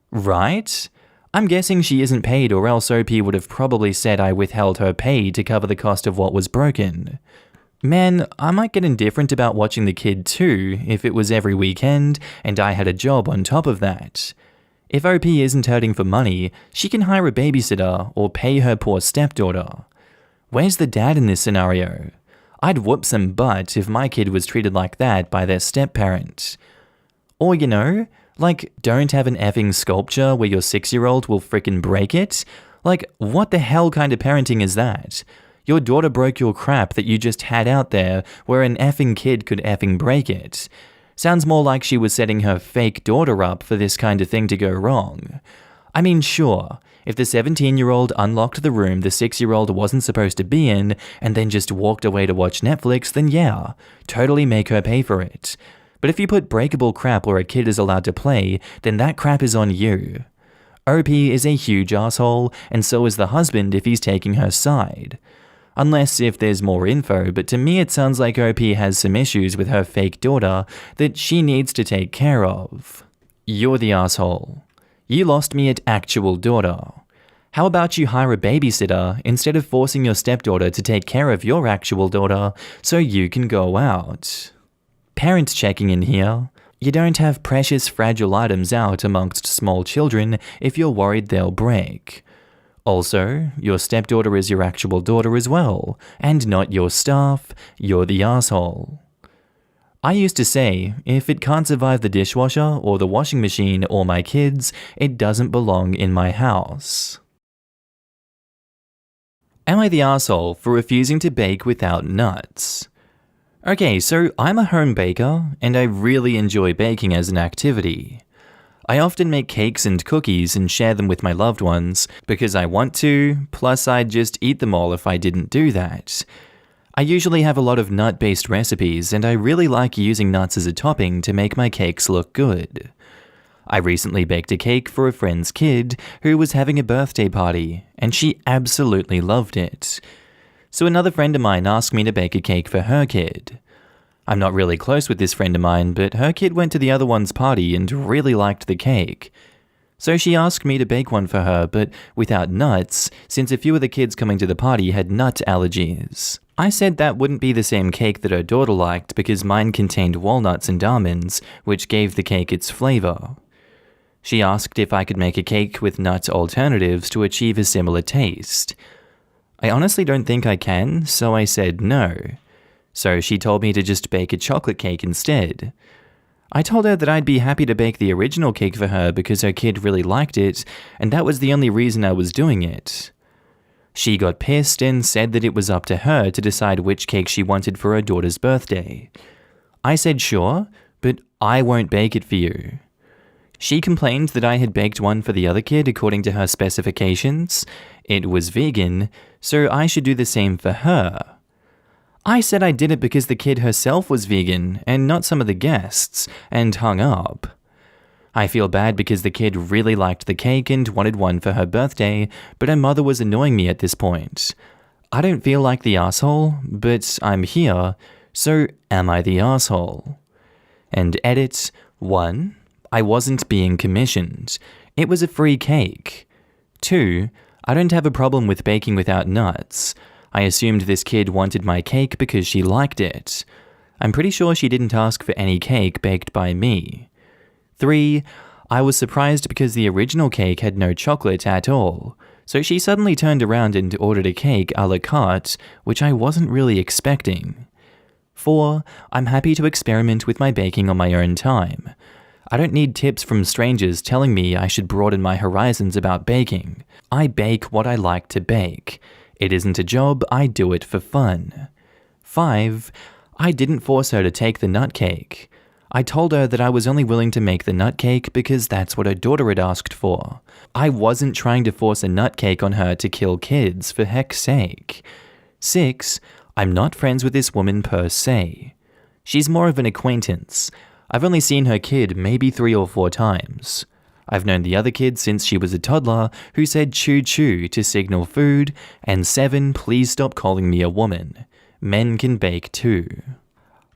Right? I'm guessing she isn't paid, or else OP would have probably said I withheld her pay to cover the cost of what was broken. Man, I might get indifferent about watching the kid too if it was every weekend and I had a job on top of that. If OP isn't hurting for money, she can hire a babysitter or pay her poor stepdaughter. Where's the dad in this scenario? I'd whoop some butt if my kid was treated like that by their step-parent. Or, you know, like, don't have an effing sculpture where your 6-year-old will frickin' break it? Like, what the hell kind of parenting is that? Your daughter broke your crap that you just had out there where an effing kid could effing break it. Sounds more like she was setting her fake daughter up for this kind of thing to go wrong. I mean, sure, if the 17-year-old unlocked the room the 6-year-old wasn't supposed to be in and then just walked away to watch Netflix, then yeah, totally make her pay for it. But if you put breakable crap where a kid is allowed to play, then that crap is on you. OP is a huge asshole, and so is the husband if he's taking her side. Unless if there's more info, but to me it sounds like OP has some issues with her fake daughter that she needs to take care of. You're the asshole. You lost me at actual daughter. How about you hire a babysitter instead of forcing your stepdaughter to take care of your actual daughter so you can go out? Parents checking in here. You don't have precious fragile items out amongst small children if you're worried they'll break. Also, your stepdaughter is your actual daughter as well, and not your staff. You're the asshole. I used to say, if it can't survive the dishwasher or the washing machine or my kids, it doesn't belong in my house. Am I the asshole for refusing to bake without nuts? Okay, so I'm a home baker, and I really enjoy baking as an activity. I often make cakes and cookies and share them with my loved ones because I want to, plus I'd just eat them all if I didn't do that. I usually have a lot of nut-based recipes, and I really like using nuts as a topping to make my cakes look good. I recently baked a cake for a friend's kid who was having a birthday party, and she absolutely loved it. So another friend of mine asked me to bake a cake for her kid. I'm not really close with this friend of mine, but her kid went to the other one's party and really liked the cake. So she asked me to bake one for her, but without nuts, since a few of the kids coming to the party had nut allergies. I said that wouldn't be the same cake that her daughter liked because mine contained walnuts and almonds, which gave the cake its flavor. She asked if I could make a cake with nut alternatives to achieve a similar taste. I honestly don't think I can, so I said no. So she told me to just bake a chocolate cake instead. I told her that I'd be happy to bake the original cake for her because her kid really liked it, and that was the only reason I was doing it. She got pissed and said that it was up to her to decide which cake she wanted for her daughter's birthday. I said sure, but I won't bake it for you. She complained that I had baked one for the other kid according to her specifications. It was vegan, so I should do the same for her. I said I did it because the kid herself was vegan and not some of the guests, and hung up. I feel bad because the kid really liked the cake and wanted one for her birthday, but her mother was annoying me at this point. I don't feel like the asshole, but I'm here, so am I the asshole? And edit 1. I wasn't being commissioned. It was a free cake. 2. I don't have a problem with baking without nuts. I assumed this kid wanted my cake because she liked it. I'm pretty sure she didn't ask for any cake baked by me. 3. I was surprised because the original cake had no chocolate at all, so she suddenly turned around and ordered a cake a la carte, which I wasn't really expecting. 4. I'm happy to experiment with my baking on my own time. I don't need tips from strangers telling me I should broaden my horizons about baking. I bake what I like to bake. It isn't a job, I do it for fun. 5. I didn't force her to take the nut cake. I told her that I was only willing to make the nut cake because that's what her daughter had asked for. I wasn't trying to force a nut cake on her to kill kids, for heck's sake. 6. I'm not friends with this woman per se. She's more of an acquaintance. I've only seen her kid maybe 3 or 4 times. I've known the other kid since she was a toddler who said choo-choo to signal food, and 7, please stop calling me a woman. Men can bake too.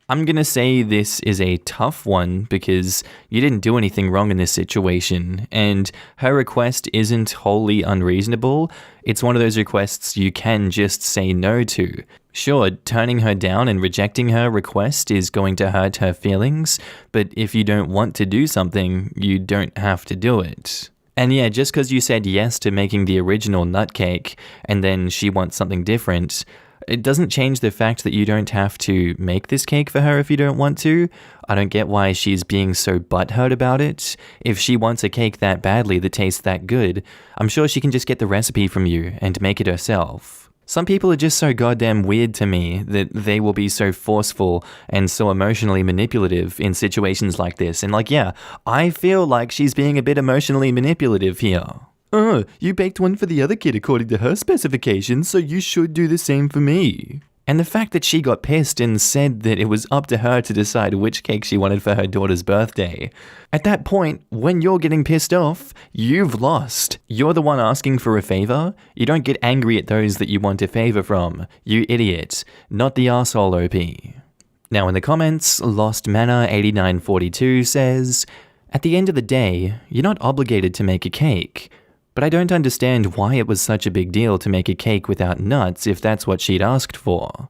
I'm gonna say this is a tough one because you didn't do anything wrong in this situation, and her request isn't wholly unreasonable. It's one of those requests you can just say no to. Sure, turning her down and rejecting her request is going to hurt her feelings, but if you don't want to do something, you don't have to do it. And yeah, just because you said yes to making the original nut cake, and then she wants something different, it doesn't change the fact that you don't have to make this cake for her if you don't want to. I don't get why she's being so butthurt about it. If she wants a cake that badly that tastes that good, I'm sure she can just get the recipe from you and make it herself. Some people are just so goddamn weird to me that they will be so forceful and so emotionally manipulative in situations like this. And like, yeah, I feel like she's being a bit emotionally manipulative here. You baked one for the other kid according to her specifications, so you should do the same for me. And the fact that she got pissed and said that it was up to her to decide which cake she wanted for her daughter's birthday. At that point, when you're getting pissed off, you've lost. You're the one asking for a favor. You don't get angry at those that you want a favor from, you idiot, not the arsehole OP. Now in the comments, Lost Manor 8942 says, at the end of the day, you're not obligated to make a cake. But I don't understand why it was such a big deal to make a cake without nuts if that's what she'd asked for.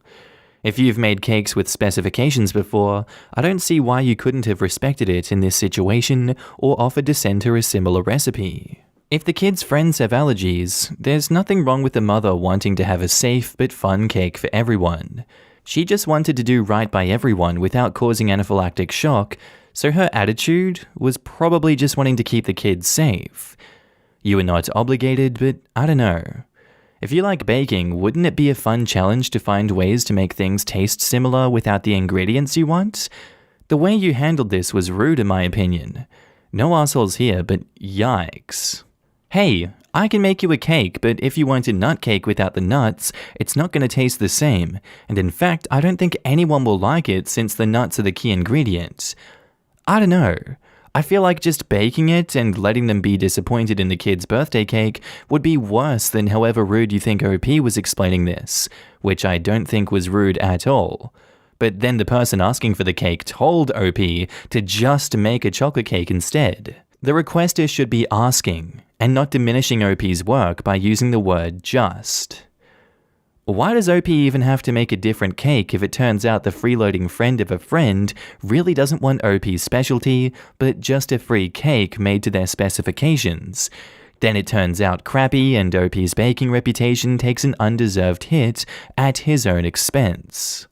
If you've made cakes with specifications before, I don't see why you couldn't have respected it in this situation or offered to send her a similar recipe. If the kid's friends have allergies, there's nothing wrong with the mother wanting to have a safe but fun cake for everyone. She just wanted to do right by everyone without causing anaphylactic shock, so her attitude was probably just wanting to keep the kids safe. You are not obligated, but I don't know. If you like baking, wouldn't it be a fun challenge to find ways to make things taste similar without the ingredients you want? The way you handled this was rude in my opinion. No assholes here, but yikes. Hey, I can make you a cake, but if you want a nut cake without the nuts, it's not going to taste the same, and in fact, I don't think anyone will like it since the nuts are the key ingredient. I don't know. I feel like just baking it and letting them be disappointed in the kid's birthday cake would be worse than however rude you think OP was explaining this, which I don't think was rude at all. But then the person asking for the cake told OP to just make a chocolate cake instead. The requester should be asking, and not diminishing OP's work by using the word just. Why does OP even have to make a different cake if it turns out the freeloading friend of a friend really doesn't want OP's specialty, but just a free cake made to their specifications? Then it turns out crappy and OP's baking reputation takes an undeserved hit at his own expense.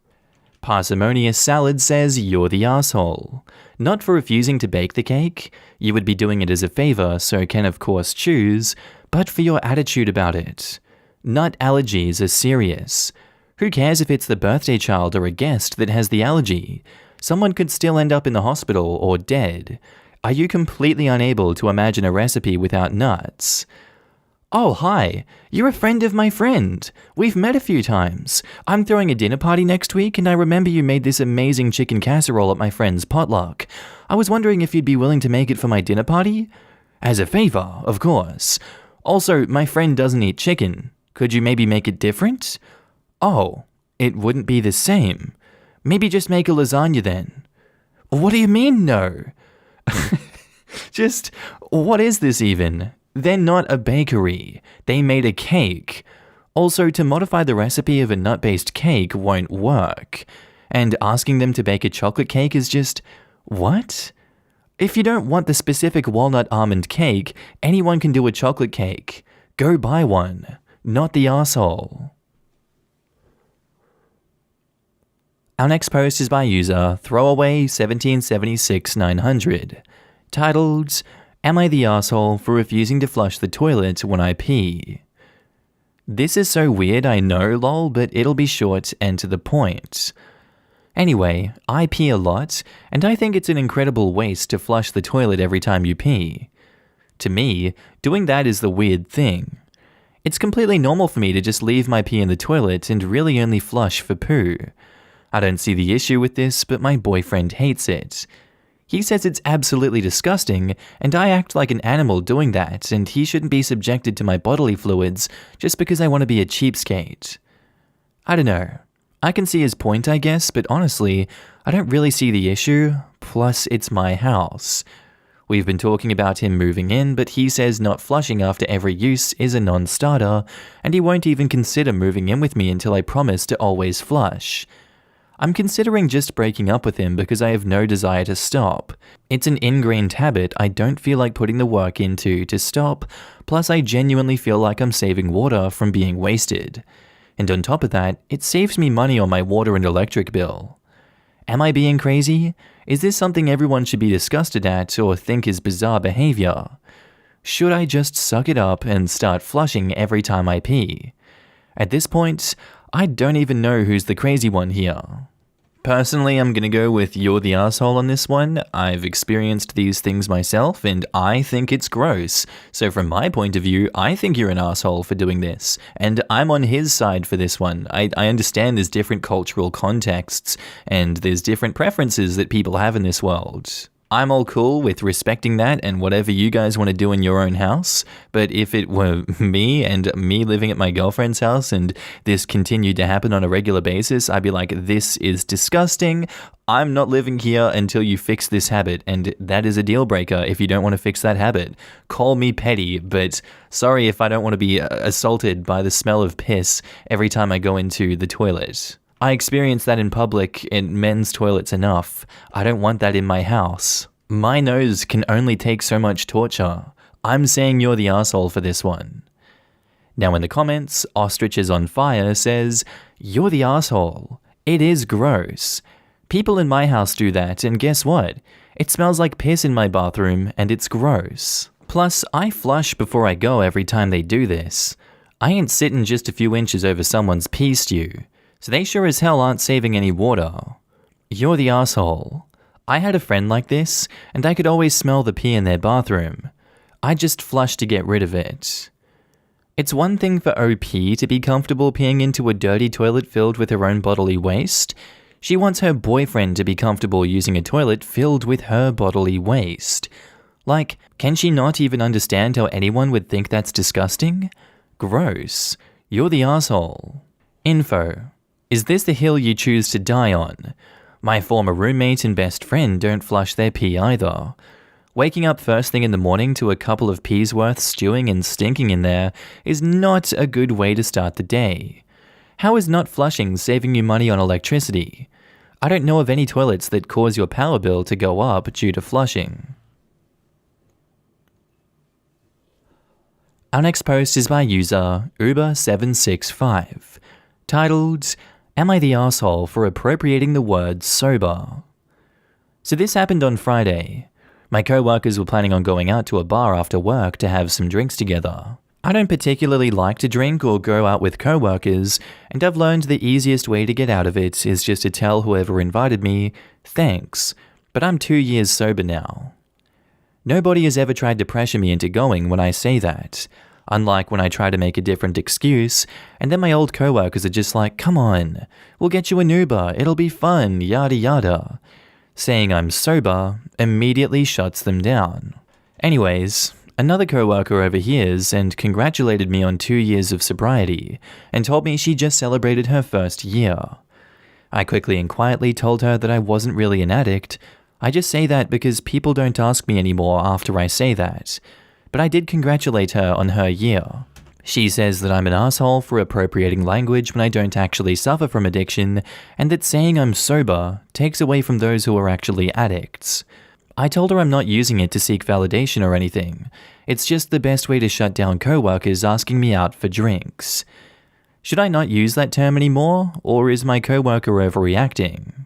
Parsimonious Salad says you're the asshole. Not for refusing to bake the cake, you would be doing it as a favor, so can of course choose, but for your attitude about it. Nut allergies are serious. Who cares if it's the birthday child or a guest that has the allergy? Someone could still end up in the hospital or dead. Are you completely unable to imagine a recipe without nuts? Oh, hi. You're a friend of my friend. We've met a few times. I'm throwing a dinner party next week, and I remember you made this amazing chicken casserole at my friend's potluck. I was wondering if you'd be willing to make it for my dinner party? As a favor, of course. Also, my friend doesn't eat chicken. Could you maybe make it different? Oh, it wouldn't be the same. Maybe just make a lasagna then. What do you mean, no? Just, what is this even? They're not a bakery. They made a cake. Also, to modify the recipe of a nut-based cake won't work. And asking them to bake a chocolate cake is just, what? If you don't want the specific walnut almond cake, anyone can do a chocolate cake. Go buy one. Not the asshole. Our next post is by user Throwaway1776900, titled, Am I the asshole for refusing to flush the toilet when I pee? This is so weird, I know, lol, but it'll be short and to the point. Anyway, I pee a lot, and I think it's an incredible waste to flush the toilet every time you pee. To me, doing that is the weird thing. It's completely normal for me to just leave my pee in the toilet and really only flush for poo. I don't see the issue with this, but my boyfriend hates it. He says it's absolutely disgusting, and I act like an animal doing that, and he shouldn't be subjected to my bodily fluids just because I want to be a cheapskate. I don't know. I can see his point, I guess, but honestly, I don't really see the issue, plus it's my house. We've been talking about him moving in, but he says not flushing after every use is a non-starter, and he won't even consider moving in with me until I promise to always flush. I'm considering just breaking up with him because I have no desire to stop. It's an ingrained habit I don't feel like putting the work into to stop, plus I genuinely feel like I'm saving water from being wasted. And on top of that, it saves me money on my water and electric bill. Am I being crazy? Is this something everyone should be disgusted at or think is bizarre behavior? Should I just suck it up and start flushing every time I pee? At this point, I don't even know who's the crazy one here. Personally, I'm gonna go with you're the asshole on this one. I've experienced these things myself, and I think it's gross. So from my point of view, I think you're an asshole for doing this, and I'm on his side for this one. I understand there's different cultural contexts, and there's different preferences that people have in this world. I'm all cool with respecting that and whatever you guys want to do in your own house, but if it were me and me living at my girlfriend's house and this continued to happen on a regular basis, I'd be like, this is disgusting. I'm not living here until you fix this habit, and that is a deal breaker if you don't want to fix that habit. Call me petty, but sorry if I don't want to be assaulted by the smell of piss every time I go into the toilet. I experience that in public in men's toilets enough. I don't want that in my house. My nose can only take so much torture. I'm saying you're the asshole for this one. Now in the comments, Ostriches on Fire says, you're the asshole. It is gross. People in my house do that, and guess what? It smells like piss in my bathroom, and it's gross. Plus, I flush before I go every time they do this. I ain't sitting just a few inches over someone's pee stew. So they sure as hell aren't saving any water. You're the asshole. I had a friend like this, and I could always smell the pee in their bathroom. I just flushed to get rid of it. It's one thing for OP to be comfortable peeing into a dirty toilet filled with her own bodily waste. She wants her boyfriend to be comfortable using a toilet filled with her bodily waste. Like, can she not even understand how anyone would think that's disgusting? Gross. You're the asshole. Info. Is this the hill you choose to die on? My former roommate and best friend don't flush their pee either. Waking up first thing in the morning to a couple of peas worth stewing and stinking in there is not a good way to start the day. How is not flushing saving you money on electricity? I don't know of any toilets that cause your power bill to go up due to flushing. Our next post is by user Uber765, titled, Am I the asshole for appropriating the word sober? So this happened on Friday. My co-workers were planning on going out to a bar after work to have some drinks together. I don't particularly like to drink or go out with co-workers, and I've learned the easiest way to get out of it is just to tell whoever invited me, thanks, but I'm 2 years sober now. Nobody has ever tried to pressure me into going when I say that, unlike when I try to make a different excuse, and then my old co-workers are just like, come on, we'll get you an Uber, it'll be fun, yada yada. Saying I'm sober immediately shuts them down. Anyways, another co-worker overhears and congratulated me on 2 years of sobriety and told me she just celebrated her first year. I quickly and quietly told her that I wasn't really an addict. I just say that because people don't ask me anymore after I say that. But I did congratulate her on her year. She says that I'm an asshole for appropriating language when I don't actually suffer from addiction, and that saying I'm sober takes away from those who are actually addicts. I told her I'm not using it to seek validation or anything. It's just the best way to shut down co-workers asking me out for drinks. Should I not use that term anymore, or is my co-worker overreacting?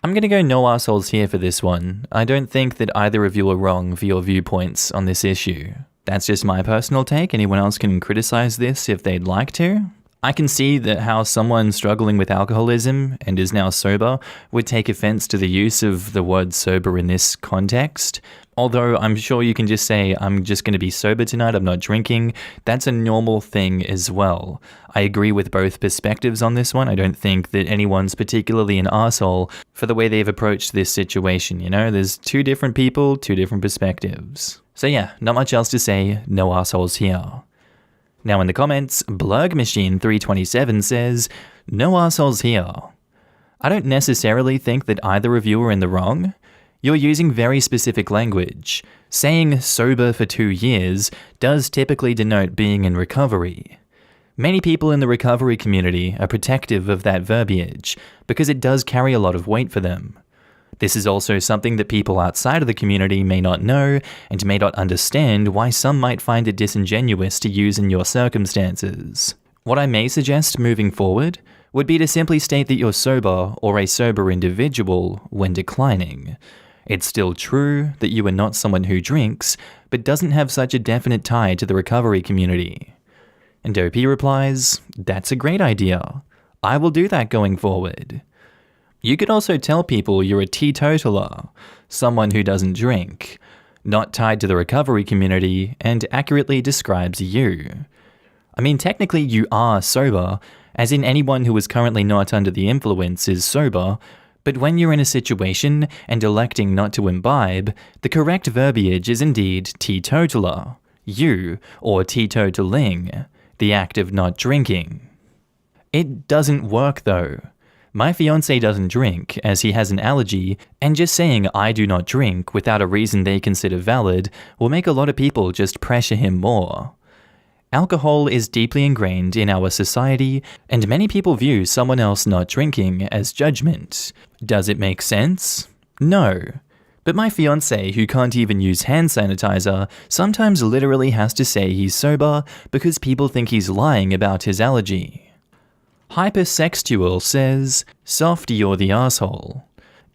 I'm gonna go no assholes here for this one. I don't think that either of you are wrong for your viewpoints on this issue. That's just my personal take. Anyone else can criticize this if they'd like to. I can see that how someone struggling with alcoholism and is now sober would take offense to the use of the word sober in this context. Although I'm sure you can just say, I'm just going to be sober tonight, I'm not drinking. That's a normal thing as well. I agree with both perspectives on this one. I don't think that anyone's particularly an arsehole for the way they've approached this situation, you know? There's two different people, two different perspectives. So yeah, not much else to say, no assholes here. Now in the comments, BlurgMachine327 says, no assholes here. I don't necessarily think that either of you are in the wrong. You're using very specific language. Saying sober for 2 years does typically denote being in recovery. Many people in the recovery community are protective of that verbiage because it does carry a lot of weight for them. This is also something that people outside of the community may not know and may not understand why some might find it disingenuous to use in your circumstances. What I may suggest moving forward would be to simply state that you're sober or a sober individual when declining. It's still true that you are not someone who drinks, but doesn't have such a definite tie to the recovery community. And OP replies, that's a great idea. I will do that going forward. You could also tell people you're a teetotaler, someone who doesn't drink, not tied to the recovery community, and accurately describes you. I mean, technically you are sober, as in anyone who is currently not under the influence is sober, but when you're in a situation and electing not to imbibe, the correct verbiage is indeed teetotaler, you, or teetotaling, the act of not drinking. It doesn't work though. My fiancé doesn't drink as he has an allergy, and just saying I do not drink without a reason they consider valid will make a lot of people just pressure him more. Alcohol is deeply ingrained in our society, and many people view someone else not drinking as judgment. Does it make sense? No. But my fiancé, who can't even use hand sanitizer, sometimes literally has to say he's sober because people think he's lying about his allergy. Hypersexual says, soft, you're the asshole.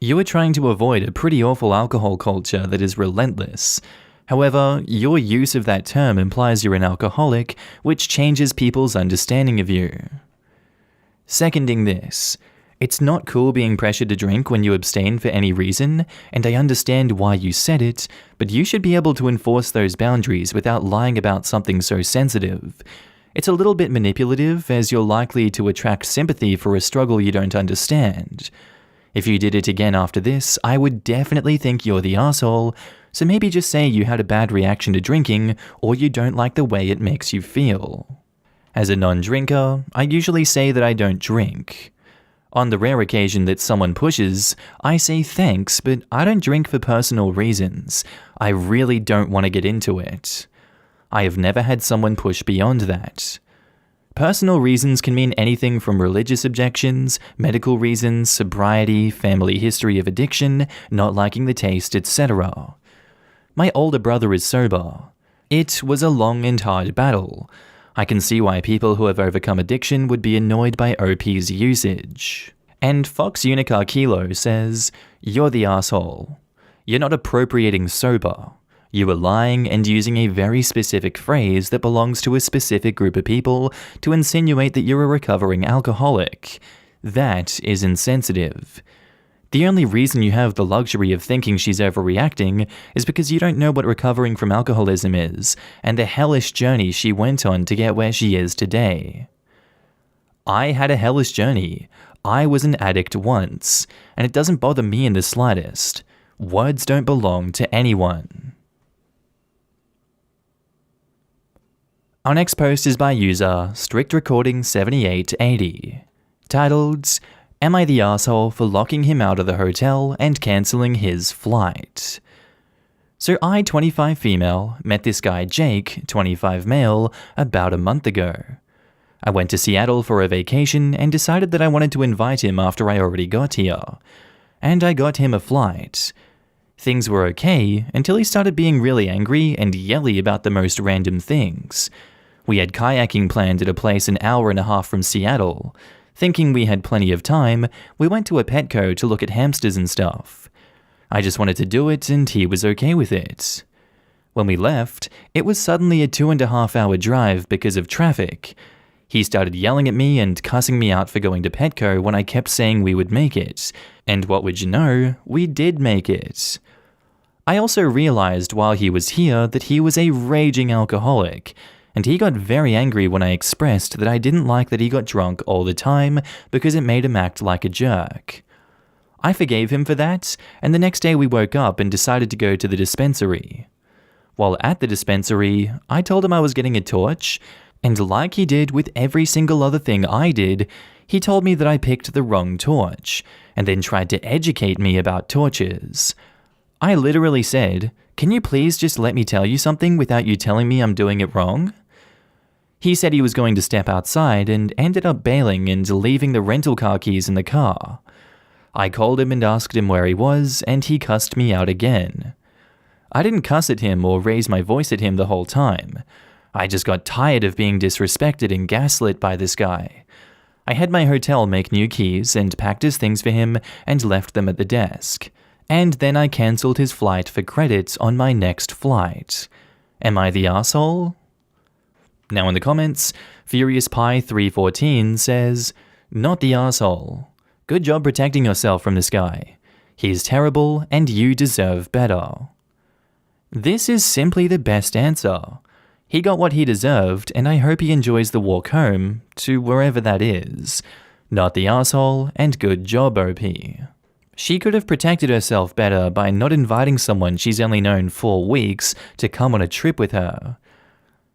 You are trying to avoid a pretty awful alcohol culture that is relentless. However, your use of that term implies you're an alcoholic, which changes people's understanding of you. Seconding this, it's not cool being pressured to drink when you abstain for any reason, and I understand why you said it, but you should be able to enforce those boundaries without lying about something so sensitive. It's a little bit manipulative, as you're likely to attract sympathy for a struggle you don't understand. If you did it again after this, I would definitely think you're the asshole, so maybe just say you had a bad reaction to drinking, or you don't like the way it makes you feel. As a non-drinker, I usually say that I don't drink. On the rare occasion that someone pushes, I say thanks, but I don't drink for personal reasons. I really don't want to get into it. I have never had someone push beyond that. Personal reasons can mean anything from religious objections, medical reasons, sobriety, family history of addiction, not liking the taste, etc. My older brother is sober. It was a long and hard battle. I can see why people who have overcome addiction would be annoyed by OP's usage. And Fox Unicar Kilo says, "You're the asshole. You're not appropriating sober. You were lying and using a very specific phrase that belongs to a specific group of people to insinuate that you're a recovering alcoholic. That is insensitive. The only reason you have the luxury of thinking she's overreacting is because you don't know what recovering from alcoholism is, and the hellish journey she went on to get where she is today. I had a hellish journey. I was an addict once, and it doesn't bother me in the slightest. Words don't belong to anyone." Our next post is by user StrictRecording7880, titled, "Am I the asshole for locking him out of the hotel and cancelling his flight?" So I, 25 female, met this guy Jake, 25 male, about a month ago. I went to Seattle for a vacation and decided that I wanted to invite him after I already got here. And I got him a flight. Things were okay until he started being really angry and yelly about the most random things. We had kayaking planned at a place an hour and a half from Seattle. Thinking we had plenty of time, we went to a Petco to look at hamsters and stuff. I just wanted to do it and he was okay with it. When we left, it was suddenly a 2.5-hour drive because of traffic. He started yelling at me and cussing me out for going to Petco when I kept saying we would make it. And what would you know, we did make it. I also realized while he was here that he was a raging alcoholic, and he got very angry when I expressed that I didn't like that he got drunk all the time because it made him act like a jerk. I forgave him for that, and the next day we woke up and decided to go to the dispensary. While at the dispensary, I told him I was getting a torch, and like he did with every single other thing I did, he told me that I picked the wrong torch, and then tried to educate me about torches. I literally said, "Can you please just let me tell you something without you telling me I'm doing it wrong?" He said he was going to step outside and ended up bailing and leaving the rental car keys in the car. I called him and asked him where he was, and he cussed me out again. I didn't cuss at him or raise my voice at him the whole time. I just got tired of being disrespected and gaslit by this guy. I had my hotel make new keys and packed his things for him and left them at the desk. And then I cancelled his flight for credits on my next flight. Am I the asshole? Now in the comments, FuriousPie314 says, "Not the asshole. Good job protecting yourself from this guy. He's terrible and you deserve better." This is simply the best answer. He got what he deserved, and I hope he enjoys the walk home, to wherever that is. Not the asshole, and good job, OP. She could have protected herself better by not inviting someone she's only known 4 weeks to come on a trip with her.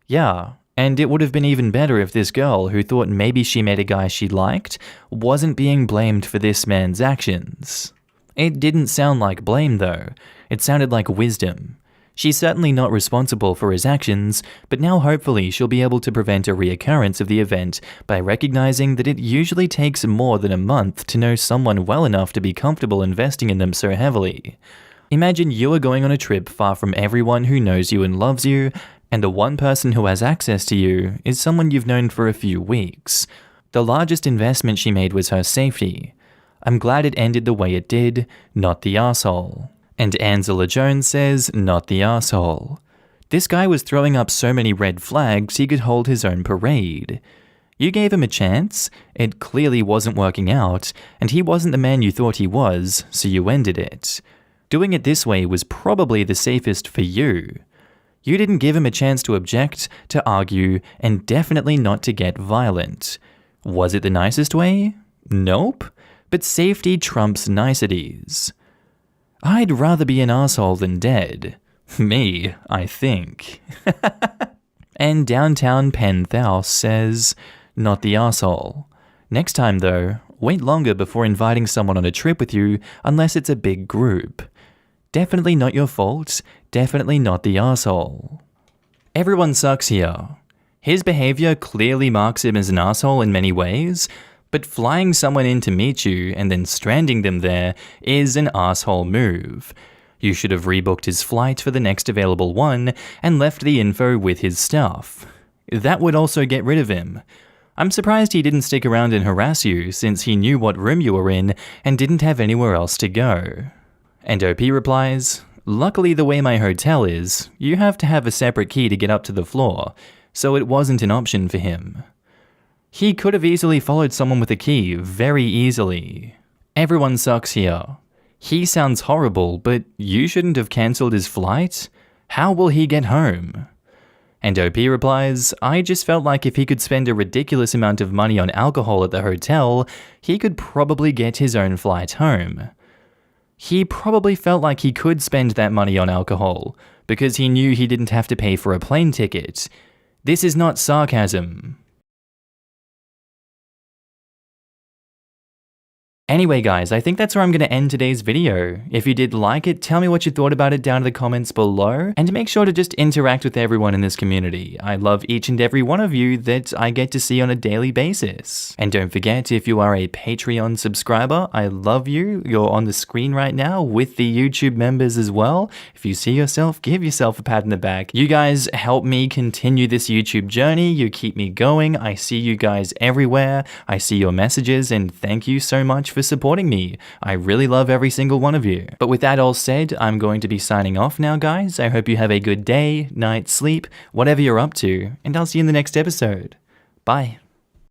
Yeah, and it would have been even better if this girl, who thought maybe she met a guy she liked, wasn't being blamed for this man's actions. It didn't sound like blame though, it sounded like wisdom. She's certainly not responsible for his actions, but now hopefully she'll be able to prevent a reoccurrence of the event by recognizing that it usually takes more than a month to know someone well enough to be comfortable investing in them so heavily. Imagine you are going on a trip far from everyone who knows you and loves you, and the one person who has access to you is someone you've known for a few weeks. The largest investment she made was her safety. I'm glad it ended the way it did, not the asshole. And Angela Jones says, not the asshole. This guy was throwing up so many red flags he could hold his own parade. You gave him a chance, it clearly wasn't working out, and he wasn't the man you thought he was, so you ended it. Doing it this way was probably the safest for you. You didn't give him a chance to object, to argue, and definitely not to get violent. Was it the nicest way? Nope. But safety trumps niceties. I'd rather be an asshole than dead. Me, I think. And Downtown Penthouse says, not the asshole. Next time though, wait longer before inviting someone on a trip with you unless it's a big group. Definitely not your fault, definitely not the asshole. Everyone sucks here. His behavior clearly marks him as an asshole in many ways, but flying someone in to meet you and then stranding them there is an asshole move. You should have rebooked his flight for the next available one and left the info with his stuff. That would also get rid of him. I'm surprised he didn't stick around and harass you, since he knew what room you were in and didn't have anywhere else to go. And OP replies, luckily the way my hotel is, you have to have a separate key to get up to the floor, so it wasn't an option for him. He could have easily followed someone with a key, very easily. Everyone sucks here. He sounds horrible, but you shouldn't have cancelled his flight? How will he get home? And OP replies, I just felt like if he could spend a ridiculous amount of money on alcohol at the hotel, he could probably get his own flight home. He probably felt like he could spend that money on alcohol, because he knew he didn't have to pay for a plane ticket. This is not sarcasm. Anyway guys, I think that's where I'm going to end today's video. If you did like it, tell me what you thought about it down in the comments below, and make sure to just interact with everyone in this community. I love each and every one of you that I get to see on a daily basis. And don't forget, if you are a Patreon subscriber, I love you. You're on the screen right now with the YouTube members as well. If you see yourself, give yourself a pat in the back. You guys help me continue this YouTube journey. You keep me going. I see you guys everywhere. I see your messages, and thank you so much for supporting me. I really love every single one of you. But with that all said, I'm going to be signing off now, guys. I hope you have a good day, night, sleep, whatever you're up to, and I'll see you in the next episode. Bye.